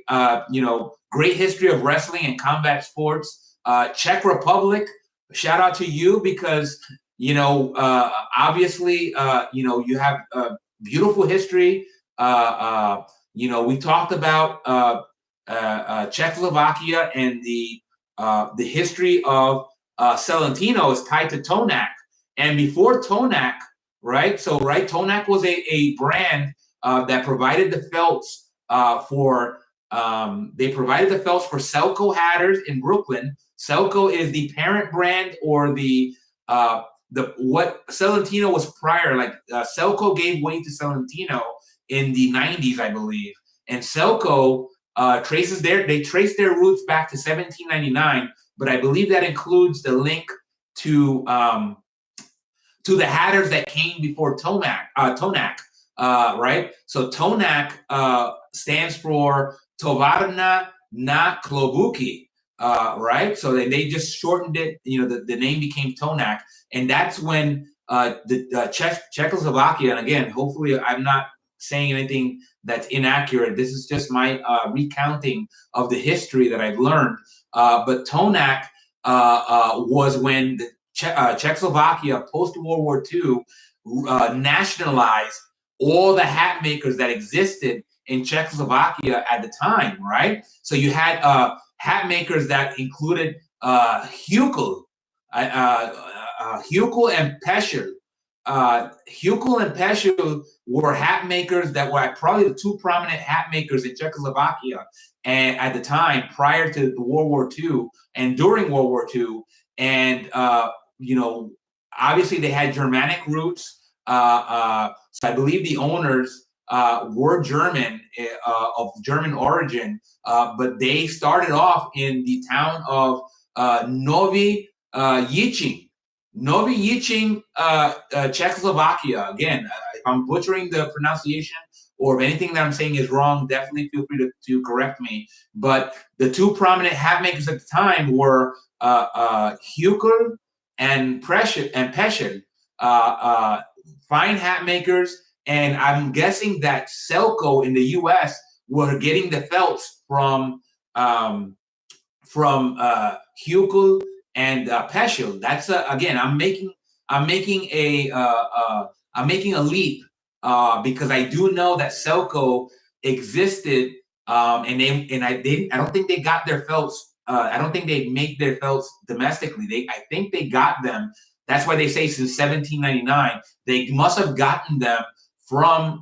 great history of wrestling and combat sports. Czech Republic, shout out to you because obviously you have beautiful history. We talked about Czechoslovakia and the history of Selentino is tied to Tonak. And before Tonak, right? So, right, Tonak was a brand that provided the felts for Selco Hatters in Brooklyn. Selco is the parent brand or the what Selentino was prior. Like Selco gave way to Selentino in the 90s, I believe. And Selco trace their roots back to 1799, but I believe that includes the link to the Hatters that came before Tonak, right? So Tonak stands for Tovarna na Klobuki, right? So they just shortened it. The name became Tonak, and that's when the Czechoslovakia. And again, hopefully, I'm not saying anything that's inaccurate. This is just my recounting of the history that I've learned. But Tonak was when the Czechoslovakia post-World War II nationalized all the hat makers that existed in Czechoslovakia at the time, right? So you had hat makers that included Hukel and Peschel. Hukel and Peschel were hat makers that were probably the two prominent hat makers in Czechoslovakia and at the time prior to the World War II and during World War II. And obviously they had Germanic roots. So I believe the owners were German, of German origin, but they started off in the town of Novi Jičín. Novi Jičín, Czechoslovakia. Again, if I'm butchering the pronunciation or if anything that I'm saying is wrong, definitely feel free to correct me. But the two prominent hat makers at the time were Hukel and Peschel, fine hat makers. And I'm guessing that Selco in the U.S. were getting the felts from Hukel and Peschel. That's again, I'm making a leap because I do know that Selco existed, and I don't think they got their felts. I don't think they make their felts domestically. I think they got them. That's why they say since 1799 they must have gotten them from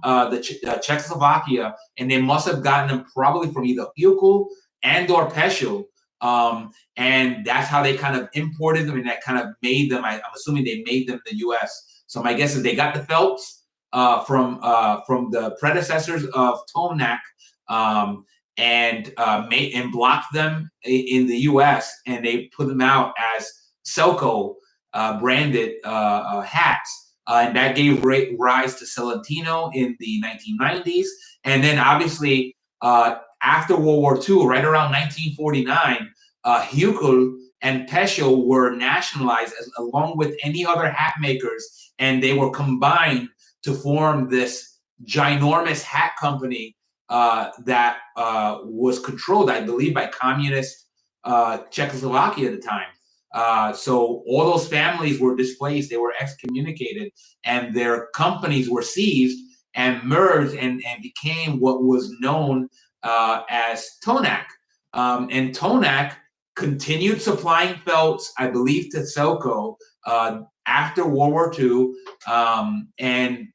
Czechoslovakia, and they must have gotten them probably from either Hukel and or Peschel. And that's how they kind of imported them, and that kind of made them. I'm assuming they made them in the U.S. So my guess is they got the felts from the predecessors of Tonak, and blocked them in the U.S. and they put them out as Selco branded hats. And that gave rise to Selentino in the 1990s. And then obviously after World War II, right around 1949, Hukel and Peschel were nationalized along with any other hat makers, and they were combined to form this ginormous hat company that was controlled, I believe, by communist Czechoslovakia at the time. So all those families were displaced, they were excommunicated, and their companies were seized and merged and became what was known as Tonak. And Tonak continued supplying felts, I believe, to Selco after World War II. And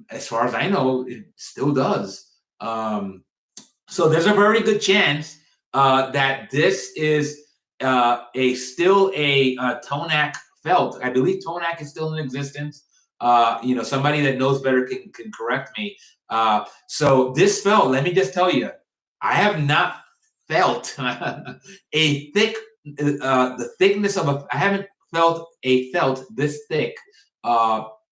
as far as I know, it still does. So there's a very good chance that this is still a Tonak felt. I believe Tonak is still in existence. Somebody that knows better can correct me. So this felt, let me just tell you, I have not felt a thick, the thickness of I haven't felt a felt this thick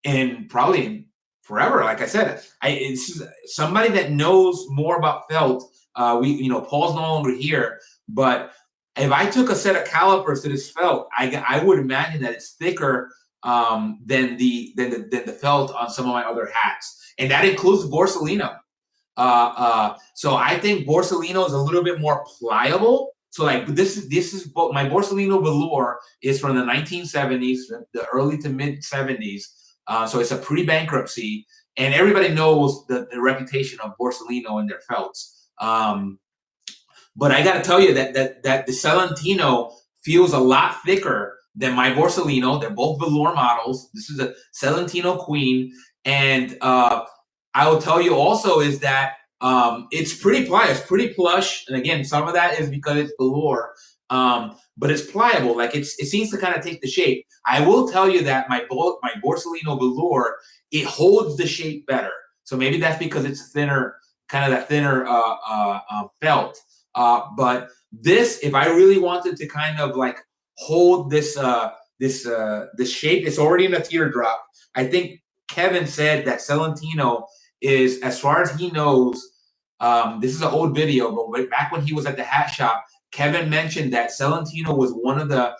in probably forever. Like I said, it's somebody that knows more about felt. Paul's no longer here, but if I took a set of calipers to this felt, I would imagine that it's thicker than the felt on some of my other hats, and that includes Borsalino. So I think Borsalino is a little bit more pliable. So like this is my Borsalino velour is from the 1970s, the early to mid 70s. So it's a pre-bankruptcy, and everybody knows the reputation of Borsalino and their felts. But I got to tell you that the Selentino feels a lot thicker than my Borsalino. They're both velour models. This is a Selentino Queen, and I will tell you also is that it's pretty pliable, it's pretty plush, and again, some of that is because it's velour, but it's pliable. Like it seems to kind of take the shape. I will tell you that my Borsalino velour, it holds the shape better. So maybe that's because it's thinner, kind of that thinner felt. But this, if I really wanted to kind of like hold this shape, it's already in a teardrop. I think Kevin said that Selentino is, as far as he knows, this is an old video, but back when he was at the hat shop, Kevin mentioned that Selentino was one of the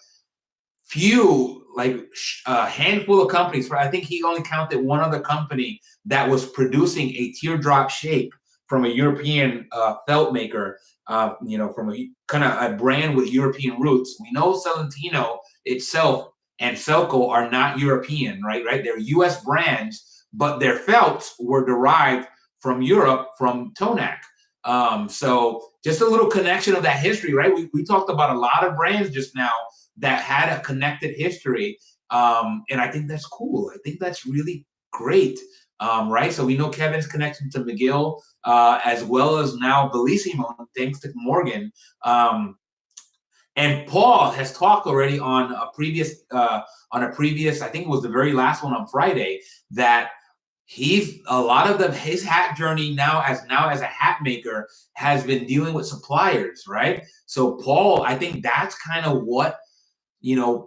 few, like a handful of companies. I think he only counted one other company that was producing a teardrop shape from a European felt maker, from a kind of a brand with European roots. We know Selentino itself and Selco are not European, right? They're U.S. brands, but their felts were derived from Europe, from Tonac. So just a little connection of that history, right? We talked about a lot of brands just now that had a connected history, and I think that's cool. I think that's really great, right? So we know Kevin's connection to McGill, as well as now Bellissimo, thanks to Morgan. And Paul has talked already on a previous, I think it was the very last one on Friday, that a lot of his hat journey now as a hat maker has been dealing with suppliers, right? So Paul, I think that's kind of what,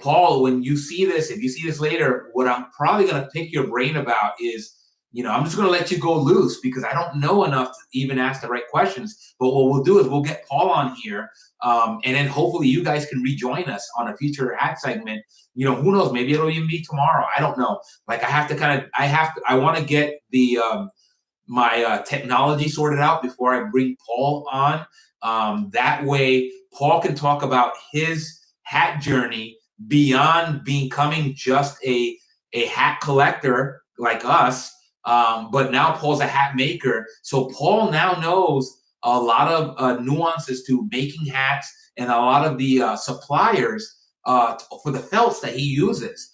Paul, when you see this, if you see this later, what I'm probably going to pick your brain about is, I'm just going to let you go loose because I don't know enough to even ask the right questions. But what we'll do is we'll get Paul on here, and then hopefully you guys can rejoin us on a future hat segment. Who knows? Maybe it'll even be tomorrow. I don't know. Like I want to get the my technology sorted out before I bring Paul on. That way, Paul can talk about his hat journey beyond becoming just a hat collector like us. But now Paul's a hat maker. So Paul now knows a lot of nuances to making hats and a lot of the suppliers for the felts that he uses.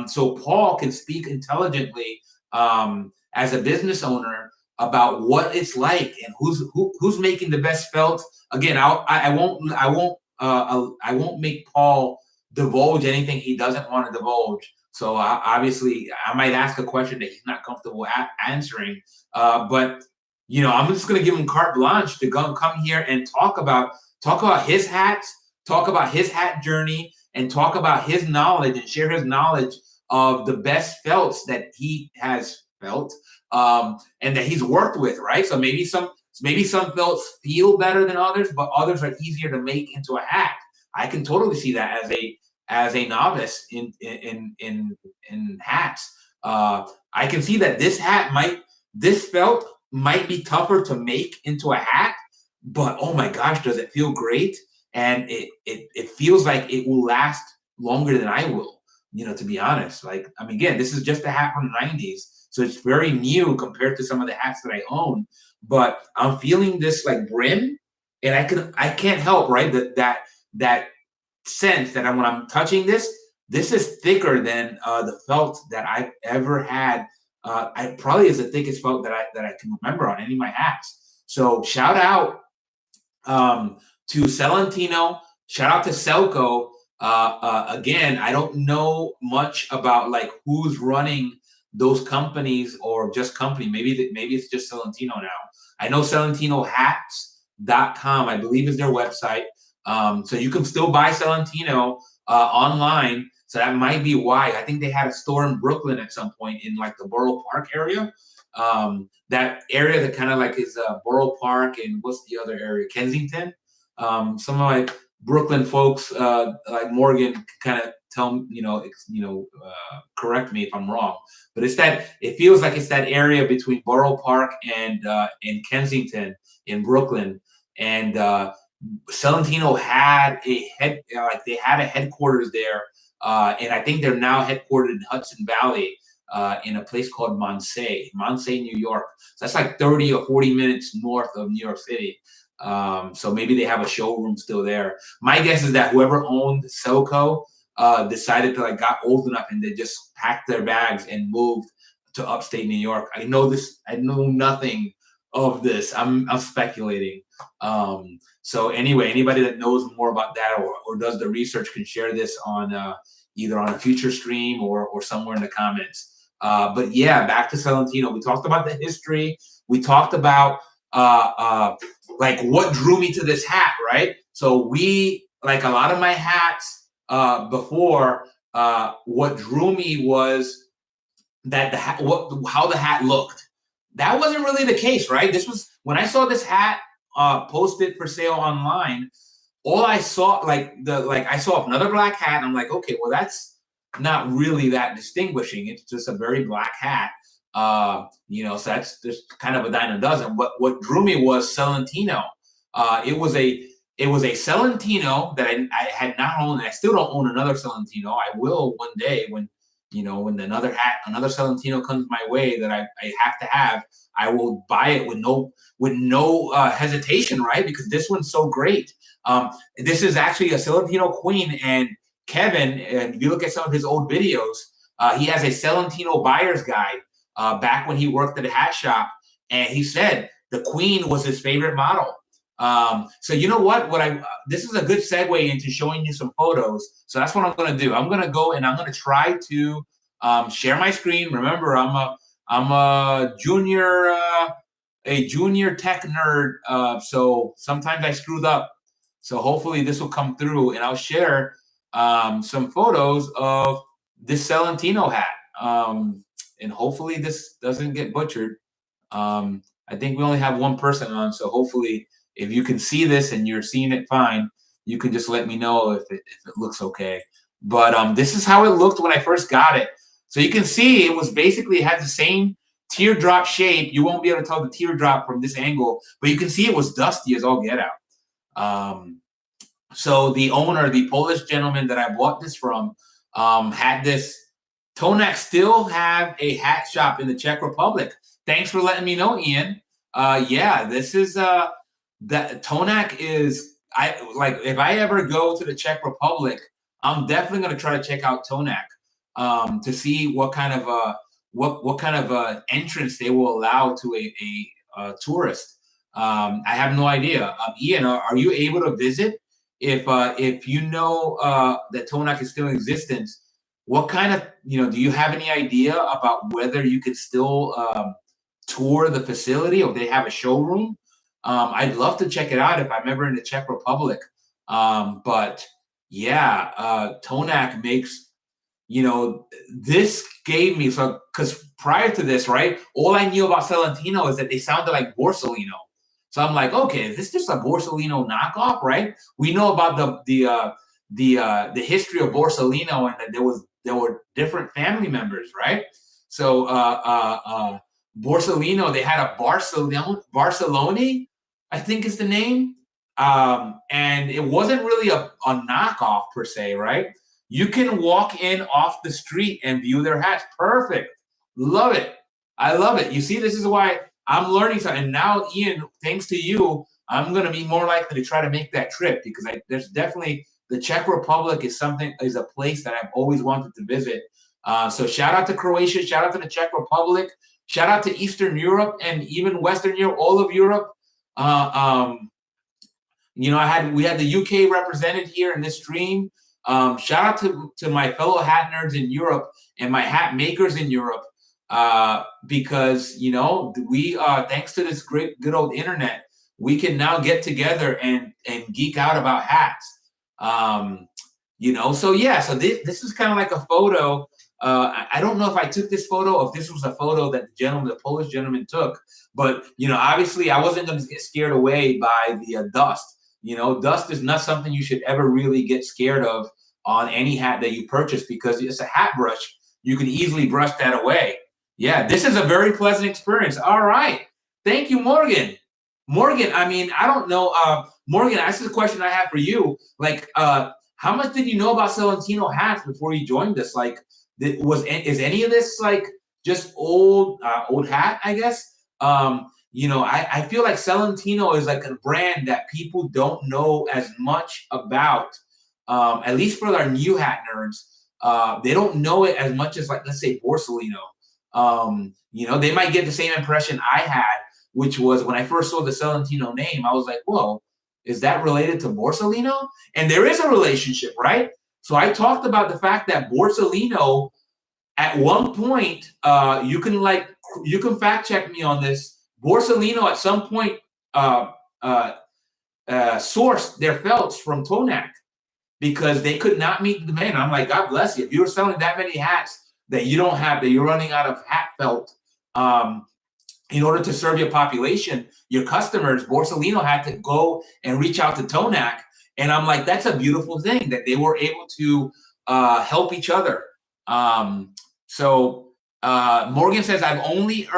So Paul can speak intelligently as a business owner about what it's like and who's making the best felt. Again, I won't make Paul divulge anything he doesn't want to divulge. So obviously, I might ask a question that he's not comfortable answering. But I'm just going to give him carte blanche to come here and talk about his hats, talk about his hat journey, and talk about his knowledge and share his knowledge of the best felts that he has felt and that he's worked with. Right. So maybe some felts feel better than others, but others are easier to make into a hat. I can totally see that as a novice in hats. I can see that this felt might be tougher to make into a hat, but oh my gosh, does it feel great? And it feels like it will last longer than I will, to be honest. Like, I mean, again, this is just a hat from the 90s, so it's very new compared to some of the hats that I own, but I'm feeling this like brim, and I can't help, right? That sense that when I'm touching this is thicker than the felt that I've ever had. I probably is the thickest felt that I can remember on any of my hats. So shout out to Selentino, shout out to Selco. Again, I don't know much about like who's running those companies, or just company, maybe it's just Selentino now. I know SelentinoHats.com, I believe, is their website. So you can still buy Selentino online. So that might be why. I think they had a store in Brooklyn at some point, in like the Borough Park area. That area that kind of like is Borough Park, and what's the other area? Kensington. Some of my Brooklyn folks, like Morgan, kind of tell correct me if I'm wrong, but it feels like it's that area between Borough Park and Kensington in Brooklyn. And Celentino had they had a headquarters there, and I think they're now headquartered in Hudson Valley, in a place called Montsey, New York. So that's like 30 or 40 minutes north of New York City. So maybe they have a showroom still there. My guess is that whoever owned Selco decided to got old enough, and they just packed their bags and moved to upstate New York. I know nothing of this. I'm speculating. So anyway, anybody that knows more about that, or does the research, can share this on either on a future stream or somewhere in the comments. But yeah, back to Selentino. We talked about the history. We talked about what drew me to this hat, right? So like a lot of my hats before, what drew me was that how the hat looked. That wasn't really the case, right? This was when I saw this hat posted for sale online. All I saw, I saw another black hat, and I'm like, okay, well, that's not really that distinguishing. It's just a very black hat. So that's just kind of a dime a dozen. What drew me was Selentino. It was a Selentino that I had not owned, and I still don't own another Selentino. I will one day when another Selentino comes my way that I have to have. I will buy it with no hesitation, right? Because this one's so great. This is actually a Selentino Queen, and Kevin, if you look at some of his old videos, he has a Selentino buyer's guide back when he worked at a hat shop, and he said the Queen was his favorite model. So you know what? This is a good segue into showing you some photos. So that's what I'm going to do. I'm going to go and I'm going to try to share my screen. Remember, I'm a junior tech nerd. So sometimes I screwed up. So hopefully this will come through, and I'll share some photos of this Selentino hat. And hopefully this doesn't get butchered. I think we only have one person on, so hopefully if you can see this and you're seeing it fine, you can just let me know if it looks okay. But this is how it looked when I first got it. So you can see it had the same teardrop shape. You won't be able to tell the teardrop from this angle, but you can see it was dusty as all get out. So the owner, the Polish gentleman that I bought this from, had this. Tonak still have a hat shop in the Czech Republic. Thanks for letting me know, Ian. Yeah, this is that Tonak is. If I ever go to the Czech Republic, I'm definitely going to try to check out Tonak to see what kind of entrance they will allow to a tourist. I have no idea. Ian, are you able to visit? If you know that Tonak is still in existence, what kind of, do you have any idea about whether you could still tour the facility, or they have a showroom? I'd love to check it out if I'm ever in the Czech Republic. But yeah, Tonak makes, this gave me, because prior to this, right, all I knew about Selentino is that they sounded like Borsalino. So I'm like, okay, is this just a Borsalino knockoff, right? We know about the history of Borsalino, and that there were different family members, right? So Borsalino, they had a Barcelone, I think is the name. And it wasn't really a knockoff per se, right? You can walk in off the street and view their hats. Perfect. Love it. I love it. You see, this is why I'm learning something. And now, Ian, thanks to you, I'm going to be more likely to try to make that trip, because there's definitely, the Czech Republic is a place that I've always wanted to visit. So shout out to Croatia, shout out to the Czech Republic, shout out to Eastern Europe and even Western Europe, all of Europe. We had the UK represented here in this stream. Shout out to my fellow hat nerds in Europe and my hat makers in Europe. because we thanks to this great good old internet, we can now get together and geek out about hats. So yeah, so this is kind of like a photo. I don't know if I took this photo, or if this was a photo that the Polish gentleman took, but obviously I wasn't going to get scared away by the dust. Dust is not something you should ever really get scared of on any hat that you purchase, because it's a hat brush. You can easily brush that away. Yeah, this is a very pleasant experience. All right. Thank you, Morgan. Morgan, I mean, I don't know. Morgan, this is a question I have for you. Like, how much did you know about Selentino hats before you joined us? Like, is any of this like just old hat, I guess? I feel like Selentino is like a brand that people don't know as much about, at least for our new hat nerds. They don't know it as much as, like, let's say Borsalino. They might get the same impression I had, which was when I first saw the Selentino name, I was like, whoa, is that related to Borsalino? And there is a relationship, right? So I talked about the fact that Borsalino, at one point, you can fact check me on this. Borsalino at some point sourced their felts from Tonak because they could not meet the demand. I'm like, God bless you. If you were selling that many hats that you don't have, that you're running out of hat felt, in order to serve your population, your customers, Borsalino had to go and reach out to Tonak. And I'm like, that's a beautiful thing that they were able to help each other. So Morgan says, I've only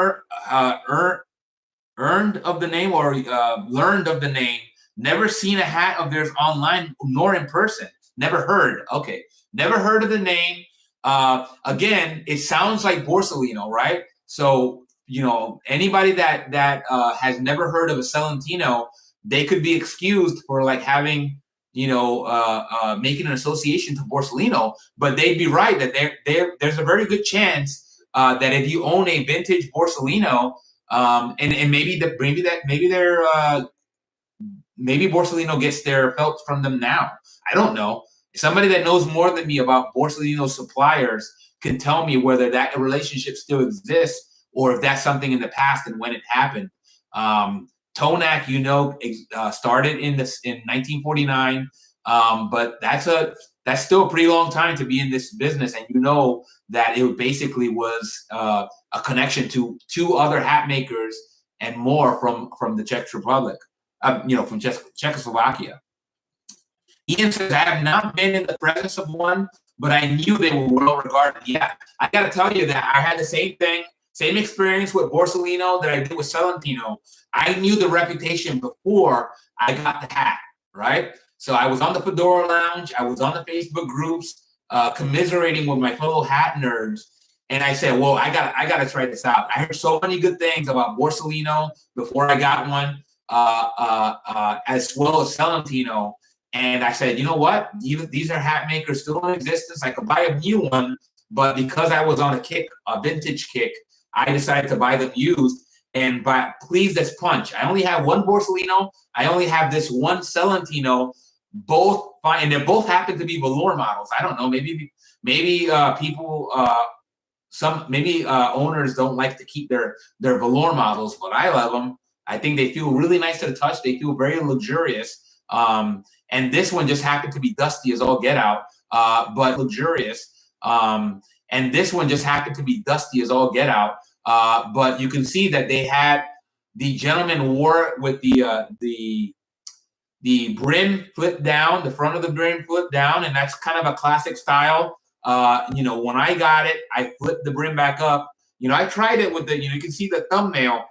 earned of the name, or learned of the name. Never seen a hat of theirs online nor in person. Never heard. Okay. Never heard of the name. Again, it sounds like Borsalino, right? So, anybody that has never heard of a Selentino, they could be excused for like having, making an association to Borsalino, but they'd be right that there's a very good chance that if you own a vintage Borsalino, and maybe Borsalino gets their felts from them now. I don't know. Somebody that knows more than me about Borsalino suppliers can tell me whether that relationship still exists or if that's something in the past and when it happened. Tonak, started in 1949, but that's still a pretty long time to be in this business, and that it basically was a connection to two other hat makers and more from the Czech Republic, from Czechoslovakia. Ian says, I have not been in the presence of one, but I knew they were well regarded. Yeah, I got to tell you that I had the same thing, same experience with Borsalino that I did with Selentino. I knew the reputation before I got the hat, right? So I was on the Fedora Lounge, I was on the Facebook groups, commiserating with my fellow hat nerds, and I said, well, I got to try this out. I heard so many good things about Borsalino before I got one, as well as Selentino. And I said, you know what? These are hat makers still in existence. I could buy a new one, but because I was on a vintage kick, I decided to buy them used. And please, this punch. I only have one Borsalino. I only have this one Selentino. Both fine, and they both happen to be velour models. I don't know. Maybe people, owners don't like to keep their velour models, but I love them. I think they feel really nice to the touch. They feel very luxurious. And this one just happened to be dusty as all get out, but luxurious. And this one just happened to be dusty as all get out. But you can see that the gentleman wore it with the brim flipped down, the front of the brim flipped down, and that's kind of a classic style. When I got it, I flipped the brim back up. I tried it with you can see the thumbnail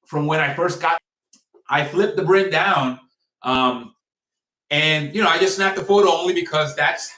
from when I first got it. I flipped the brim down. And I just snapped the photo only because that's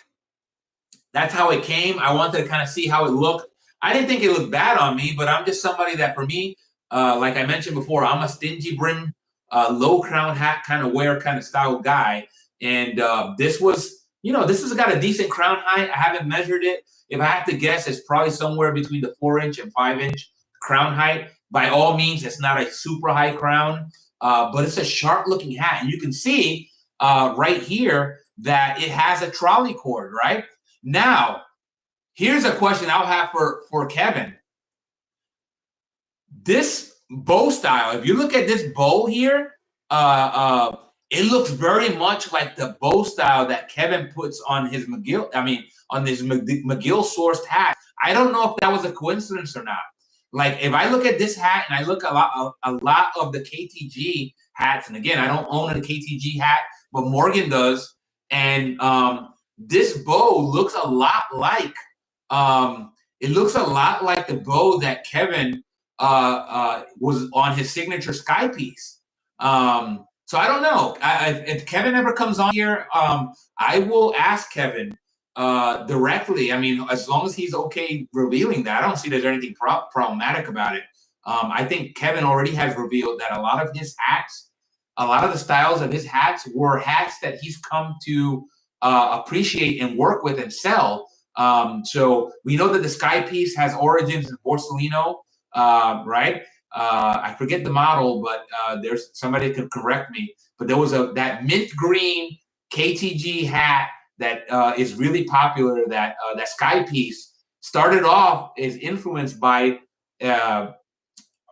how it came. I wanted to kind of see how it looked. I didn't think it looked bad on me, but I'm just somebody that, for me, like I mentioned before, I'm a stingy brim, low crown hat kind of style guy. And this has got a decent crown height. I haven't measured it. If I have to guess, it's probably somewhere between the 4-inch and 5-inch crown height. By all means, it's not a super high crown, but it's a sharp looking hat. And you can see right here that it has a trolley cord, right? Now, here's a question I'll have for Kevin. this bow style, if you look at this bow here, it looks very much like the bow style that Kevin puts on his McGill. I mean, on his McGill sourced hat. I don't know if that was a coincidence or not. Like if I look at this hat and I look a lot of the KTG hats, and again, I don't own a KTG hat, but Morgan does, and this bow looks a lot like the bow that Kevin was on his signature sky piece. So I don't know. If Kevin ever comes on here, I will ask Kevin directly. I mean, as long as he's okay revealing that, I don't see there's anything problematic about it. I think Kevin already has revealed that a lot of his hats, a lot of the styles of his hats were hats that he's come to appreciate and work with and sell. So we know that the sky piece has origins in Borsellino, right? I forget the model, but there's somebody could correct me. But there was that mint green KTG hat that is really popular. That sky piece started off is influenced by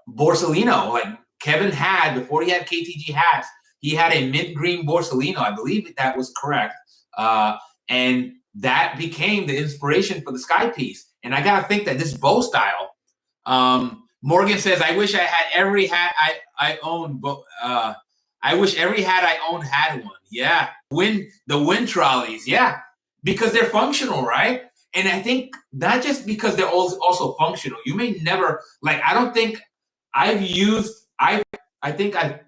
Borsellino. Like Kevin had before he had KTG hats, he had a mint green Borsellino. I believe that was correct, and that became the inspiration for the sky piece. And I gotta think that this bow style. Morgan says, I wish I had every hat I own, but I wish every hat I owned had one. Yeah. The wind trolleys. Yeah. Because they're functional, right? And I think not just because they're also functional. You may never, like, I don't think I've used, I think I've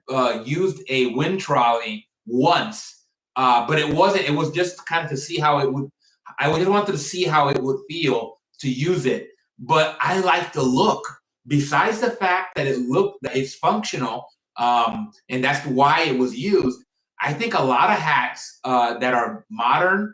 used a wind trolley once, but it was just kind of to see how it would, I just wanted to see how it would feel to use it. But I like the look. Besides the fact that it's functional, and that's why it was used, I think a lot of hats that are modern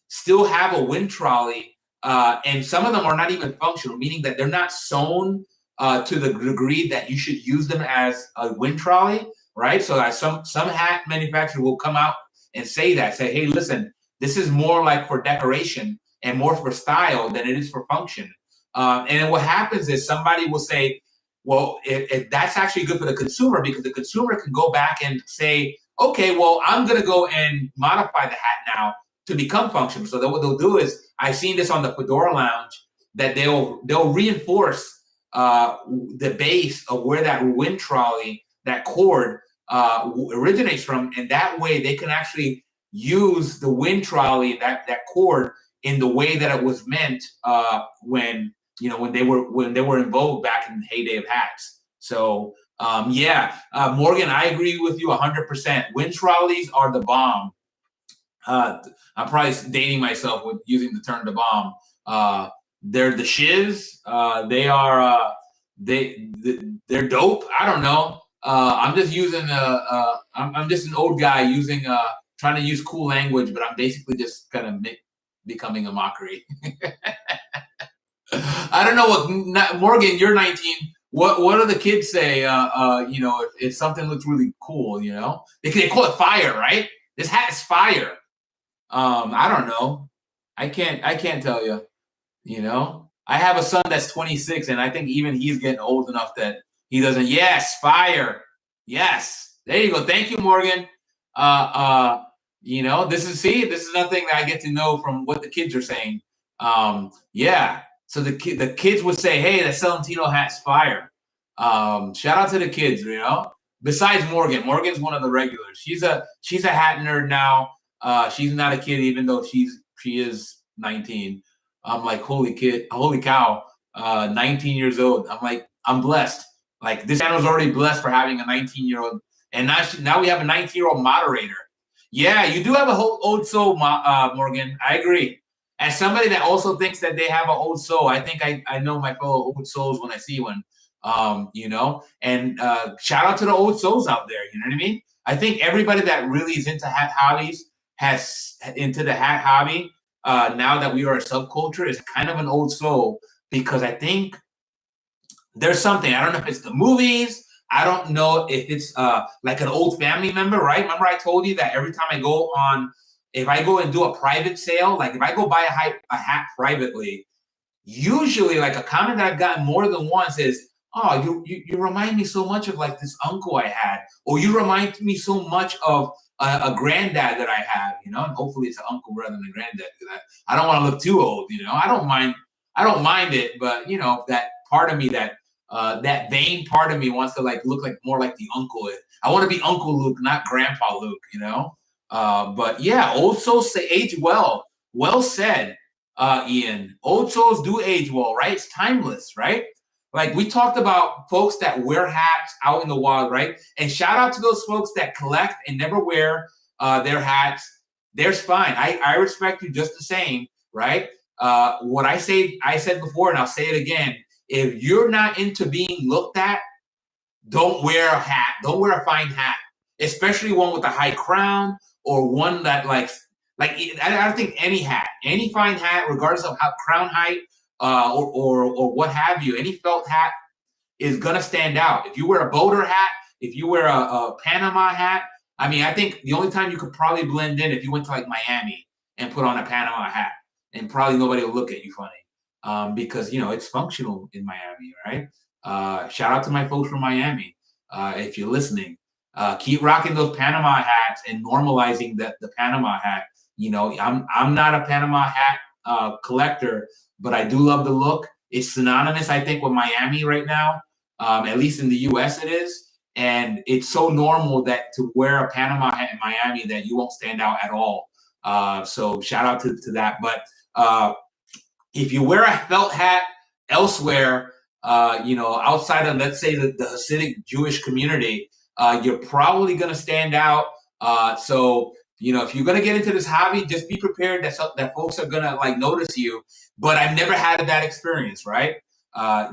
still have a wind trolley, and some of them are not even functional, meaning that they're not sewn to the degree that you should use them as a wind trolley, right? So some hat manufacturer will come out and say, hey, listen, this is more like for decoration and more for style than it is for function. And then what happens is somebody will say, well, if that's actually good for the consumer, because the consumer can go back and say, okay, well, I'm going to go and modify the hat now to become functional. So what they'll do is, I've seen this on the Fedora Lounge, that they'll reinforce the base of where that wind trolley, that cord originates from. And that way they can actually use the wind trolley, that cord, in the way that it was meant when they were in vogue back in the heyday of hats. So Morgan, I agree with you 100%. Wind trolleys are the bomb. I'm probably dating myself with using the term "the bomb." They're the shiz. They're dope. I don't know. I'm just using I'm just an old guy using trying to use cool language, but I'm basically just kind of becoming a mockery. I don't know what Morgan. You're 19. What do the kids say? If something looks really cool, they call it fire, right? This hat is fire. I don't know. I can't tell you. I have a son that's 26, and I think even he's getting old enough that he doesn't. Yes, fire. Yes, there you go. Thank you, Morgan. This is nothing that I get to know from what the kids are saying. So the kids would say, hey, the Selentino hat's fire. Shout out to the kids, Besides Morgan. Morgan's one of the regulars. She's a hat nerd now. She's not a kid, even though she is 19. I'm like, holy cow, 19 years old. I'm like, I'm blessed. Like, this channel's already blessed for having a 19-year-old. And now we have a 19-year-old moderator. Yeah, you do have a whole old soul, Morgan. I agree. As somebody that also thinks that they have an old soul, I think I know my fellow old souls when I see one, and shout out to the old souls out there. You know what I mean? I think everybody that really is into hat hobbies has into the hat hobby. Now that we are a subculture, is kind of an old soul, because I think there's something. I don't know if it's the movies. I don't know if it's like an old family member, right? Remember I told you that every time if I go and do a private sale, like if I go buy a hat privately, usually like a comment that I've gotten more than once is, oh, you remind me so much of like this uncle I had, or you remind me so much of a granddad that I have, you know, and hopefully it's an uncle rather than a granddad, because I don't want to look too old, you know. I don't mind it, but you know, that part of me that vain part of me wants to like look like more like the uncle. I want to be Uncle Luke, not Grandpa Luke, you know. But yeah, old souls say age well. Well said, Ian. Old souls do age well, right? It's timeless, right? Like we talked about folks that wear hats out in the wild, right? And shout out to those folks that collect and never wear their hats. There's fine. I respect you just the same, right? What I said before, and I'll say it again. If you're not into being looked at, don't wear a hat. Don't wear a fine hat, especially one with a high crown or one that like I don't think any fine hat, regardless of how crown height or what have you, any felt hat is gonna stand out. If you wear a boater hat, if you wear a Panama hat, I mean, I think the only time you could probably blend in if you went to like Miami and put on a Panama hat, and probably nobody will look at you funny because you know it's functional in Miami, right? Shout out to my folks from Miami. If you're listening, keep rocking those Panama hats and normalizing the Panama hat. You know, I'm not a Panama hat collector, but I do love the look. It's synonymous, I think, with Miami right now. At least in the U.S. it is. And it's so normal that to wear a Panama hat in Miami that you won't stand out at all. So shout out to that. But if you wear a felt hat elsewhere, you know, outside of, let's say, the Hasidic Jewish community, you're probably going to stand out. So, you know, if you're going to get into this hobby, just be prepared that folks are going to like notice you. But I've never had that experience, right?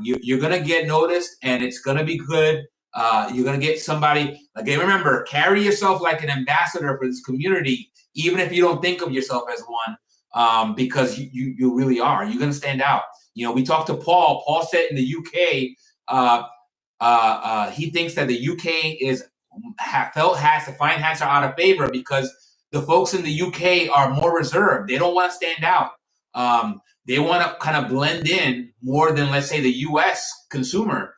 You're going to get noticed and it's going to be good. You're going to get somebody, again, remember, carry yourself like an ambassador for this community, even if you don't think of yourself as one, because you really are. You're going to stand out. You know, we talked to Paul. Paul said in the UK, he thinks that the UK is felt hats, the fine hats are out of favor because the folks in the UK are more reserved. They don't want to stand out. They want to kind of blend in more than, let's say, the US consumer.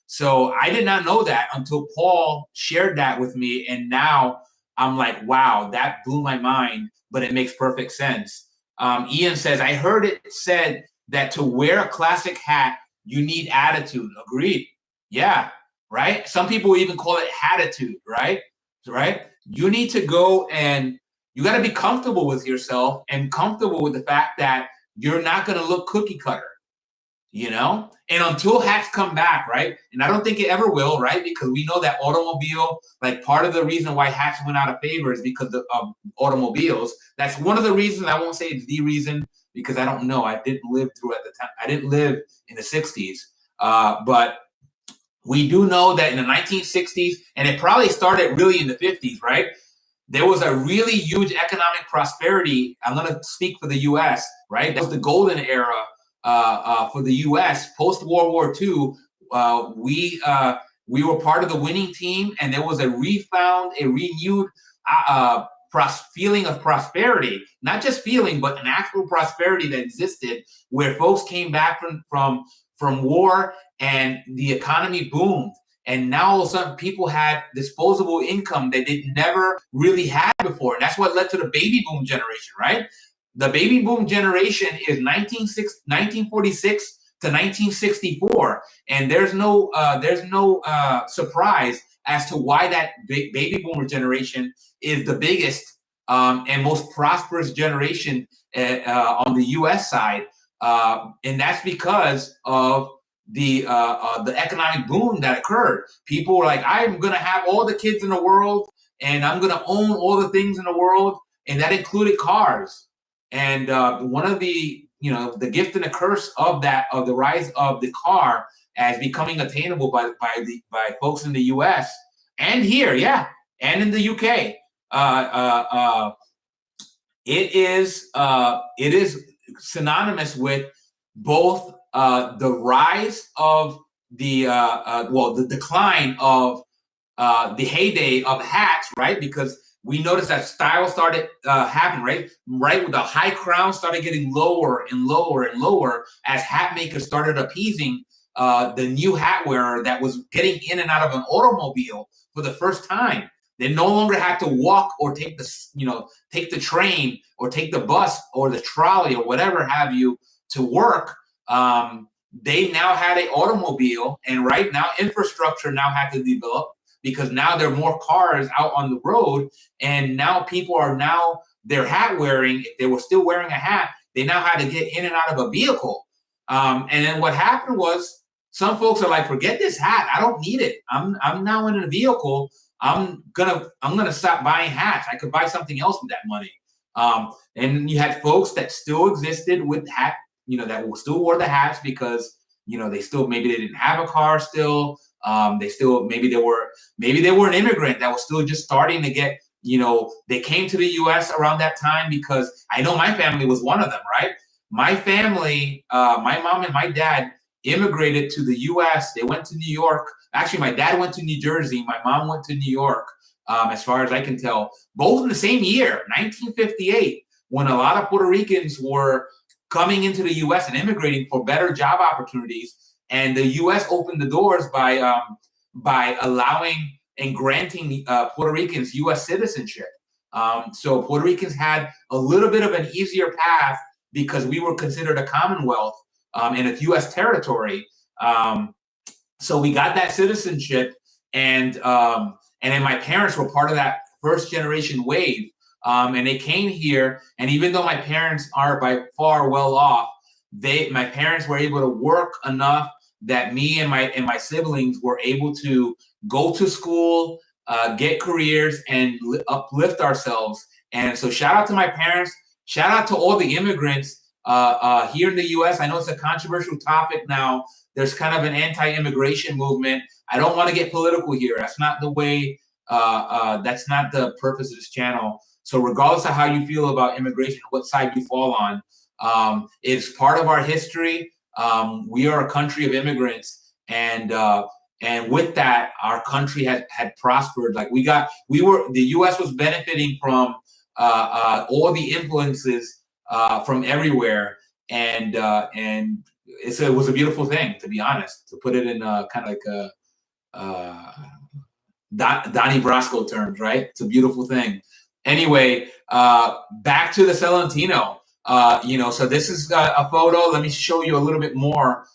So I did not know that until Paul shared that with me. And now I'm like, wow, that blew my mind, but it makes perfect sense. Ian says, I heard it said that to wear a classic hat, you need attitude. Agreed. Yeah. Right. Some people even call it hatitude. Right. Right. You need to go and you got to be comfortable with yourself and comfortable with the fact that you're not going to look cookie cutter, you know? And until hats come back, right? And I don't think it ever will, right? Because we know that automobile, like part of the reason why hats went out of favor is because of automobiles. That's one of the reasons. I won't say it's the reason because I don't know. I didn't live through at the time. I didn't live in the 60s. But we do know that in the 1960s, and it probably started really in the 50s, right? There was a really huge economic prosperity. I'm going to speak for the U.S., right? That was the golden era for the U.S. post World War II. We were part of the winning team, and there was a renewed feeling of prosperity. Not just feeling, but an actual prosperity that existed, where folks came back from war, and the economy boomed. And now all of a sudden people had disposable income that they never really had before. And that's what led to the baby boom generation, right? The baby boom generation is 1946 to 1964. And there's no surprise as to why that baby boomer generation is the biggest and most prosperous generation on the U.S. side. And that's because of the economic boom that occurred. People were like, I'm going to have all the kids in the world and I'm going to own all the things in the world. And that included cars. And one of the, you know, the gift and the curse of that, of the rise of the car as becoming attainable by folks in the US and here, yeah, and in the UK. It is synonymous with both the rise of the decline of the heyday of hats, right? Because we noticed that style started happening, right? Right, with the high crown started getting lower and lower and lower as hat makers started appeasing the new hat wearer that was getting in and out of an automobile for the first time. They no longer had to walk or take the train or take the bus or the trolley or whatever have you to work. They now had an automobile, and right now infrastructure now had to develop because now there are more cars out on the road, and now people are they're hat wearing. If they were still wearing a hat, they now had to get in and out of a vehicle. And then what happened was some folks are like, forget this hat. I don't need it. I'm now in a vehicle. I'm gonna stop buying hats. I could buy something else with that money. And you had folks that still existed with hat, that still wore the hats because they still maybe they didn't have a car still. They still maybe they were an immigrant that was still just starting to get. They came to the U.S. around that time because I know my family was one of them, right? My family, my mom and my dad immigrated to the U.S. They went to New York. Actually, my dad went to New Jersey. My mom went to New York, as far as I can tell, both in the same year, 1958, when a lot of Puerto Ricans were coming into the U.S. and immigrating for better job opportunities. And the U.S. opened the doors by allowing and granting Puerto Ricans U.S. citizenship. So Puerto Ricans had a little bit of an easier path because we were considered a Commonwealth and a U.S. territory. So we got that citizenship, and then my parents were part of that first generation wave, and they came here. And even though my parents are by far well off, my parents were able to work enough that me and my siblings were able to go to school, get careers, and uplift ourselves. And so shout out to my parents. Shout out to all the immigrants here in the U.S. I know it's a controversial topic now. There's kind of an anti-immigration movement. I don't want to get political here. That's not the way. That's not the purpose of this channel. So regardless of how you feel about immigration, what side you fall on, it's part of our history. We are a country of immigrants, and with that, our country had prospered. Like the U.S. was benefiting from all the influences from everywhere, and it was a beautiful thing, to be honest. To put it in kind of like Donnie Brasco terms, right? It's a beautiful thing. Anyway, back to the Selentino. So this is a photo. Let me show you a little bit more.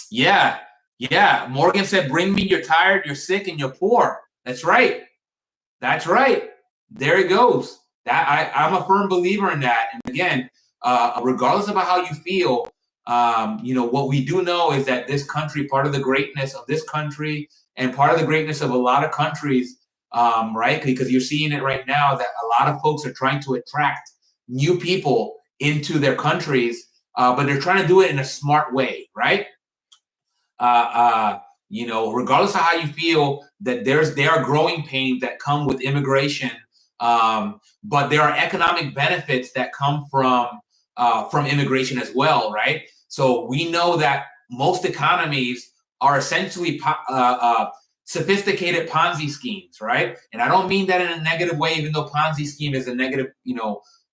Yeah. Morgan said, "Bring me. You're tired. You're sick, and you're poor." That's right. That's right. There it goes. I'm a firm believer in that. And again, regardless of how you feel, what we do know is that this country, part of the greatness of this country, and part of the greatness of a lot of countries, right? Because you're seeing it right now that a lot of folks are trying to attract new people into their countries, but they're trying to do it in a smart way, right? Regardless of how you feel, that there are growing pains that come with immigration, but there are economic benefits that come from immigration as well, right? So we know that most economies are essentially sophisticated Ponzi schemes, right? And I don't mean that in a negative way, even though Ponzi scheme is a negative,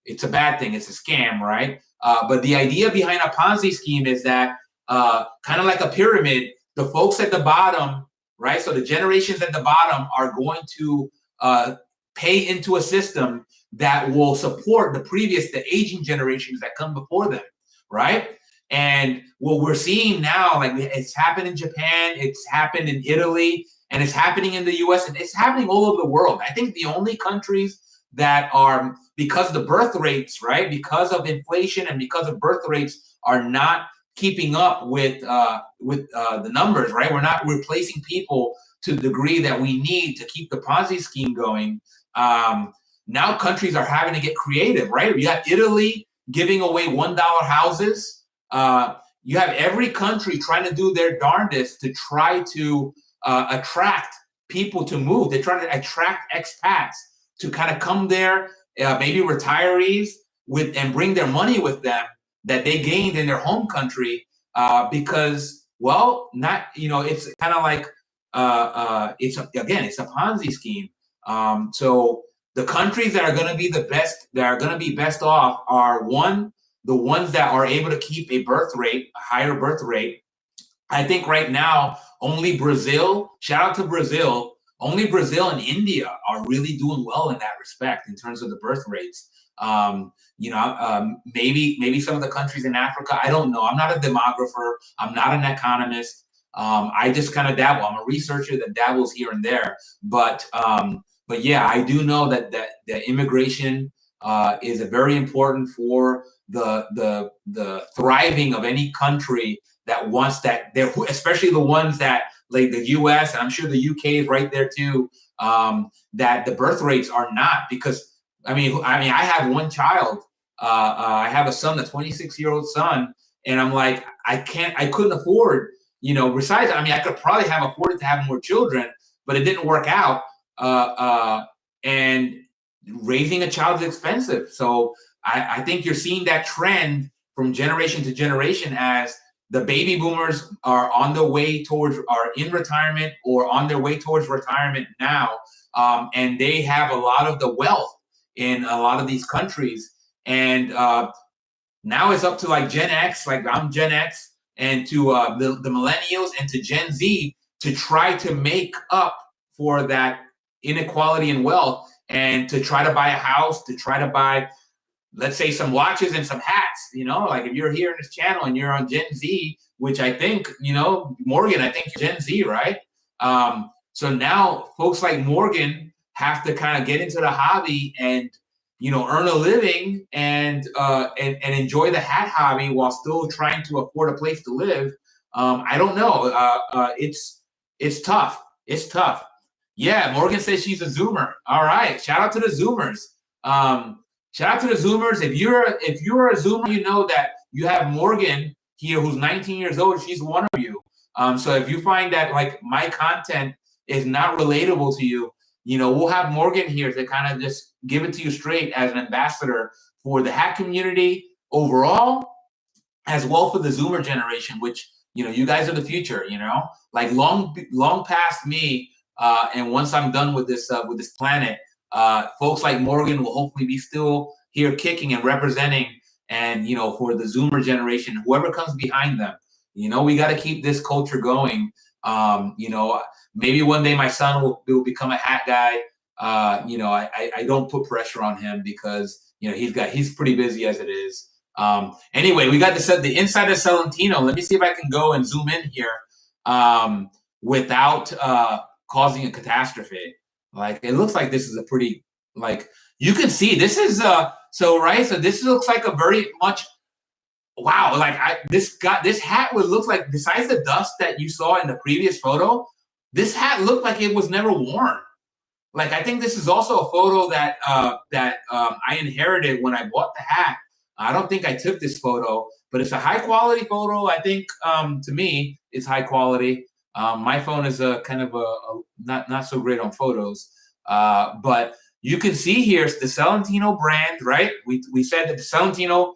it's a bad thing. It's a scam, right? But the idea behind a Ponzi scheme is that kind of like a pyramid, the folks at the bottom, right? So the generations at the bottom are going to pay into a system that will support the aging generations that come before them, right? And what we're seeing now, like it's happened in Japan, it's happened in Italy, and it's happening in the US, and it's happening all over the world. I think the only countries that are, because of the birth rates, right? Because of inflation and because of birth rates are not keeping up with the numbers, right? We're not replacing people to the degree that we need to keep the Ponzi scheme going. Now countries are having to get creative, right? You have Italy giving away $1 houses. You have every country trying to do their darndest to try to attract people to move. They're trying to attract expats to kind of come there, maybe retirees and bring their money with them that they gained in their home country, because, well, it's kind of like, it's a Ponzi scheme. So the countries that are going to be best off are the ones that are able to keep a higher birth rate, I think right now, only Brazil, shout out to Brazil, only Brazil and India are really doing well in that respect in terms of the birth rates. Maybe some of the countries in Africa, I don't know. I'm not a demographer. I'm not an economist. I just kind of dabble. I'm a researcher that dabbles here and there. But yeah, I do know that the immigration is a very important for the thriving of any country that wants that, especially the ones that like the U.S. and I'm sure the U.K. is right there too. That the birth rates are not, because I mean I have one child. I have a son, a 26-year-old son, and I'm like I couldn't afford, besides, I mean, I could probably have afforded to have more children, but it didn't work out. And raising a child is expensive. So I think you're seeing that trend from generation to generation as the baby boomers are in retirement or on their way towards retirement now. And they have a lot of the wealth in a lot of these countries. And now it's up to like Gen X, like I'm Gen X, and to the millennials and to Gen Z to try to make up for that inequality in wealth and to try to buy a house, to try to buy, let's say, some watches and some hats. Like if you're here in this channel and you're on Gen Z, which I think, Morgan, I think you're Gen Z, right? So now folks like Morgan have to kind of get into the hobby and, earn a living and enjoy the hat hobby while still trying to afford a place to live. I don't know. It's tough. It's tough. Yeah, Morgan says she's a Zoomer. All right, shout out to the Zoomers. Shout out to the Zoomers. If you're a Zoomer, you know that you have Morgan here, who's 19 years old. She's one of you. So if you find that like my content is not relatable to you, we'll have Morgan here to kind of just give it to you straight as an ambassador for the hat community overall, as well for the Zoomer generation, which you guys are the future. Like long past me. And once I'm done with this planet, folks like Morgan will hopefully be still here kicking and representing. And, for the Zoomer generation, whoever comes behind them, we got to keep this culture going. Maybe one day my son will become a hat guy. I don't put pressure on him because, he's pretty busy as it is. Anyway, we got the inside of Selentino. Let me see if I can go and zoom in here without causing a catastrophe. Like, it looks like this is a pretty, like, you can see this is so this looks like a very much, wow, like this hat would look like, besides the dust that you saw in the previous photo, this hat looked like it was never worn. Like, I think this is also a photo that I inherited when I bought the hat. I don't think I took this photo, but it's a high quality photo. I think to me, it's high quality. My phone is a kind of a not so great on photos, but you can see here the Selentino brand, right? We said that the Selentino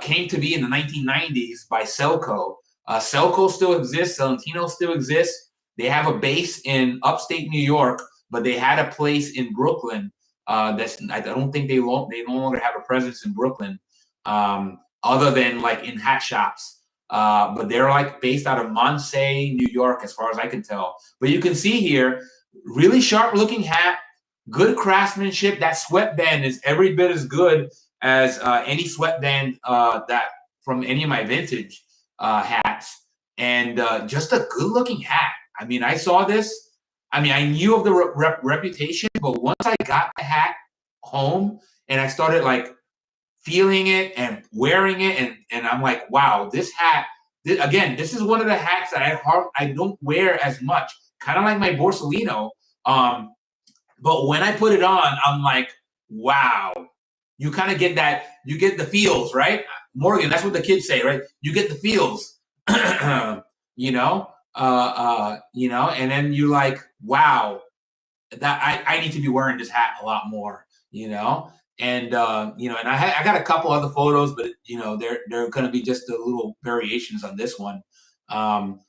came to be in the 1990s by Selco. Selco still exists. Selentino still exists. They have a base in upstate New York, but they had a place in Brooklyn. I don't think they no longer have a presence in Brooklyn, other than like in hat shops. But they're like based out of Montsey, New York, as far as I can tell. But you can see here, really sharp looking hat, good craftsmanship. That sweatband is every bit as good as any sweatband that from any of my vintage hats, and just a good looking hat. I mean, I saw this. I mean, I knew of the reputation, but once I got the hat home and I started like feeling it and wearing it, and I'm like, wow, this hat. Again, this is one of the hats that I don't wear as much, kind of like my Borsalino. But when I put it on, I'm like, wow. You kind of get that. You get the feels, right, Morgan? That's what the kids say, right? You get the feels, you know. And then you're like, wow, that I need to be wearing this hat a lot more, and and I got a couple other photos, but they're going to be just the little variations on this one.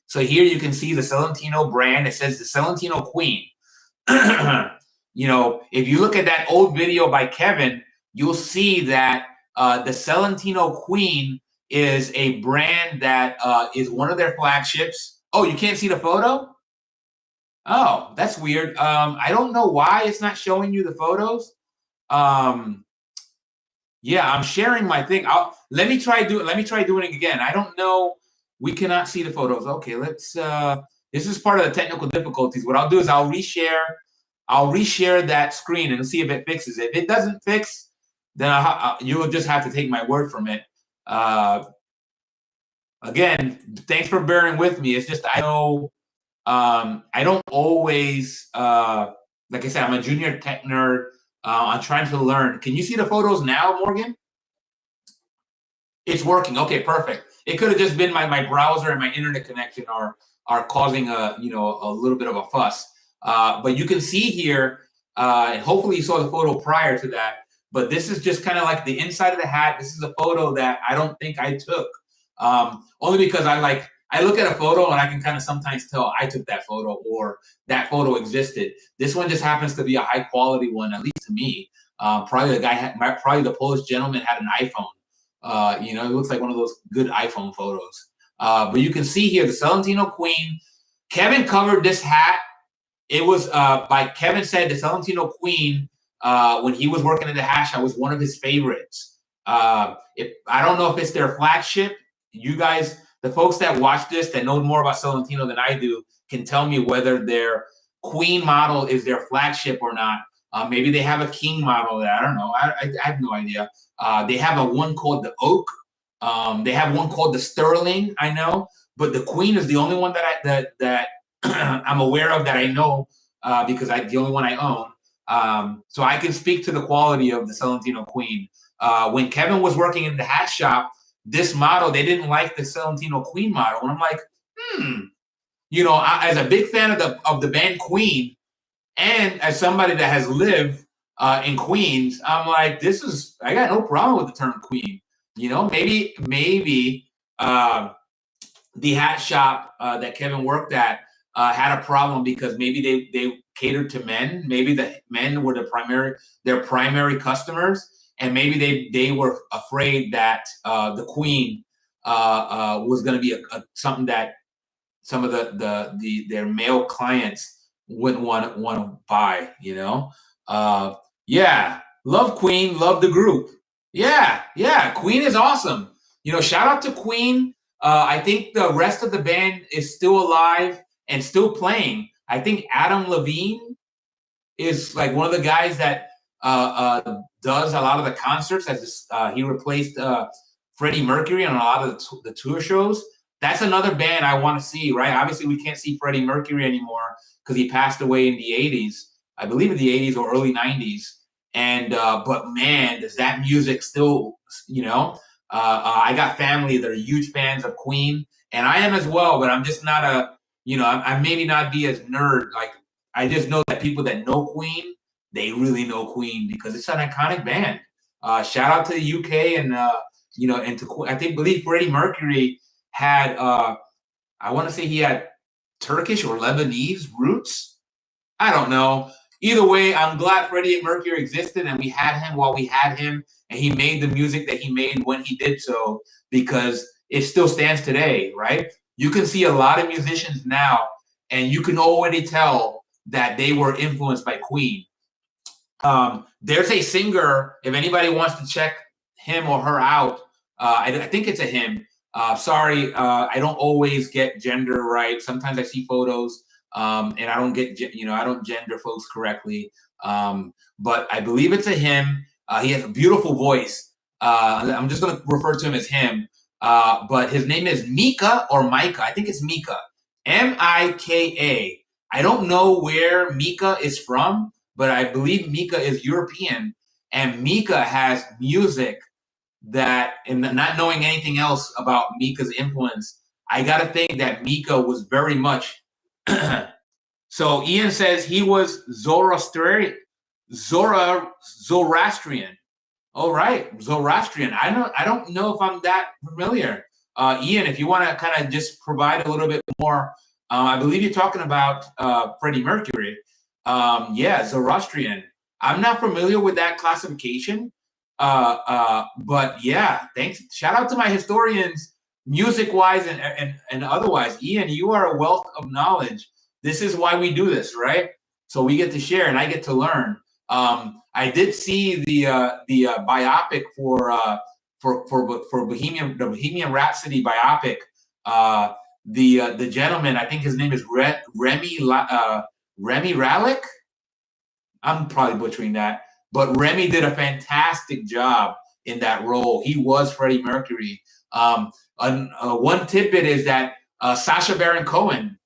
So here you can see the Selentino brand. It says the Selentino Queen. If you look at that old video by Kevin, you'll see that the Selentino Queen is a brand that is one of their flagships. Oh, you can't see the photo? Oh, that's weird. I don't know why it's not showing you the photos. Um, yeah, I'm sharing my thing. Let me try doing it again. I don't know. We cannot see the photos. Okay, let's this is part of the technical difficulties. What I'll do is I'll reshare that screen and see if it fixes it. If it doesn't fix, then you will just have to take my word from it. Uh, Again, thanks for bearing with me. It's just I know I don't always like I said, I'm a junior tech nerd. I'm trying to learn. Can you see the photos now, Morgan? It's working. Okay, perfect. It could have just been my browser and my internet connection are causing a little bit of a fuss. But you can see here, and hopefully you saw the photo prior to that. But this is just kind of like the inside of the hat. This is a photo that I don't think I took, only because I look at a photo and I can kind of sometimes tell I took that photo or that photo existed. This one just happens to be a high quality one, at least to me. Probably the Polish gentleman had an iPhone. It looks like one of those good iPhone photos. But you can see here the Selentino Queen. Kevin covered this hat. It was by Kevin said the Selentino Queen when he was working at the hat shop was one of his favorites. I don't know if it's their flagship. You guys, the folks that watch this that know more about Selentino than I do, can tell me whether their Queen model is their flagship or not. Maybe they have a King model that I don't know. I have no idea. They have a one called the Oak. They have one called the Sterling. I know, but the Queen is the only one that I'm aware of that I know because the only one I own. So I can speak to the quality of the Selentino Queen. When Kevin was working in the hat shop, this model they didn't like the Selentino Queen model, and I'm like, as a big fan of the band Queen. And as somebody that has lived in Queens, I'm like, I got no problem with the term Queen. Maybe the hat shop that Kevin worked at had a problem because maybe they catered to men. Maybe the men were their primary customers, and maybe they were afraid that the Queen was going to be something that some of their male clients wouldn't want to buy, yeah, love Queen, love the group. Yeah, Queen is awesome. Shout out to Queen. I think the rest of the band is still alive and still playing. I think Adam Levine is like one of the guys that does a lot of the concerts. He replaced Freddie Mercury on a lot of the tour shows. That's another band I want to see, right? Obviously, we can't see Freddie Mercury anymore because he passed away in the 80s. I believe in the 80s or early 90s. And but man, does that music still, I got family that are huge fans of Queen, and I am as well, but I'm just not I maybe not be as nerd. Like, I just know that people that know Queen, they really know Queen because it's an iconic band. Shout out to the UK and believe Freddie Mercury had I want to say he had Turkish or Lebanese roots. I don't know. Either way, I'm glad Freddie Mercury existed and we had him while we had him, and he made the music that he made when he did so because it still stands today, right? You can see a lot of musicians now, and you can already tell that they were influenced by Queen. There's a singer, if anybody wants to check him or her out, I think it's a him. Sorry, I don't always get gender right. Sometimes I see photos and I don't get, I don't gender folks correctly. But I believe it's a him. He has a beautiful voice. I'm just going to refer to him as him. But his name is Mika or Micah. I think it's Mika. Mika. I don't know where Mika is from, but I believe Mika is European. And Mika has music that, and not knowing anything else about Mika's influence, I got to think that Mika was very much. So Ian says he was Zoroastrian. All right, Zoroastrian. I don't know if I'm that familiar. Ian, if you want to kind of just provide a little bit more, I believe you're talking about Freddie Mercury. Yeah, Zoroastrian. I'm not familiar with that classification. But yeah, thanks. Shout out to my historians, music wise and otherwise. Ian, you are a wealth of knowledge. This is why we do this, right? So we get to share and I get to learn. I did see the biopic for the Bohemian Rhapsody biopic. The gentleman, I think his name is Remy Rallick. I'm probably butchering that, but Remy did a fantastic job in that role. He was Freddie Mercury. One tidbit is that Sacha Baron Cohen,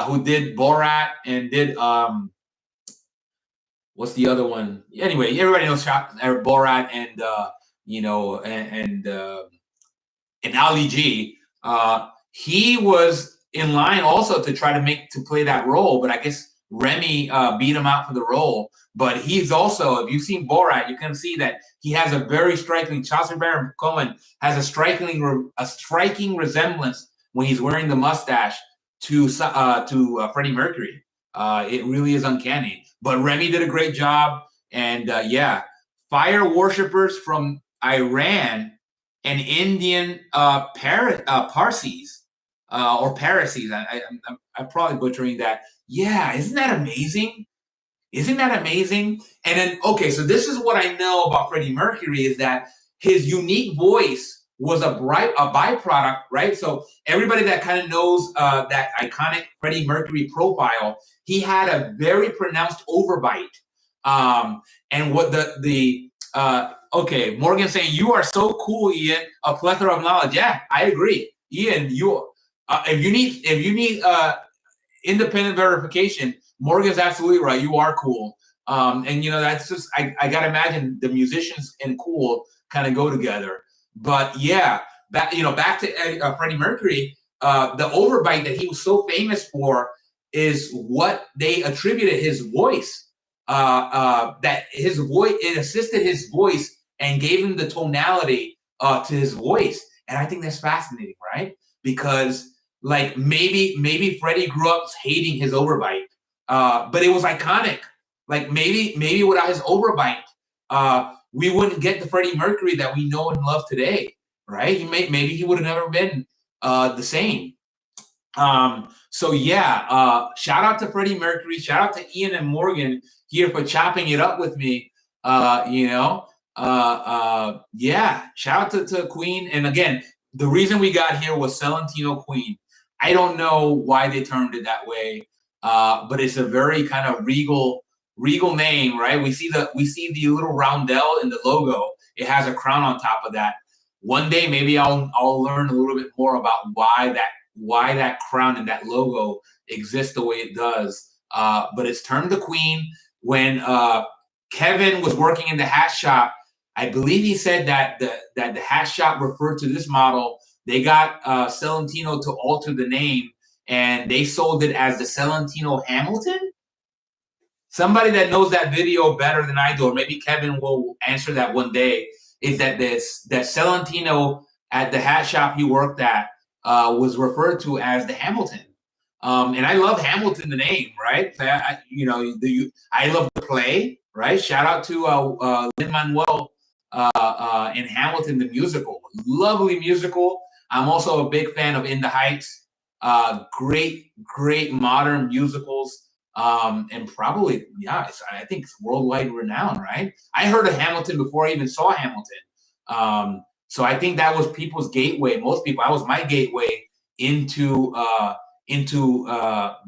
who did Borat and did what's the other one? Anyway, everybody knows Borat and and Ali G. He was in line also to try to play that role, but I guess Remy beat him out for the role. But he's also, if you've seen Borat, you can see that he has a very striking. Sacha Baron Cohen has a striking resemblance when he's wearing the mustache to Freddie Mercury. It really is uncanny. But Remy did a great job, and yeah, fire worshippers from Iran and Indian Parsis or Parsis. I'm probably butchering that. Yeah, isn't that amazing? Isn't that amazing? And then, okay, so this is what I know about Freddie Mercury is that his unique voice was a byproduct, right? So everybody that kind of knows that iconic Freddie Mercury profile, he had a very pronounced overbite. And what okay, Morgan saying, you are so cool, Ian, a plethora of knowledge. Yeah, I agree. Ian, if you need independent verification, Morgan's absolutely right. You are cool. And that's just I gotta imagine the musicians and cool kind of go together. But yeah, back to Freddie Mercury, the overbite that he was so famous for is what they attributed his voice. That his voice, it assisted his voice and gave him the tonality to his voice. And I think that's fascinating, right? Because like maybe Freddie grew up hating his overbite. But it was iconic. Like maybe without his overbite, we wouldn't get the Freddie Mercury that we know and love today, right? Maybe he would have never been the same. So yeah, shout out to Freddie Mercury. Shout out to Ian and Morgan here for chopping it up with me. Yeah, shout out to Queen. And again, the reason we got here was Selentino Queen. I don't know why they termed it that way. But it's a very kind of regal name, right? We see the little roundel in the logo. It has a crown on top of that. One day, maybe I'll learn a little bit more about why that crown and that logo exists the way it does. But it's termed the Queen. When Kevin was working in the hat shop, I believe he said that the hat shop referred to this model. They got Selentino to alter the name, and they sold it as the Selentino Hamilton. Somebody that knows that video better than I do, or maybe Kevin will answer that one day, is that Selentino at the hat shop he worked at was referred to as the Hamilton. And I love Hamilton, the name, right? I love the play, right? Shout out to Lin-Manuel in Hamilton, the musical. Lovely musical. I'm also a big fan of In the Heights. Great modern musicals. And probably, yeah, I think it's worldwide renowned, right? I heard of Hamilton before I even saw Hamilton. So I think that was people's gateway. Most people, that was my gateway into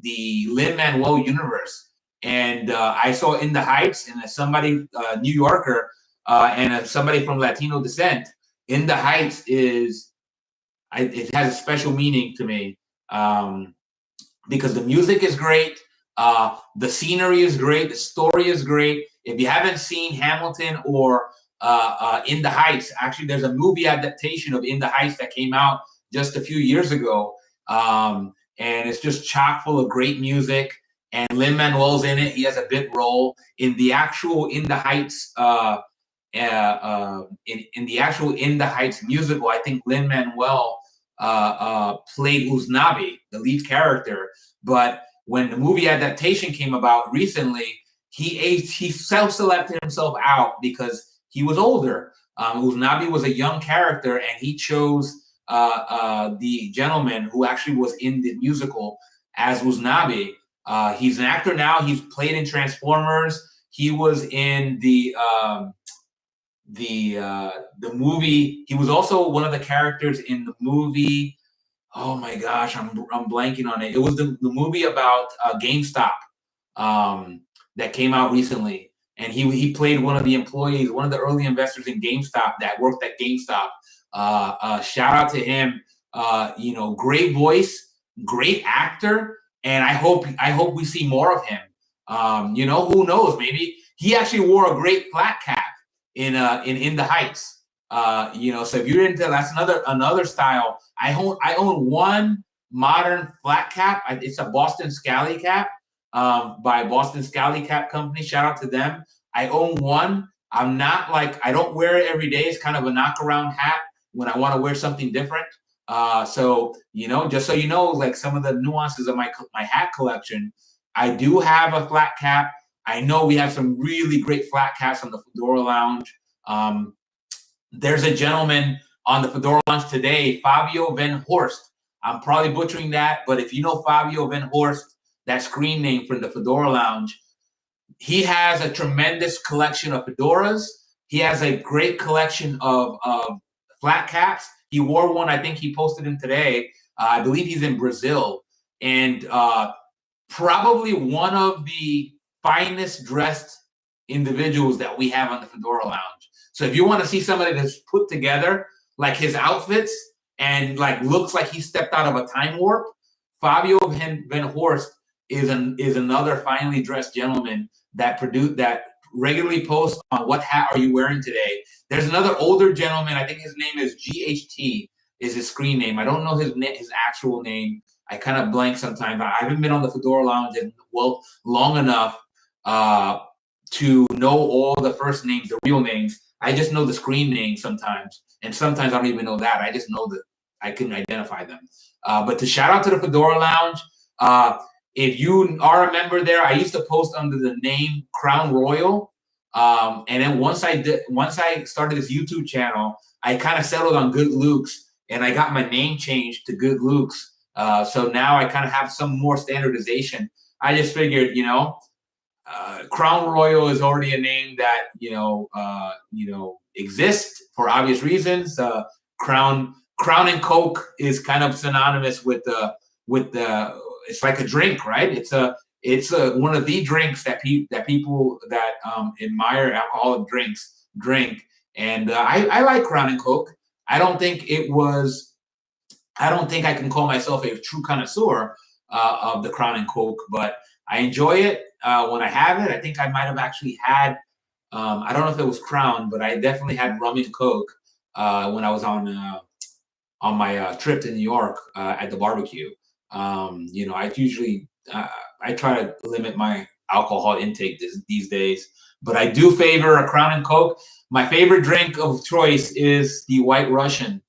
the Lin-Manuel universe. And I saw In the Heights, and as somebody, New Yorker, and somebody from Latino descent, In the Heights it has a special meaning to me because the music is great. The scenery is great. The story is great. If you haven't seen Hamilton or In the Heights, actually, there's a movie adaptation of In the Heights that came out just a few years ago. And it's just chock full of great music. And Lin-Manuel's in it. He has a big role in the actual In the Heights. In the actual In the Heights musical, I think Lin-Manuel played Uznabi, the lead character. But when the movie adaptation came about recently, he self-selected himself out because he was older. Uznabi was a young character, and he chose the gentleman who actually was in the musical as Uznabi. He's an actor now. He's played in Transformers. He was in the movie. He was also one of the characters in the movie. Oh my gosh, I'm blanking on it. It was the movie about GameStop that came out recently, and he played one of the employees, one of the early investors in GameStop that worked at GameStop. Shout out to him. Great voice, great actor, and I hope we see more of him. Who knows? Maybe he actually wore a great flat cap in the Heights. So if you're into, that's another style. I own one modern flat cap. It's a Boston Scally cap by Boston Scally Cap Company. Shout out to them. I own one. I don't wear it every day. It's kind of a knockaround hat when I want to wear something different. So just so you know, like some of the nuances of my hat collection, I do have a flat cap. I know we have some really great flat caps on the Fedora Lounge. There's a gentleman on the Fedora Lounge today, Fabio Van Horst. I'm probably butchering that, but if you know Fabio Van Horst, that screen name from the Fedora Lounge, he has a tremendous collection of fedoras. He has a great collection of flat caps. He wore one, I think he posted him today. I believe he's in Brazil. And probably one of the finest dressed individuals that we have on the Fedora Lounge. So if you want to see somebody that's put together, like his outfits, and like looks like he stepped out of a time warp, Fabio Van Horst is another finely dressed gentleman that regularly posts on what hat are you wearing today. There's another older gentleman, I think his name is GHT, is his screen name. I don't know his actual name. I kind of blank sometimes. I haven't been on the Fedora Lounge long enough to know all the first names, the real names. I just know the screen names sometimes, and sometimes I don't even know that. I just know that I can identify them. But to shout out to the Fedora Lounge, if you are a member there, I used to post under the name Crown Royal, and then once I started this YouTube channel, I kind of settled on Good Lukes, and I got my name changed to Good Lukes. So now I kind of have some more standardization. I just figured, Crown Royal is already a name that exists for obvious reasons. Crown and Coke is kind of synonymous with the. It's like a drink, right? It's one of the drinks that people that admire alcoholic drinks drink, and I like Crown and Coke. I don't think I can call myself a true connoisseur of the Crown and Coke, but I enjoy it when I have it. I think I might have actually had, I don't know if it was Crown, but I definitely had rum and Coke when I was on my trip to New York at the barbecue. I usually I try to limit my alcohol intake these days, but I do favor a Crown and Coke. My favorite drink of choice is the White Russian.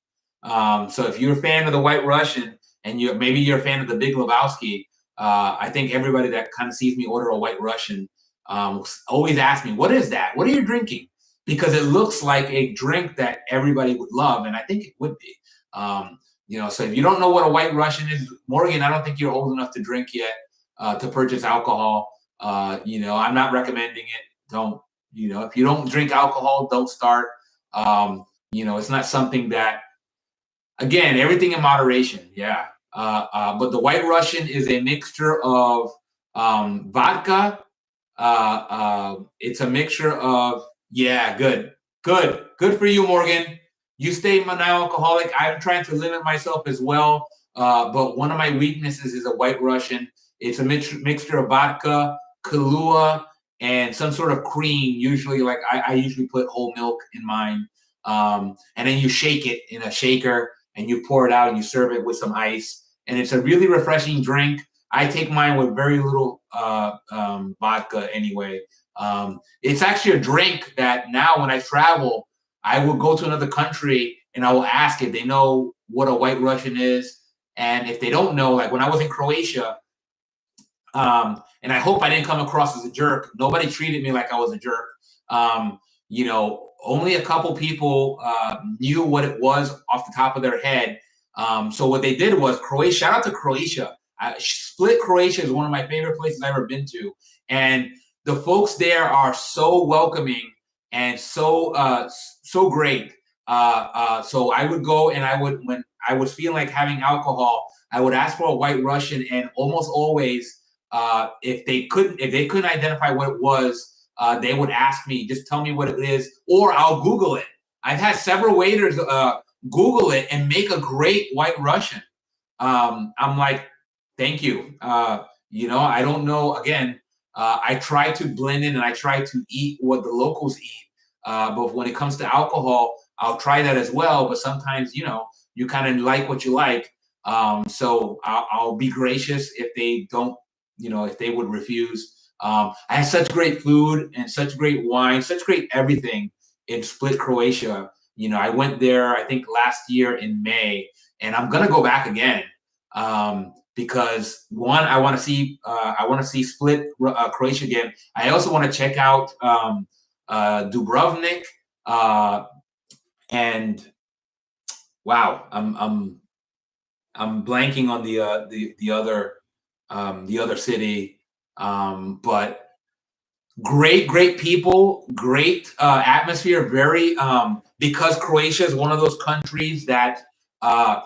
So if you're a fan of the White Russian and maybe you're a fan of the Big Lebowski, I think everybody that kind of sees me order a White Russian always asks me, "What is that? What are you drinking?" Because it looks like a drink that everybody would love, and I think it would be. So if you don't know what a White Russian is, Morgan, I don't think you're old enough to drink yet to purchase alcohol. I'm not recommending it. Don't, if you don't drink alcohol, don't start. It's not something that, again, everything in moderation. Yeah. But the White Russian is a mixture of vodka. It's a mixture of, yeah, good for you, Morgan. You stay non-alcoholic. I'm trying to limit myself as well. But one of my weaknesses is a White Russian. It's a mixture of vodka, Kahlua, and some sort of cream. Usually, like I usually put whole milk in mine. And then you shake it in a shaker and you pour it out and you serve it with some ice. And it's a really refreshing drink. I take mine with very little vodka anyway. It's actually a drink that now when I travel, I will go to another country and I will ask if they know what a White Russian is. And if they don't know, like when I was in Croatia, and I hope I didn't come across as a jerk. Nobody treated me like I was a jerk. only a couple people knew what it was off the top of their head. So what they did was Croatia. Shout out to Croatia. Split, Croatia is one of my favorite places I've ever been to, and the folks there are so welcoming and so great. So I would go, and when I was feeling like having alcohol, I would ask for a White Russian, and almost always, if they couldn't identify what it was, they would ask me, just tell me what it is, or I'll Google it. I've had several waiters Google it and make a great White Russian. I'm like, thank you. I don't know. Again, I try to blend in and I try to eat what the locals eat. But when it comes to alcohol, I'll try that as well. But sometimes, you kind of like what you like. So I'll be gracious if they don't, if they would refuse. I had such great food and such great wine, such great everything in Split, Croatia. I went there, I think last year in May, and I'm gonna go back again because one, I want to see Split, Croatia again. I also want to check out Dubrovnik, and wow, I'm blanking on the other city, but great people, great atmosphere. Very because Croatia is one of those countries that went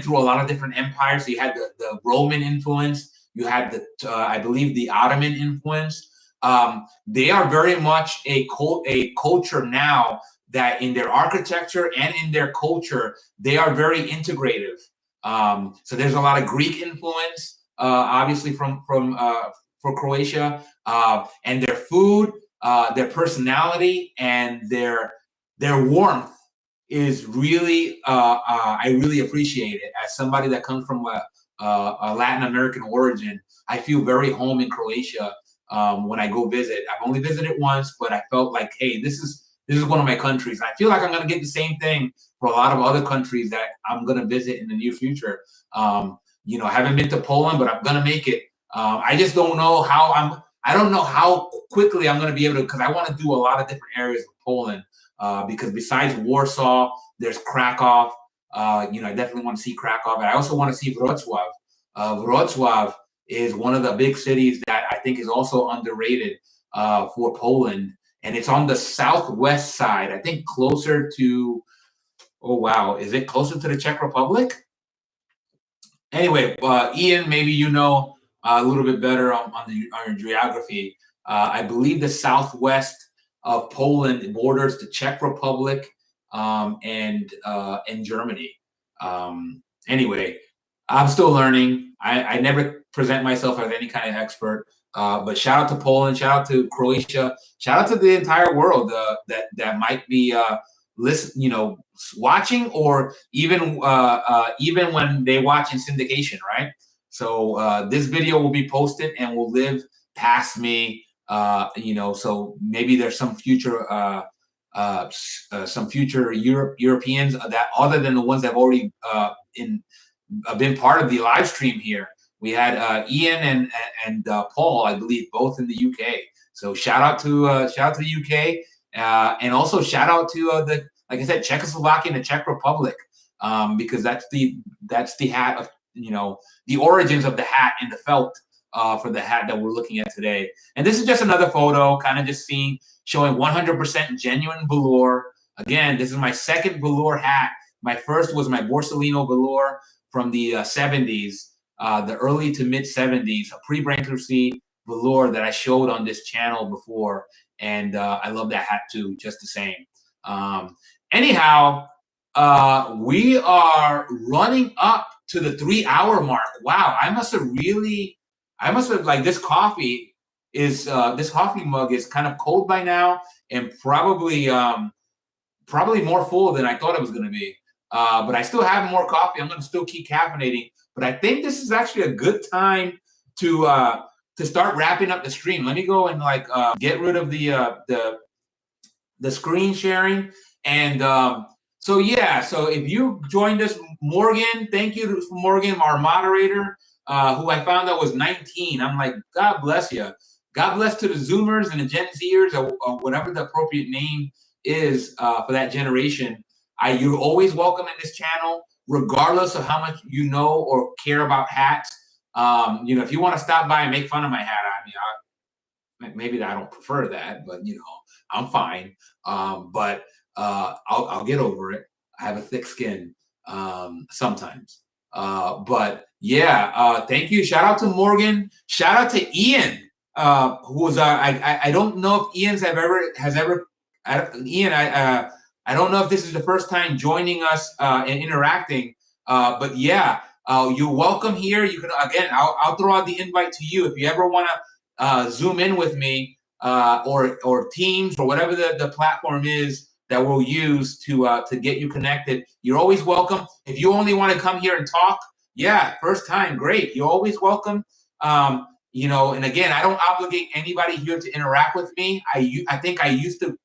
through a lot of different empires. So you had the Roman influence, you had I believe the Ottoman influence. They are very much a culture now that in their architecture and in their culture, they are very integrative. So there's a lot of Greek influence, obviously for Croatia, and their food, their personality, and their warmth is really, I really appreciate it. As somebody that comes from a Latin American origin, I feel very home in Croatia when I go visit. I've only visited once, but I felt like, hey, this is one of my countries. I feel like I'm going to get the same thing for a lot of other countries that I'm going to visit in the near future. I haven't been to Poland, but I'm going to make it. I just don't know I don't know how quickly I'm going to be able to, because I want to do a lot of different areas of Poland. Because besides Warsaw, there's Krakow. I definitely want to see Krakow, and I also want to see Wrocław. Wrocław is one of the big cities that I think is also underrated for Poland, and it's on the southwest side. I think closer to, oh wow, is it closer to the Czech Republic? Anyway, Ian, maybe you know a little bit better on your geography. I believe the southwest of Poland borders the Czech Republic and Germany. Anyway, I'm still learning. I never present myself as any kind of expert, but shout out to Poland, shout out to Croatia, shout out to the entire world that might be watching, or even when they watch in syndication, right? So this video will be posted and will live past me. So maybe there's some future Europeans that, other than the ones that have already been part of the live stream here. We had Ian and Paul, I believe, both in the UK. So shout out to the UK, and also shout out to like I said, Czechoslovakia and the Czech Republic, because that's the hat of the origins of the hat and the felt for the hat that we're looking at today. And this is just another photo, kind of just showing 100% genuine velour. Again, this is my second velour hat. My first was my Borsalino velour from the 70s, the early to mid 70s, a pre-bankruptcy velour that I showed on this channel before. And I love that hat too, just the same. Anyhow, we are running up to the 3-hour mark. Wow, I must have like, this coffee mug is kind of cold by now, and probably more full than I thought it was going to be. But I still have more coffee. I'm going to still keep caffeinating. But I think this is actually a good time to start wrapping up the stream. Let me go and get rid of the screen sharing. And so if you joined us, Morgan, thank you to Morgan, our moderator, who I found out was 19. I'm like, God bless you. God bless to the Zoomers and the Gen Zers, or whatever the appropriate name is for that generation. You're always welcome in this channel, regardless of how much you know or care about hats. If you want to stop by and make fun of my hat, maybe I don't prefer that, but I'm fine. But I'll get over it. I have a thick skin sometimes. But yeah, thank you. Shout out to Morgan. Shout out to Ian, who was I don't know if Ian's has ever Ian, I don't know if this is the first time joining us and interacting. But yeah, you're welcome here. You can again, I'll throw out the invite to you if you ever want to zoom in with me, or Teams, or whatever the platform is that we'll use to get you connected. You're always welcome. If you only want to come here and talk, yeah, first time, great. You're always welcome. And again, I don't obligate anybody here to interact with me. I think I used to,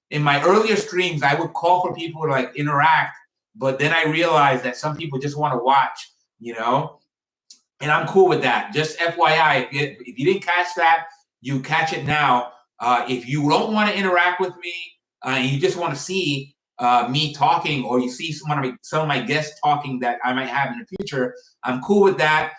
in my earlier streams, I would call for people to like interact, but then I realized that some people just want to watch, and I'm cool with that. Just FYI, if you didn't catch that, you catch it now. If you don't want to interact with me, and you just want to see me talking, or you see some of my guests talking that I might have in the future, I'm cool with that.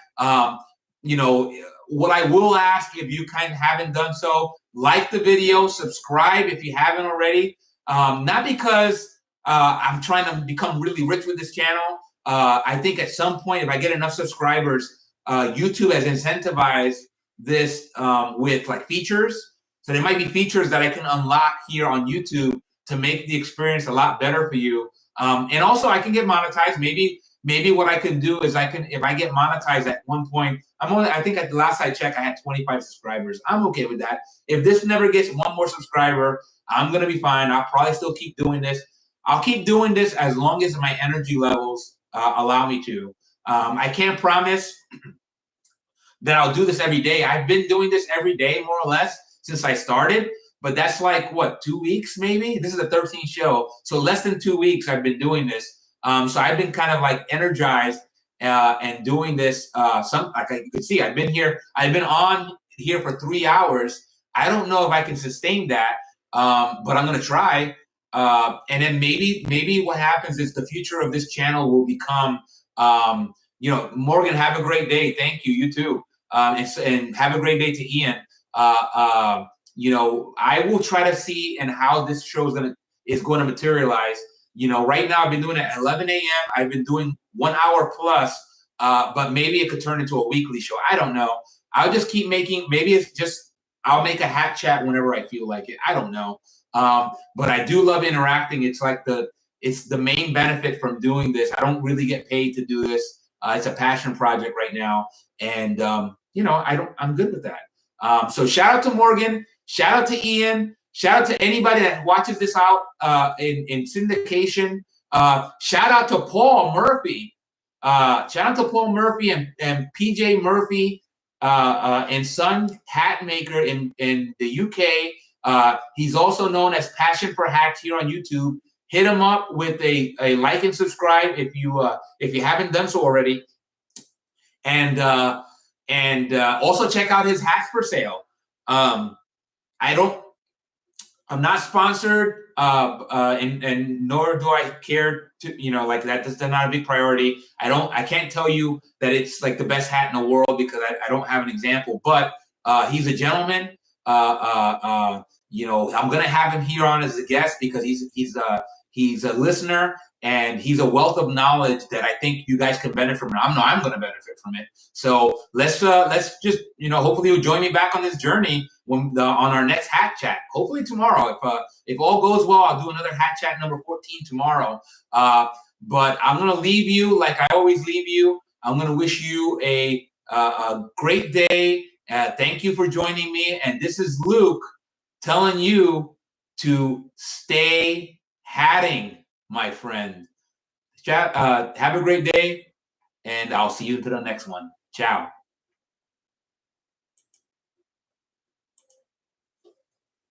What I will ask, if you kind of haven't done so, like the video, subscribe if you haven't already. Not because I'm trying to become really rich with this channel. I think at some point, if I get enough subscribers, YouTube has incentivized this with like features. So there might be features that I can unlock here on YouTube to make the experience a lot better for you. And also I can get monetized. Maybe what I can do is if I get monetized at one point, I think at the last I checked, I had 25 subscribers. I'm okay with that. If this never gets one more subscriber, I'm going to be fine. I'll probably still keep doing this. I'll keep doing this as long as my energy levels allow me to. I can't promise that I'll do this every day. I've been doing this every day, more or less, since I started. But that's like, what, 2 weeks maybe? This is the 13th show. So less than 2 weeks I've been doing this. So I've been kind of like energized and doing this. Like you can see, I've been on here for 3 hours. I don't know if I can sustain that, but I'm going to try. And then maybe what happens is the future of this channel will become, Morgan, have a great day. Thank you. You too. And have a great day to Ian. I will try to see and how this show is going to materialize. Right now I've been doing it at 11 a.m. I've been doing 1 hour plus, but maybe it could turn into a weekly show. I don't know. I'll just keep making, maybe it's just, I'll make a hat chat whenever I feel like it. I don't know. But I do love interacting. It's like it's the main benefit from doing this. I don't really get paid to do this. It's a passion project right now. And, I'm good with that. So shout out to Morgan, shout out to Ian, shout out to anybody that watches this out in syndication. Shout out to Paul Murphy. Shout out to Paul Murphy and PJ Murphy and Son Hat Maker in the UK. He's also known as Passion for Hats here on YouTube. Hit him up with a like and subscribe if you haven't done so already. And also check out his hats for sale. I'm not sponsored, and nor do I care to, like that's not a big priority. I can't tell you that it's like the best hat in the world because I don't have an example, but he's a gentleman. I'm going to have him here on as a guest because he's a listener and he's a wealth of knowledge that I think you guys can benefit from. I'm going to benefit from it. So let's just, hopefully you'll join me back on this journey on our next hat chat. Hopefully tomorrow, if all goes well, I'll do another hat chat number 14 tomorrow. But I'm going to leave you like I always leave you. I'm going to wish you a great day. Thank you for joining me. And this is Luke telling you to stay hatting, my friend. Have a great day, and I'll see you to the next one. Ciao.